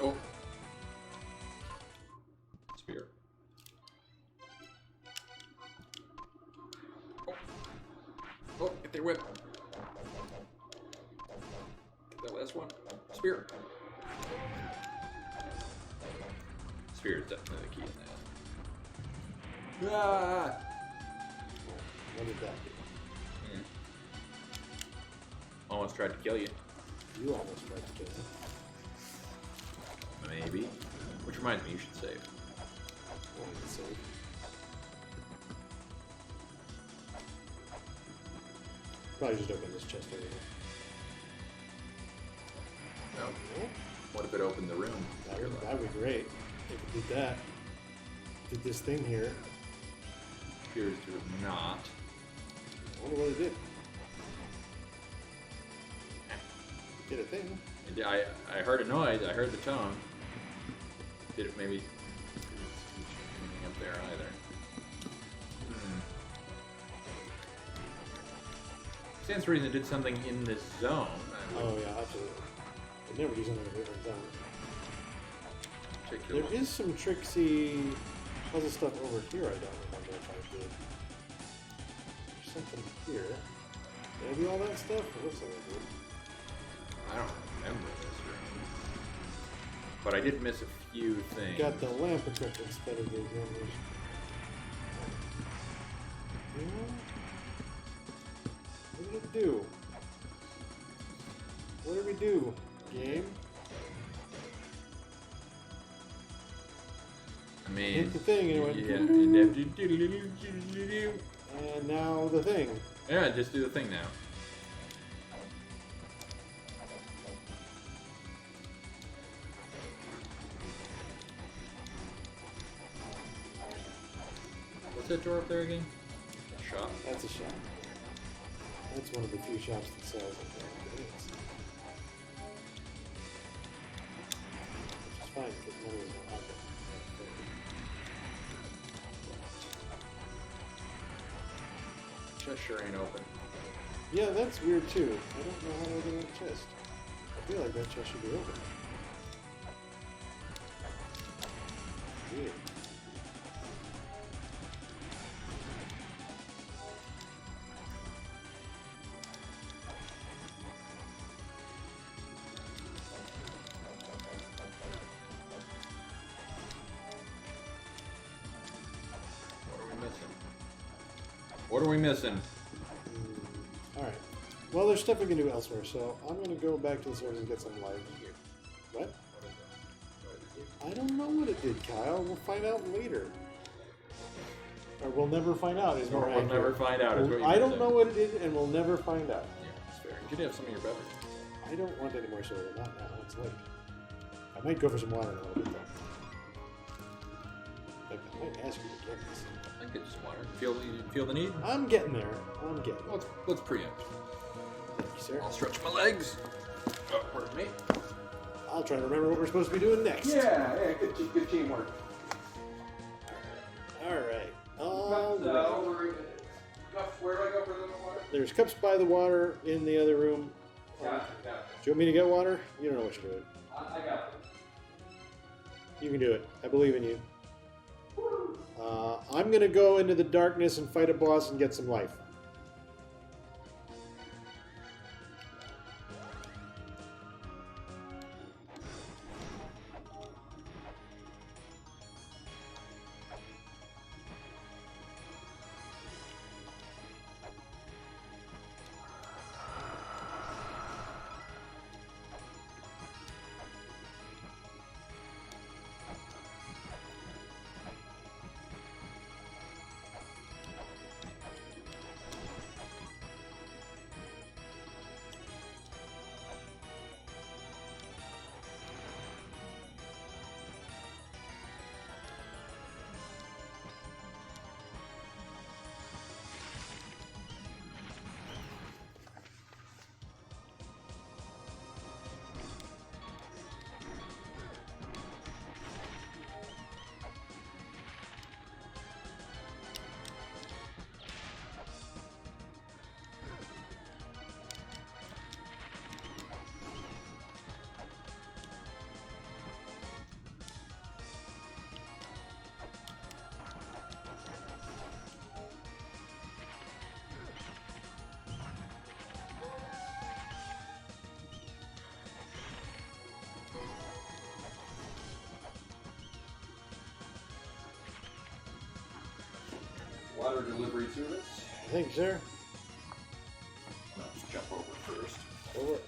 Oh. Spear. Oh. Oh, get their whip. Get that last one. Spear. Spear is definitely the key in that. Ah! What did that do? Almost tried to kill you. You almost tried to kill me. Maybe. Which reminds me, you should save. What did it say? Probably just open this chest over here. No. What if it opened the room? That would be great if it did that. Did this thing here. Appears to have not. I wonder what it did. Did a thing. I heard a noise. I heard the tone. Did it maybe? Anything up there either? Stands to reason it did something in this zone. Oh yeah, absolutely. It never do something in a different zone. Particularly. There is some tricksy puzzle stuff over here I don't remember if I did. There's something here. Did I do all that stuff? It looks like I did. I don't remember this room. But I did miss a few things. Got the lamp equipped instead of the examination. What did it do? What did we do? Game? I mean, Hit the thing and it went yeah. and now the thing. Yeah, just do the thing now. What's that door up there again? A shop? That's a shop. That's one of the few shops that sells it. Which is fine because money is not out there. Chest sure ain't open. Yeah, that's weird too. I don't know how to open that chest. I feel like that chest should be open. Weird. What are we missing? Alright. Well, there's stuff we can do elsewhere, so I'm going to go back to the source and get some life. What? I don't know what it did, Kyle. We'll find out later. Or we'll never find out is more We'll accurate. never find out. Is what I you're don't saying. know what it did, and we'll never find out. Yeah, that's fair. You could have some of your beverage. I don't want any more soda. Not now. It's late. I might go for some water in a little bit, though. I might ask you to get this. I can get you some water. Feel the need? I'm getting there. I'm getting there. Let's preempt. Thank you, sir. I'll stretch my legs. Oh, pardon me. I'll try to remember what we're supposed to be doing next. Yeah, good teamwork. Alright. Where do I go for the water? There's cups by the water in the other room. Got it. Do you want me to get water? You don't know what you're doing. I got it. You can do it. I believe in you. I'm going to go into the darkness and fight a boss and get some life. water delivery service. Thank you, sir. I'll just jump over first. Over.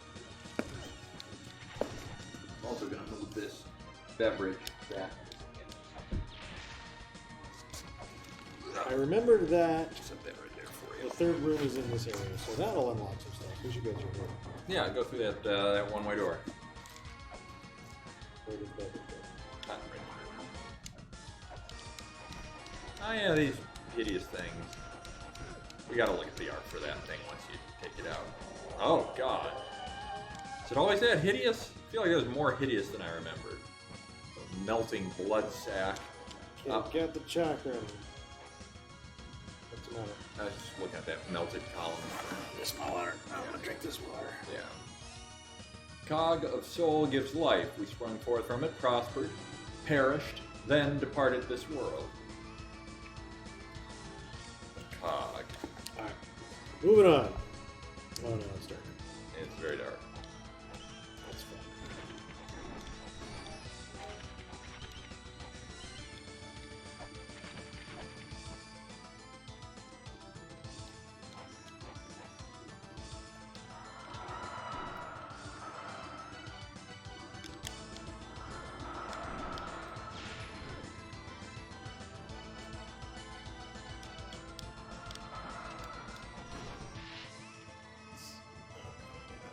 I'm also going to move this beverage back. I remembered that Set that right there for the you. third room is in this area, so that'll unlock some stuff. We should go through here. Yeah, go through that one-way door. Where did that go? Ah, right. Oh yeah, these hideous things. We gotta look at the art for that thing once you take it out. Oh god. Is it always that hideous? I feel like it was more hideous than I remembered. A melting blood sack. Can't get the chakra. What's the matter? I was just looking at that melted column. This water. I'm gonna drink this water. Yeah. Cog of soul gives life. We sprung forth from it, prospered, perished, then departed this world. Cog. Alright. Moving on. Oh no, it's dark. It's very dark. That's fine.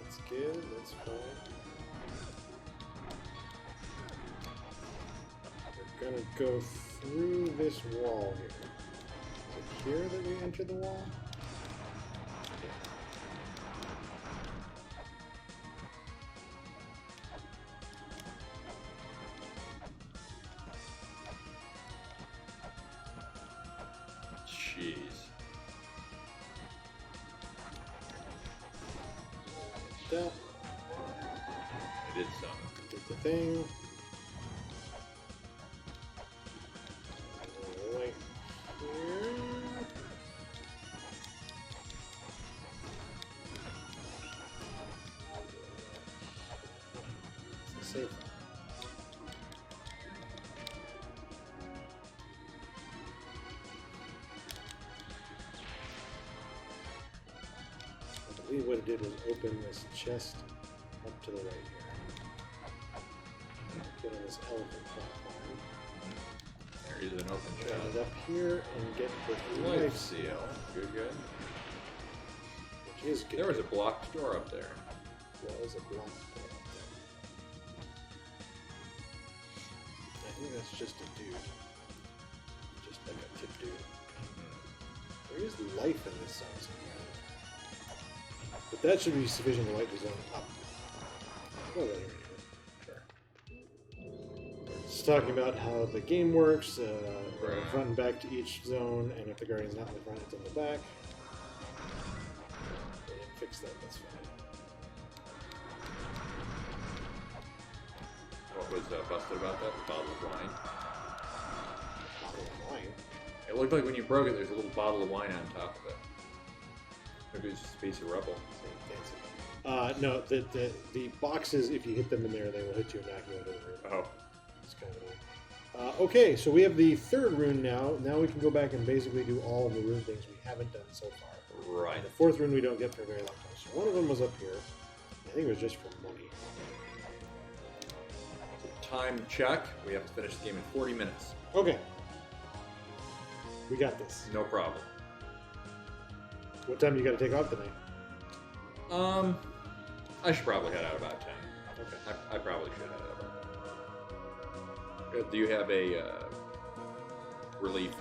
That's good, that's fine. We're gonna go through this wall here. Is it here that we enter the wall? Jeez. That I did some. did the thing. Right here. It's safe. I believe what it did was open this chest up to the right here. Get on this elephant platform. There is an open Get it chest. up here and get the Life life seal. Good, good. which is good. There was a blocked door up there. There was a block door up there. I think that's just a dude. Just like a tip dude. There is life in this zone somewhere. But that should be sufficient to light the zone up. Well, there we go. Sure. It's talking about how the game works, Right. front and back to each zone, and if the guardian's not in the front, it's in the back. They didn't fix that, that's fine. What was busted about that? The bottle of wine. Bottle of wine. It looked like when you broke it, there's a little bottle of wine on top of it. Maybe it's just a piece of rubble. No, the boxes, if you hit them in there, they will hit you and knock you out of the room. Oh. It's kind of annoying. Okay, so we have the third rune now. Now we can go back and basically do all of the rune things we haven't done so far. Right. And the fourth rune we don't get for a very long time. So one of them was up here. I think it was just for money. Time check. We have to finish the game in 40 minutes. Okay. We got this. No problem. What time do you got to take off tonight? I should probably head out about 10. Okay. I probably should head out about. Do you have a relief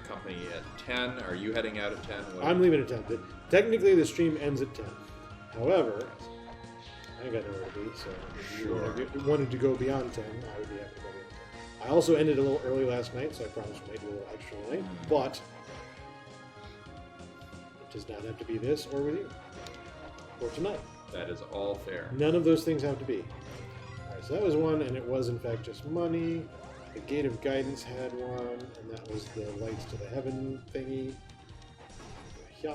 company at 10? Are you heading out at 10? I'm leaving at 10. Technically, the stream ends at 10. However, I ain't got nowhere to be, so if you wanted to go beyond 10, I would be happy to go beyond 10. I also ended a little early last night, so I promise we might do a little extra tonight. But it does not have to be this or with you. Or tonight. That is all fair. None of those things have to be. Alright, so that was one, and it was in fact just money. The Gate of Guidance had one, and that was the Lights to the Heaven thingy. Yeah.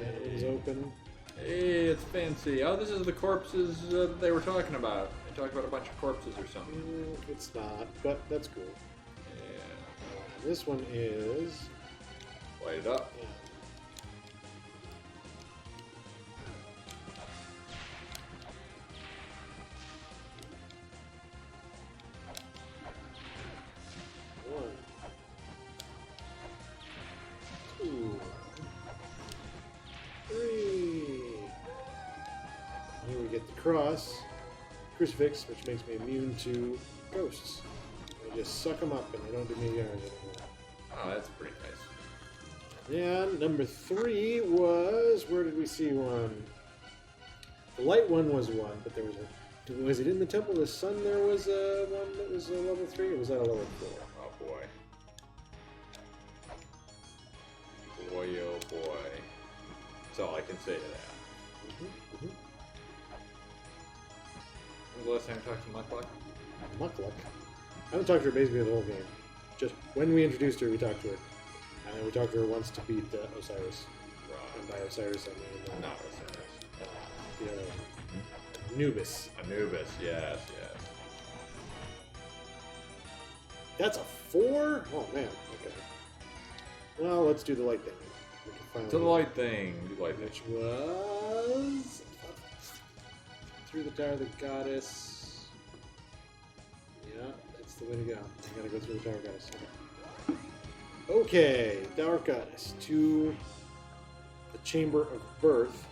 That one's open. Hey, it's fancy. Oh, this is the corpses they were talking about. talk about a bunch of corpses or something. It's not, but that's cool. Yeah. This one is. Light it up. Yeah. One, two, three. Here we get the cross, crucifix, which makes me immune to ghosts. I just suck them up and they don't do me damage anymore. Oh, that's pretty nice. And number 3 was, where did we see one? The light one was one, but there was was it in the Temple of the Sun? There was one that was a level 3, or was that a level 4? Oh boy. Boy, oh boy. That's all I can say to that. When was the last time you talked to Muckluck? Muckluck. I haven't talked to her basically the whole game. Just when we introduced her, we talked to her. And then we talked to her once to beat Osiris. And by Osiris, I mean... Not Osiris. The other one. Anubis. Anubis, yes, yes. That's a 4? Oh, man. Okay. Well, let's do the light thing. We can finally To the light thing. Do light thing. Which was... Through the Tower of the Goddess. Yeah, that's the way to go. I gotta go through the Tower of Goddess. Okay, Tower of Goddess to the Chamber of Birth,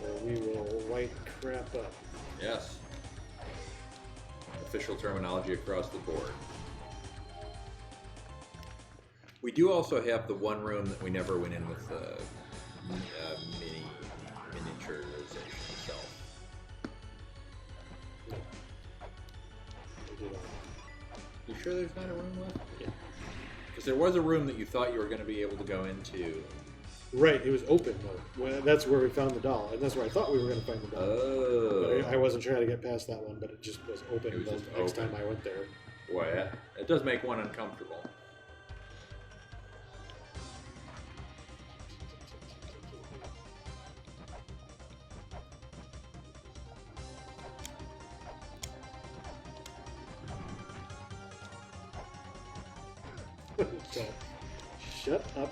where we will light crap up. Yes. Official terminology across the board. We do also have the one room that we never went in with the miniaturization itself. No. We did all. You sure there's not a room left? Yeah. Because there was a room that you thought you were going to be able to go into. Right, it was open though. Well, that's where we found the doll, and that's where I thought we were going to find the doll. Oh. But I wasn't sure how to get past that one, but it just was open It was the just next open. time I went there. Boy, it does make one uncomfortable. So, shut up.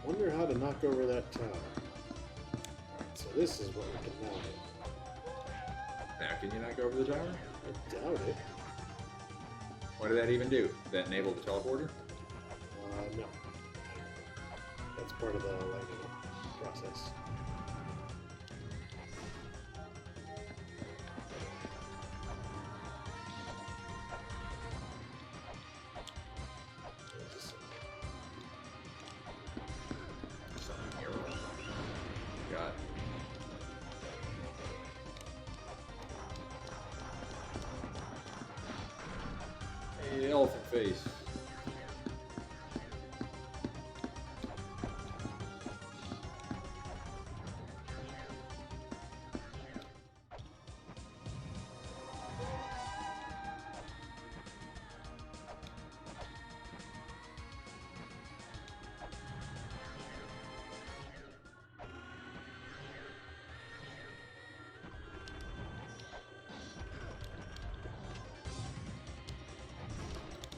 Wonder how to knock over that tower. Alright, so this is what we can now do. Now, can you not go over the tower? I doubt it. What did that even do? Did that enable the teleporter? No. That's part of the lighting process. Something here. Got. Hey, elephant face.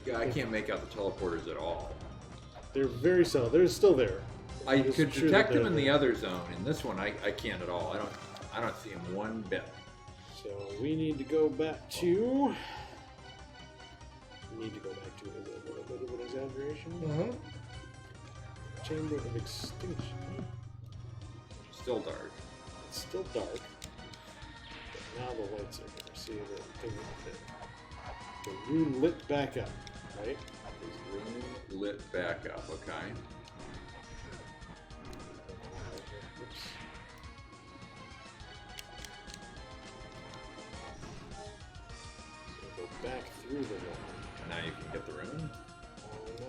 Yeah, I can't make out the teleporters at all. They're very subtle. They're still there. I Just could sure detect that them they're in the there. other zone. In this one, I can't at all. I don't see them one bit. So we need to go back to. We need to go back to is it a little bit of an exaggeration. Chamber of Extinction. Still dark. It's still dark, but now the lights are there. See the thing the room lit back up, right? Is room lit back up? Okay. Oops. So go back through the wall. Now you can get the room. Oh no.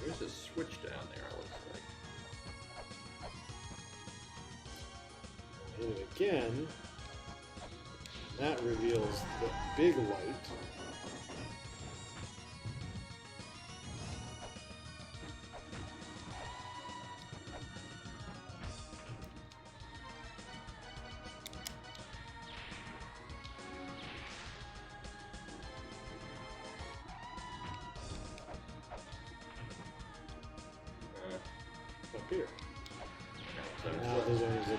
There's a switch down there. It looks like. Hit it again. That reveals the big light. Up here. Now there's only zip there.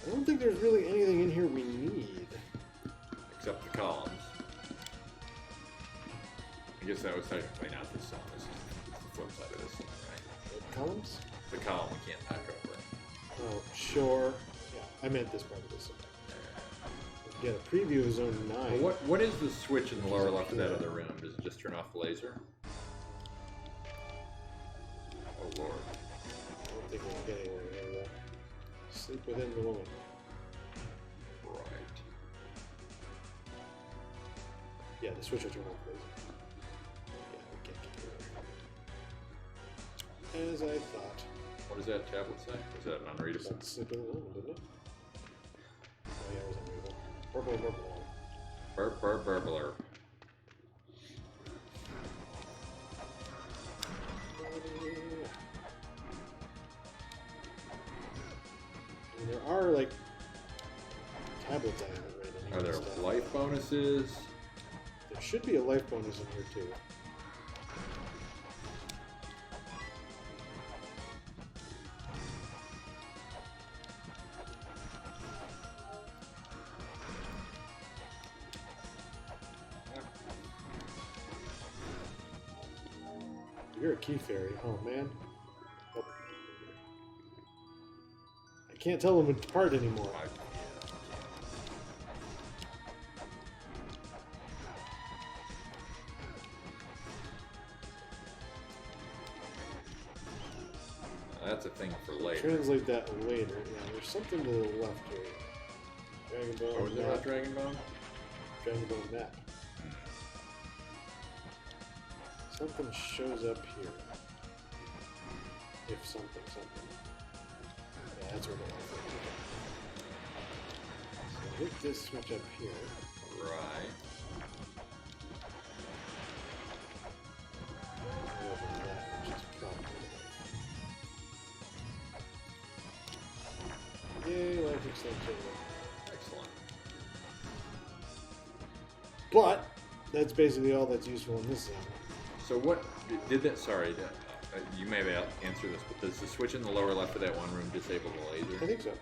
I don't think there's really anything in here we need. Except the columns. I guess that was technically not this song. This is the flip side of this song, right? Columns? The column we can't knock over. Oh, sure. Yeah, I meant this part of this. Get a preview of Zone 9. Well, what is the switch in the lower left of that other room? Does it just turn off the laser? Oh, Lord. I don't think we can get anywhere near that. Sleep within the woman. Right. Yeah, the switch will turn off laser. Yeah, we can't get anywhere. As I thought. What does that tablet say? Is that an unreadable? Said sleep within the woman, didn't it? Oh yeah, it was unreadable. Purple. Burbler. And there are like tablets I haven't read. Are there life bonuses? There should be a life bonus in here too. You're a key fairy. Oh man. Oh. I can't tell them apart anymore. That's a thing for later. Translate that later. Yeah, there's something to the left here. Dragon Bone. Oh, is there a Dragon Bone? Dragon Bone map. Something shows up here. If something. Yeah, that's where the life is. So hit this switch up here. Right. Open that, which is probably the life. Yay, life extension. Excellent. But that's basically all that's useful in this zone. So what did that? Sorry, you may have answered this, but does the switch in the lower left of that one room disable the I laser? think so.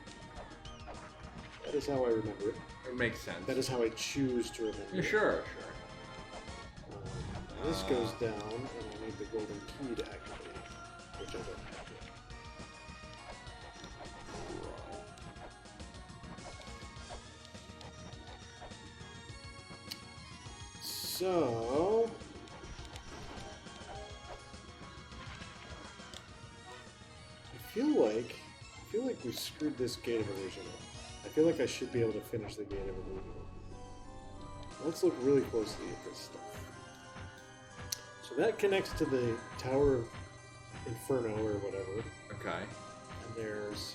That is how I remember it. It makes sense. That is how I choose to remember Yeah, it. sure. This goes down, and I need the golden key to activate, which I don't have yet. So I feel like we screwed this gate of illusion up. I feel like I should be able to finish the gate of illusion. Let's look really closely at this stuff. So that connects to the Tower of Inferno or whatever. Okay. And there's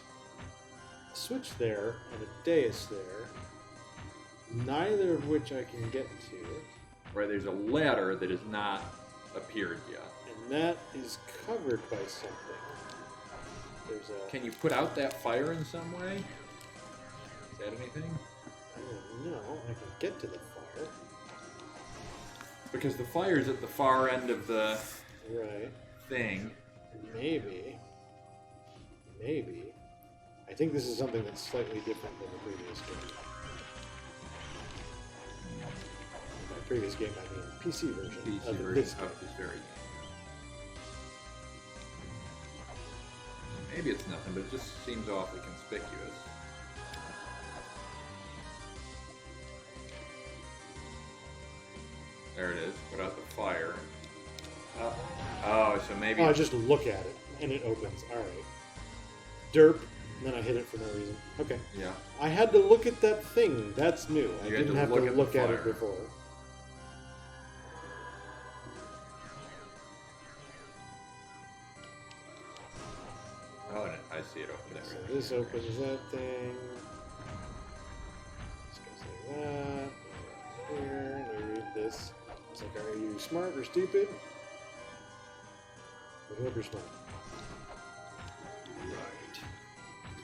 a switch there and a dais there, neither of which I can get to. Right. There's a ladder that has not appeared yet. And that is covered by something. There's a... Can you put out that fire in some way? Is that anything? I don't know. I can get to the fire. Because the fire's at the far end of the Right. thing. Maybe. I think this is something that's slightly different than the previous game. By previous game, I mean PC version PC of version this game. of this very game. Maybe it's nothing, but it just seems awfully conspicuous. There it is. Put out the fire. Oh, so maybe. Oh, I just look at it, and it opens. Alright. Derp, and then I hit it for no reason. Okay. Yeah. I had to look at that thing. That's new. I You had didn't to have look to at the look at it fire. before. Oh, and I see it over there. So this opens that thing. Here, let me read this. It's like, are you smart or stupid? I hope you're smart. Right.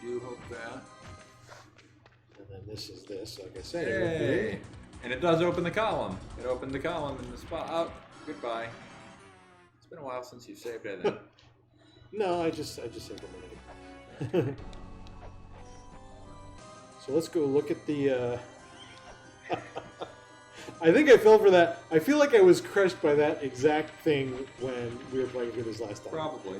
Do hope that. And then this is this, like I said. Hey! And it does open the column. It opened the column in the spot. Oh, goodbye. It's been a while since you saved, I think. No, I just saved a minute. So let's go look at the. I think I fell for that. I feel like I was crushed by that exact thing when we were playing through this last time. Probably.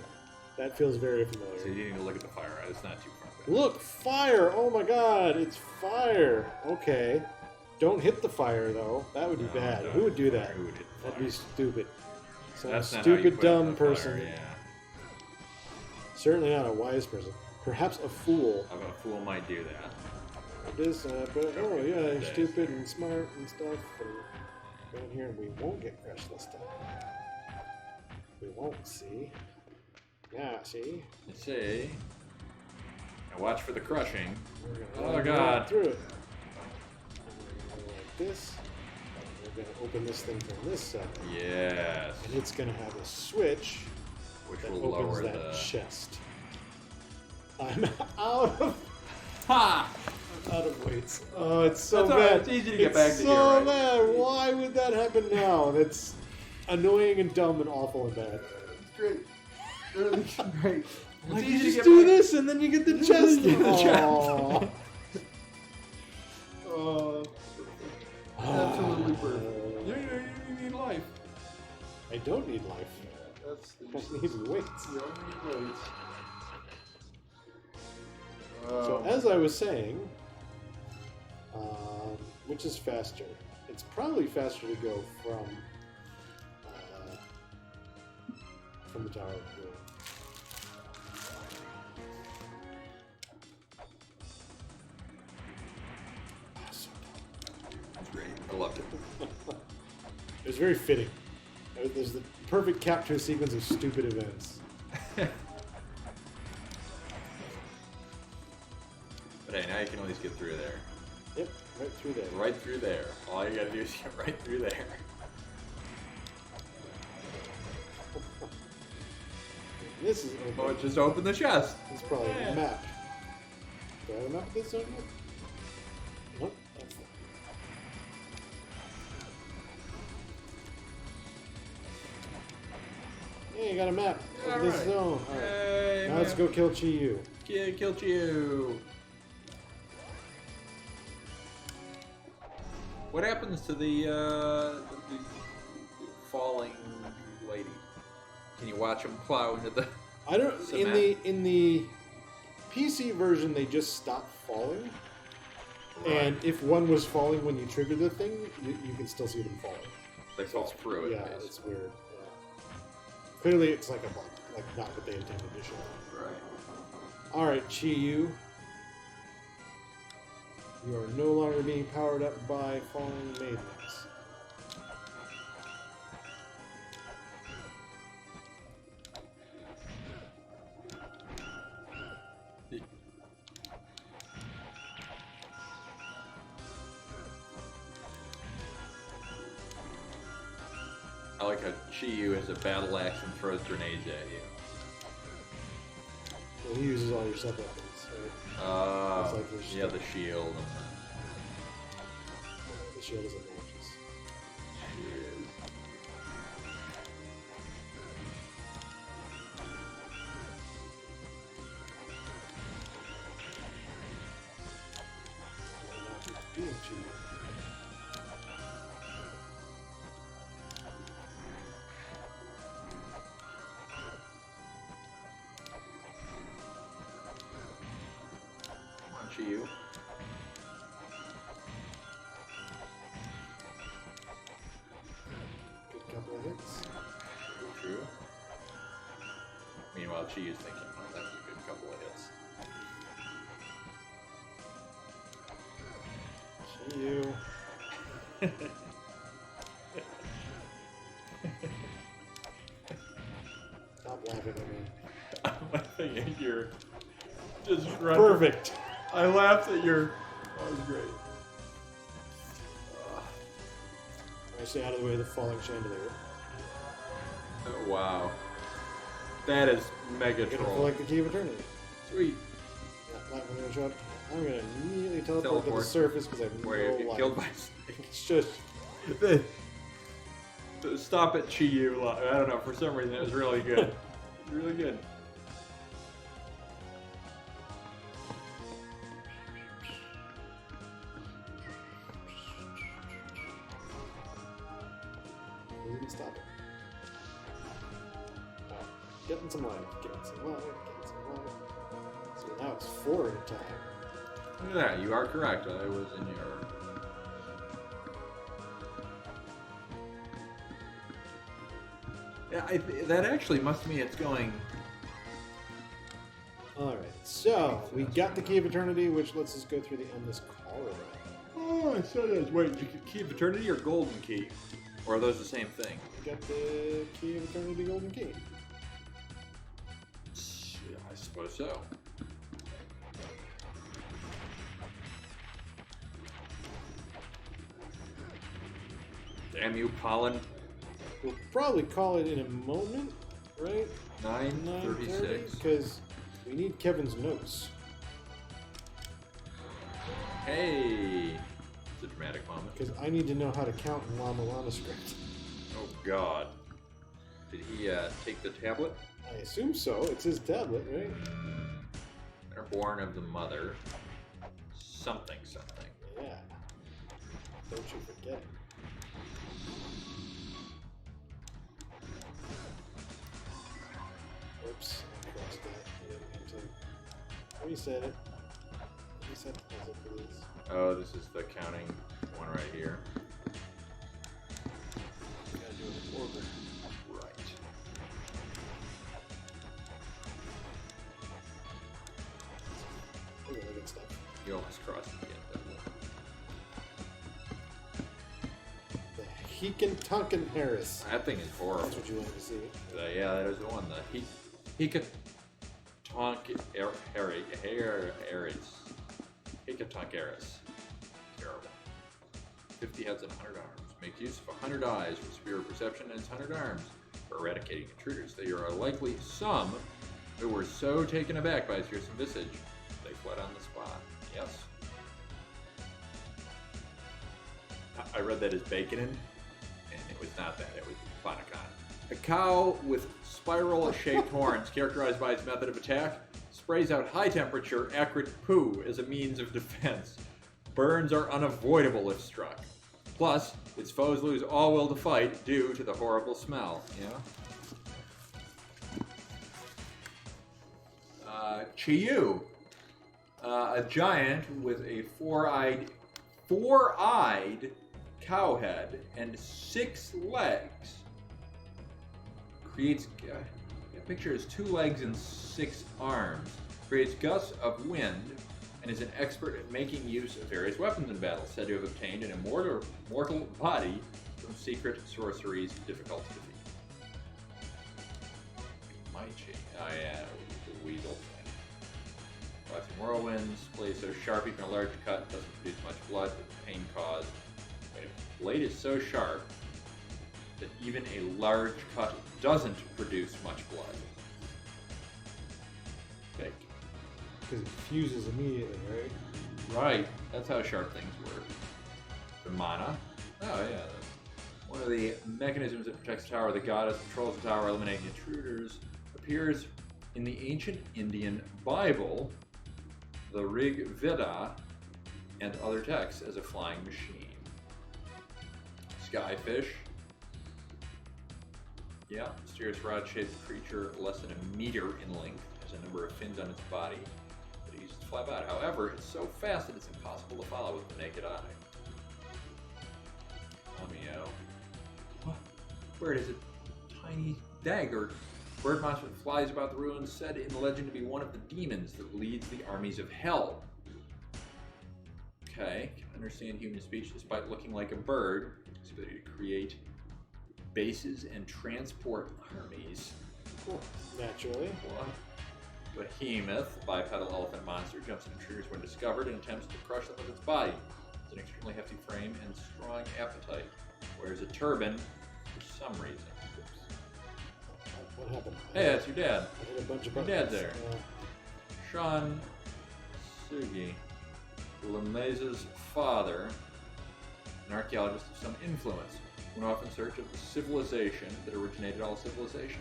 That feels very So familiar. you need to look at the fire. It's not too far. Look, fire! Oh my god, it's fire! Okay. Don't hit the fire, though. That would be No, bad. no, Who would do that? who would hit the That'd be fire? stupid. Some That's not how you stupid, put out dumb the fire, person. Yeah. Certainly not a wise person. Perhaps a fool. How about a fool might do that? This, but oh yeah, you're stupid and smart and stuff. And go in here and we won't get crushed this time. We won't, see? Yeah, see? Let's see. Now watch for the crushing. We're Oh, gonna God. run through it. And we're gonna go like this. And we're gonna open this thing from this side. Yes. And it's gonna have a switch Which that will opens lower that the. chest. I'm out of Ha! weights. Oh, it's so That's all right. bad. It's easy to get It's back to so here, right? bad. Why would that happen now? That's annoying and dumb and awful and bad. It's great. Really great. Like, easy you to just get do back- this and then you get the chest. You get the chest. Aw. Absolutely perfect. You need life. I don't need life. That's the I need weights. You only need weights. So as I was saying, which is faster? It's probably faster to go from the tower. That's great. I loved it. It was very fitting. There's the perfect cap to a sequence of stupid events. But hey, now you can at least get through there. Yep, right through there. Right through there. All you gotta do is get right through there. This is Oh, okay. just open the chest. It's probably Yeah. a map. Do I have a map of this zone yet? Nope. That's not. Yeah, you got a map of this Alright. zone. Alright. Hey, Now let's man. go kill Chi-Yu. Kill you. What happens to the falling lady? Can you watch them plow into the? I don't. Cement? In the PC version, they just stop falling. And if one was falling when you trigger the thing, you can still see them falling. They fall through it. Yeah, basically. it's weird. Yeah. Clearly, it's like a bug, like not what they intended to show. Right. All right, Chi-Yu. You are no longer being powered up by falling maidens. I like how Chi-Yu has a battle axe and throws grenades at you. Well, he uses all your sub weapons. Right? It's like there's Yeah, the shield. And The shield is obnoxious. Being Chi-Yu. Come on, Chi-Yu. Good couple of hits. True. Meanwhile, Chi-Yu's thinking, oh, that was a good couple of hits. Chi-Yu. Stop laughing at me. I'm laughing at your just Perfect. I laughed at your. That was great. I stay out of the way of the falling chandelier. Oh, wow. That is mega I'm gonna troll. collect the Key of Eternity. Sweet. Not gonna show up. I'm gonna immediately teleport to the Teleport. surface because I have Where you no get life. killed by snakes. It's just Stop at Chi-Yu. I don't know, for some reason it was really good. Really good. we can stop it. Alright, getting some life, getting some life, getting some life. So now it's 4 at a time. Look at that, you are correct. I was in error. Yeah, that actually must mean it's going. Alright, so we got the Key of Eternity, which lets us go through the endless corridor. Oh, I said it. Wait, Key of Eternity or Golden Key? Or are those the same thing? We got the Key of Eternity Golden Key. Yeah, I suppose so. Damn you, Pollen. We'll probably call it in a moment, right? 9:36. Because we need Kevin's notes. Hey! It's a dramatic moment. Because I need to know how to count in Mulana script. Oh, God. Did he take the tablet? I assume so. It's his tablet, right? They're born of the mother. Something. Yeah. Don't you forget it. Oops. I crossed that. I didn't mean to. Reset it. Reset the puzzle, please. Oh, this is the counting one right here. Gotta do it in order. Right. Look at good stuff. You almost crossed it again, The Heekin Tonkin Harris. that thing is horrible. That's what you wanted to see. Yeah, that is the one. The Hekatonkeris. Terrible. 50 heads and 100 arms. Make use of 100 eyes with superior perception and its 100 arms for eradicating intruders. There are likely some who were so taken aback by its fearsome visage, they fled on the spot. Yes. I read that as Baconin, and it was not that. It was Planacon. A cow with spiral-shaped horns, characterized by its method of attack, sprays out high-temperature, acrid poo as a means of defense. Burns are unavoidable if struck. Plus, its foes lose all will to fight due to the horrible smell. Yeah. Chi-Yu, a giant with a four-eyed cow head and 6 legs. Creates, picture is 2 legs and 6 arms. Creates gusts of wind and is an expert at making use of various weapons in battle. Said to have obtained an immortal body from secret sorceries difficult to defeat. Maichi. Oh yeah, the weasel thing. Blasting whirlwinds, blade so sharp even a large cut doesn't produce much blood, but the pain caused. Wait, the blade is so sharp that even a large cut doesn't produce much blood. Fake. Because it fuses immediately, right? Right, that's how sharp things work. The mana. Oh yeah. One of the mechanisms that protects the tower, the goddess controls the tower, eliminating intruders, appears in the ancient Indian Bible, the Rig Veda, and other texts as a flying machine. Skyfish. Yeah, mysterious rod-shaped creature less than a meter in length, has a number of fins on its body that it uses to fly about. However, it's so fast that it's impossible to follow with the naked eye. Omeo. What? Where is it? Tiny dagger. Bird monster that flies about the ruins, said in the legend to be one of the demons that leads the armies of hell. Okay, can understand human speech despite looking like a bird. Its ability to create bases and transport armies. Cool. Naturally. What? Behemoth, bipedal elephant monster, jumps at intruders when discovered and attempts to crush them with its body. It's an extremely hefty frame and strong appetite. wears a turban for some reason. What happened? Hey, that's your dad. I hit a bunch of Your buttons. dad there. Sean Sugi, Lemese's father, an archaeologist of some influence, went off in search of the civilization that originated all civilization.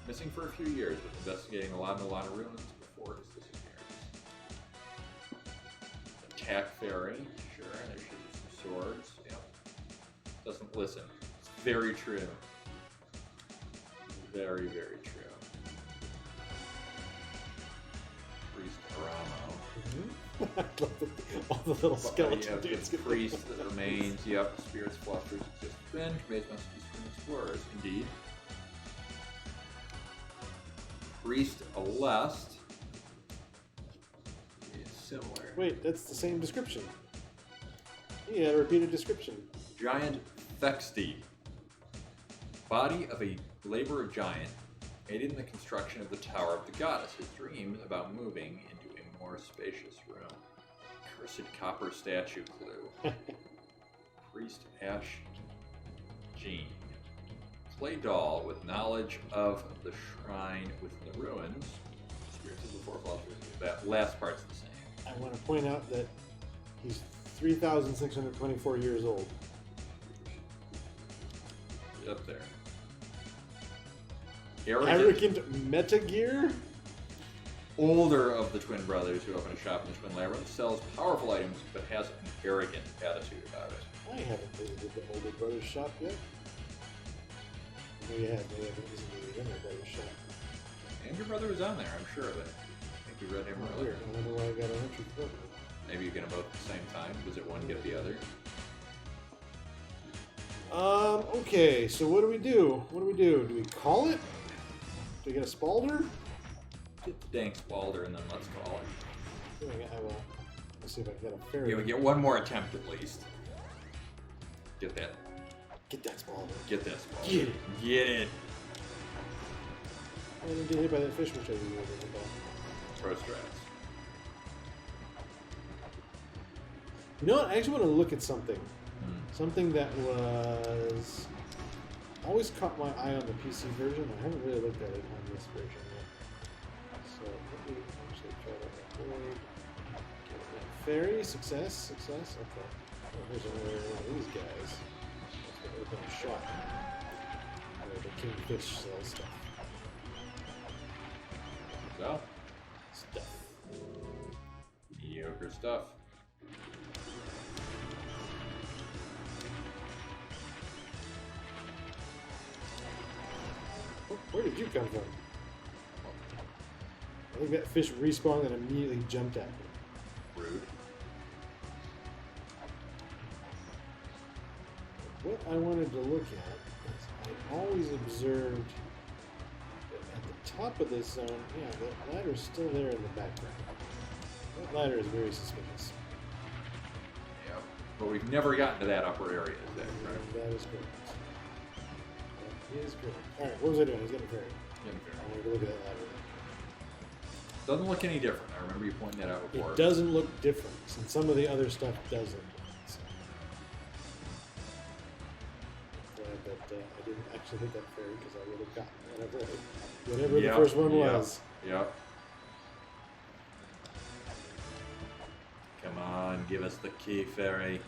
Missing for a few years, but investigating the Mulana ruins before his disappearance. Attack fairy, sure, there should be some swords. Yep. Doesn't listen. It's very true. Very, very true. Priest Aramo. I love all the little skeleton You have dudes. the priest that remains. Yep, spirits, philosophers exist within. Remains must be from explorers. Indeed. Priest Alest is similar. Wait, that's the same description. Yeah, a repeated description. Giant Thexti. Body of a laborer giant, aided in the construction of the Tower of the Goddess. His dreams about moving into a more spacious room. Cursed copper statue clue. Priest Ash Jean. Clay doll with knowledge of the shrine within the ruins. Spirits of the four philosophers. That last part's the same. I want to point out that he's 3,624 years old. Up there. Arrogant Metagear? Older of the twin brothers who open a shop in the Twin Labyrinth, sells powerful items but has an arrogant attitude about it. I haven't visited the Older Brothers shop yet. Maybe I have. Maybe I haven't visited the Younger Brothers shop. And your brother was on there, I'm sure of it. I think you read him Oh, earlier. weird. I wonder why I got an entry for that. Maybe you get them both at the same time. Visit one, get the other. Okay, so what do we do? What do we do? Do we call it? Do we get a Spalder? Get the dank Spalder and then let's call it. I will. Let's see if I can get a fairy. Yeah, we get one more attempt at least. Get that. Get that Spalder. Get that Spalder. Get it. Get it. I didn't get hit by that fish which I didn't about. Pro strats. You know what? I actually want to look at something. Something that was always caught my eye on the PC version. I haven't really looked at it on this version yet. So let me actually try to avoid getting that fairy. Success. Okay. Oh, here's another one of these guys. Let's get open a shop. Where the kingfish sells stuff. So, Stuff. mediocre stuff. Where did you come from? I think that fish respawned and immediately jumped at me. Rude. What I wanted to look at is I always observed that at the top of this zone, yeah, that ladder's still there in the background. That ladder is very suspicious. Yeah. But we've never gotten to that upper area, is that correct? That is correct. That is correct. Alright, what was I doing? I was getting fairy. I wanted to look at that ladder. Doesn't look any different. I remember you pointing that out before. It doesn't look different, and some of the other stuff doesn't. So. Glad that I didn't actually hit that fairy because I would have gotten whatever Yep, the first one yep, was. Yep. Come on, give us the key, fairy.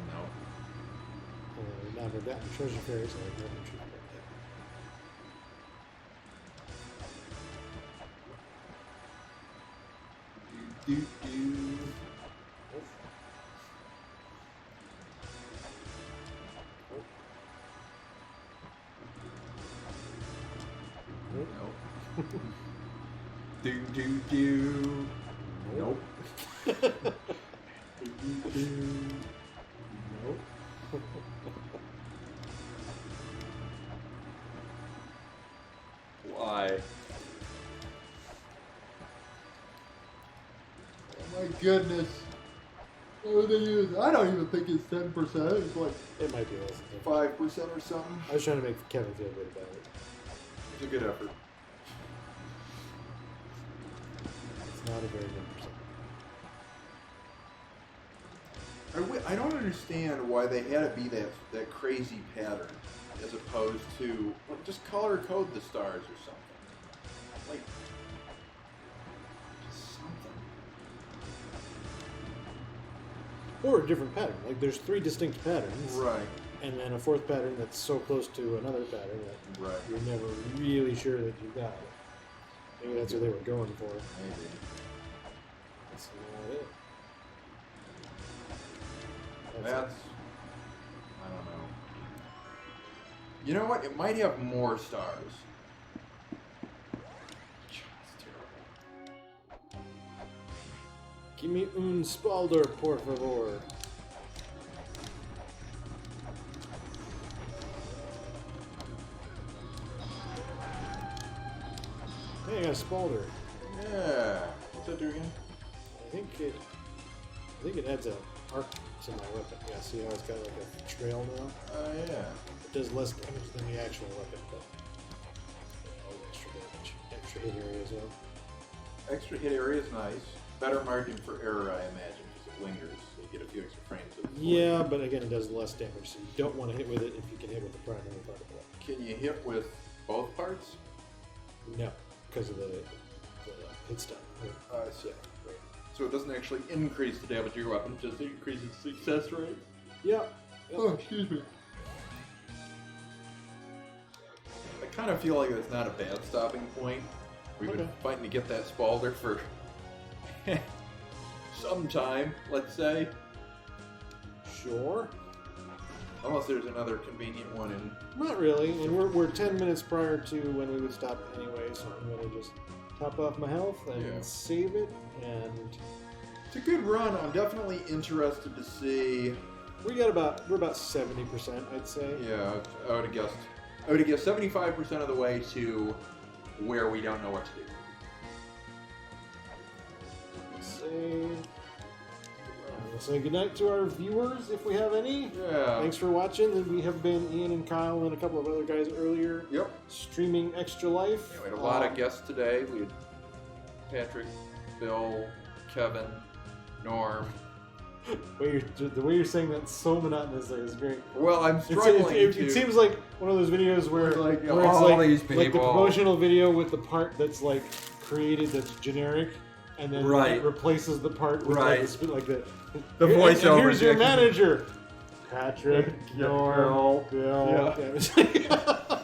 No. Now I've gotten treasure fairies, so I've never treated that yet. Do, do. Nope. Do, do, do. Nope. Nope. Why? Oh my goodness. What they use? I don't even think it's 10%. It's like It might be less than 5% or something. I was trying to make Kevin feel good about it. It's a good effort. It's not a very good percent. I don't understand why they had to be that crazy pattern as opposed to just color code the stars or something. Like, just something. Or a different pattern. Like there's 3 distinct patterns. Right. And then a 4th pattern that's so close to another pattern that Right. you're never really sure that you got it. Maybe that's what they were going for. Maybe. That's not it. That's, I don't know. You know what? It might have more stars. It's terrible. Give me un spalder, por favor. Hey, I got a spalder. Yeah. What's that do again? I think it adds a arc to my weapon. Yeah, see how it's got like a trail now? Oh, yeah. It does less damage than the actual weapon, but extra damage, extra hit area as well. Extra hit area is nice. Better margin for error, I imagine, because it lingers. So you get a few extra frames of the Yeah, but again, it does less damage, so you don't want to hit with it if you can hit with the primary part of the weapon. Can you hit with both parts? No, because of the hit stun. I see. Right. So it doesn't actually increase the damage of your weapon, just increases the success rate? Yeah. Oh, excuse me. I kind of feel like it's not a bad stopping point. We've been Okay. fighting to get that Spalder for some time, let's say. Sure. Unless there's another convenient one in. Not really, and we're 10 minutes prior to when we would stop anyway, so I'm going to just top off my health and Yeah. save it, and It's a good run. I'm definitely interested to see. we're about 70%, I'd say. Yeah, I would have guessed 75% of the way to where we don't know what to do. Save. We'll say goodnight to our viewers if we have any. Yeah. Thanks for watching. And we have been Ian and Kyle and a couple of other guys earlier Yep. streaming Extra Life. Yeah, we had a lot of guests today. We had Patrick, Bill, Kevin, Norm. The way you're saying that's so monotonous there is great. Well, I'm struggling It seems like one of those videos where, Like, where it's all like, these like the people. promotional video with the part that's like created that's generic, and then Right. it replaces the part with Right. like the The and voiceover here's your section. manager, Patrick, Yeah, Norm, Bill. Yeah.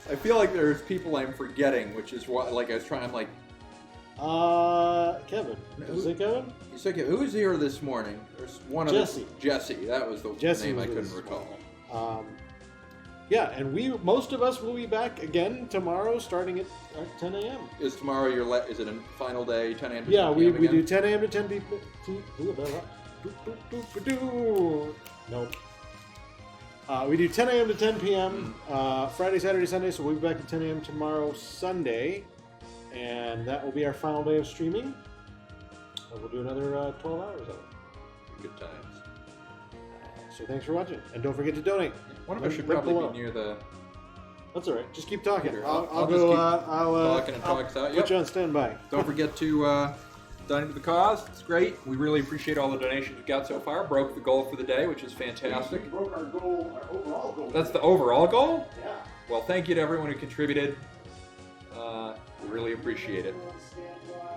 I feel like there's people I'm forgetting, which is why, like, I was trying, like, Kevin. Did you say Kevin? you said, who was here this morning? There's one Jesse. of the, Jesse. That was the Jesse name I was couldn't his- recall. Yeah, and most of us will be back again tomorrow, starting at 10 a.m. Is tomorrow is it a final day, 10 a.m. to Yeah, 10 we p.m. do again? 10 a.m. to 10 p.m. Nope. We do 10 a.m. to 10 p.m. Friday, Saturday, Sunday, so we'll be back at 10 a.m. tomorrow, Sunday. And that will be our final day of streaming. And we'll do another 12 hours of it. Good times. So thanks for watching. And don't forget to donate. One of us should Link probably below. be near the That's all right. Just keep talking. Peter, I'll I'll go. just keep I'll talking and I'll talk us out. put Yep. you on standby. Don't forget to donate to the cause. It's great. We really appreciate all the donations we've got so far. Broke the goal for the day, which is fantastic. We broke our goal, our overall goal. That's the overall goal? Yeah. Well, thank you to everyone who contributed. We really appreciate it. Standby.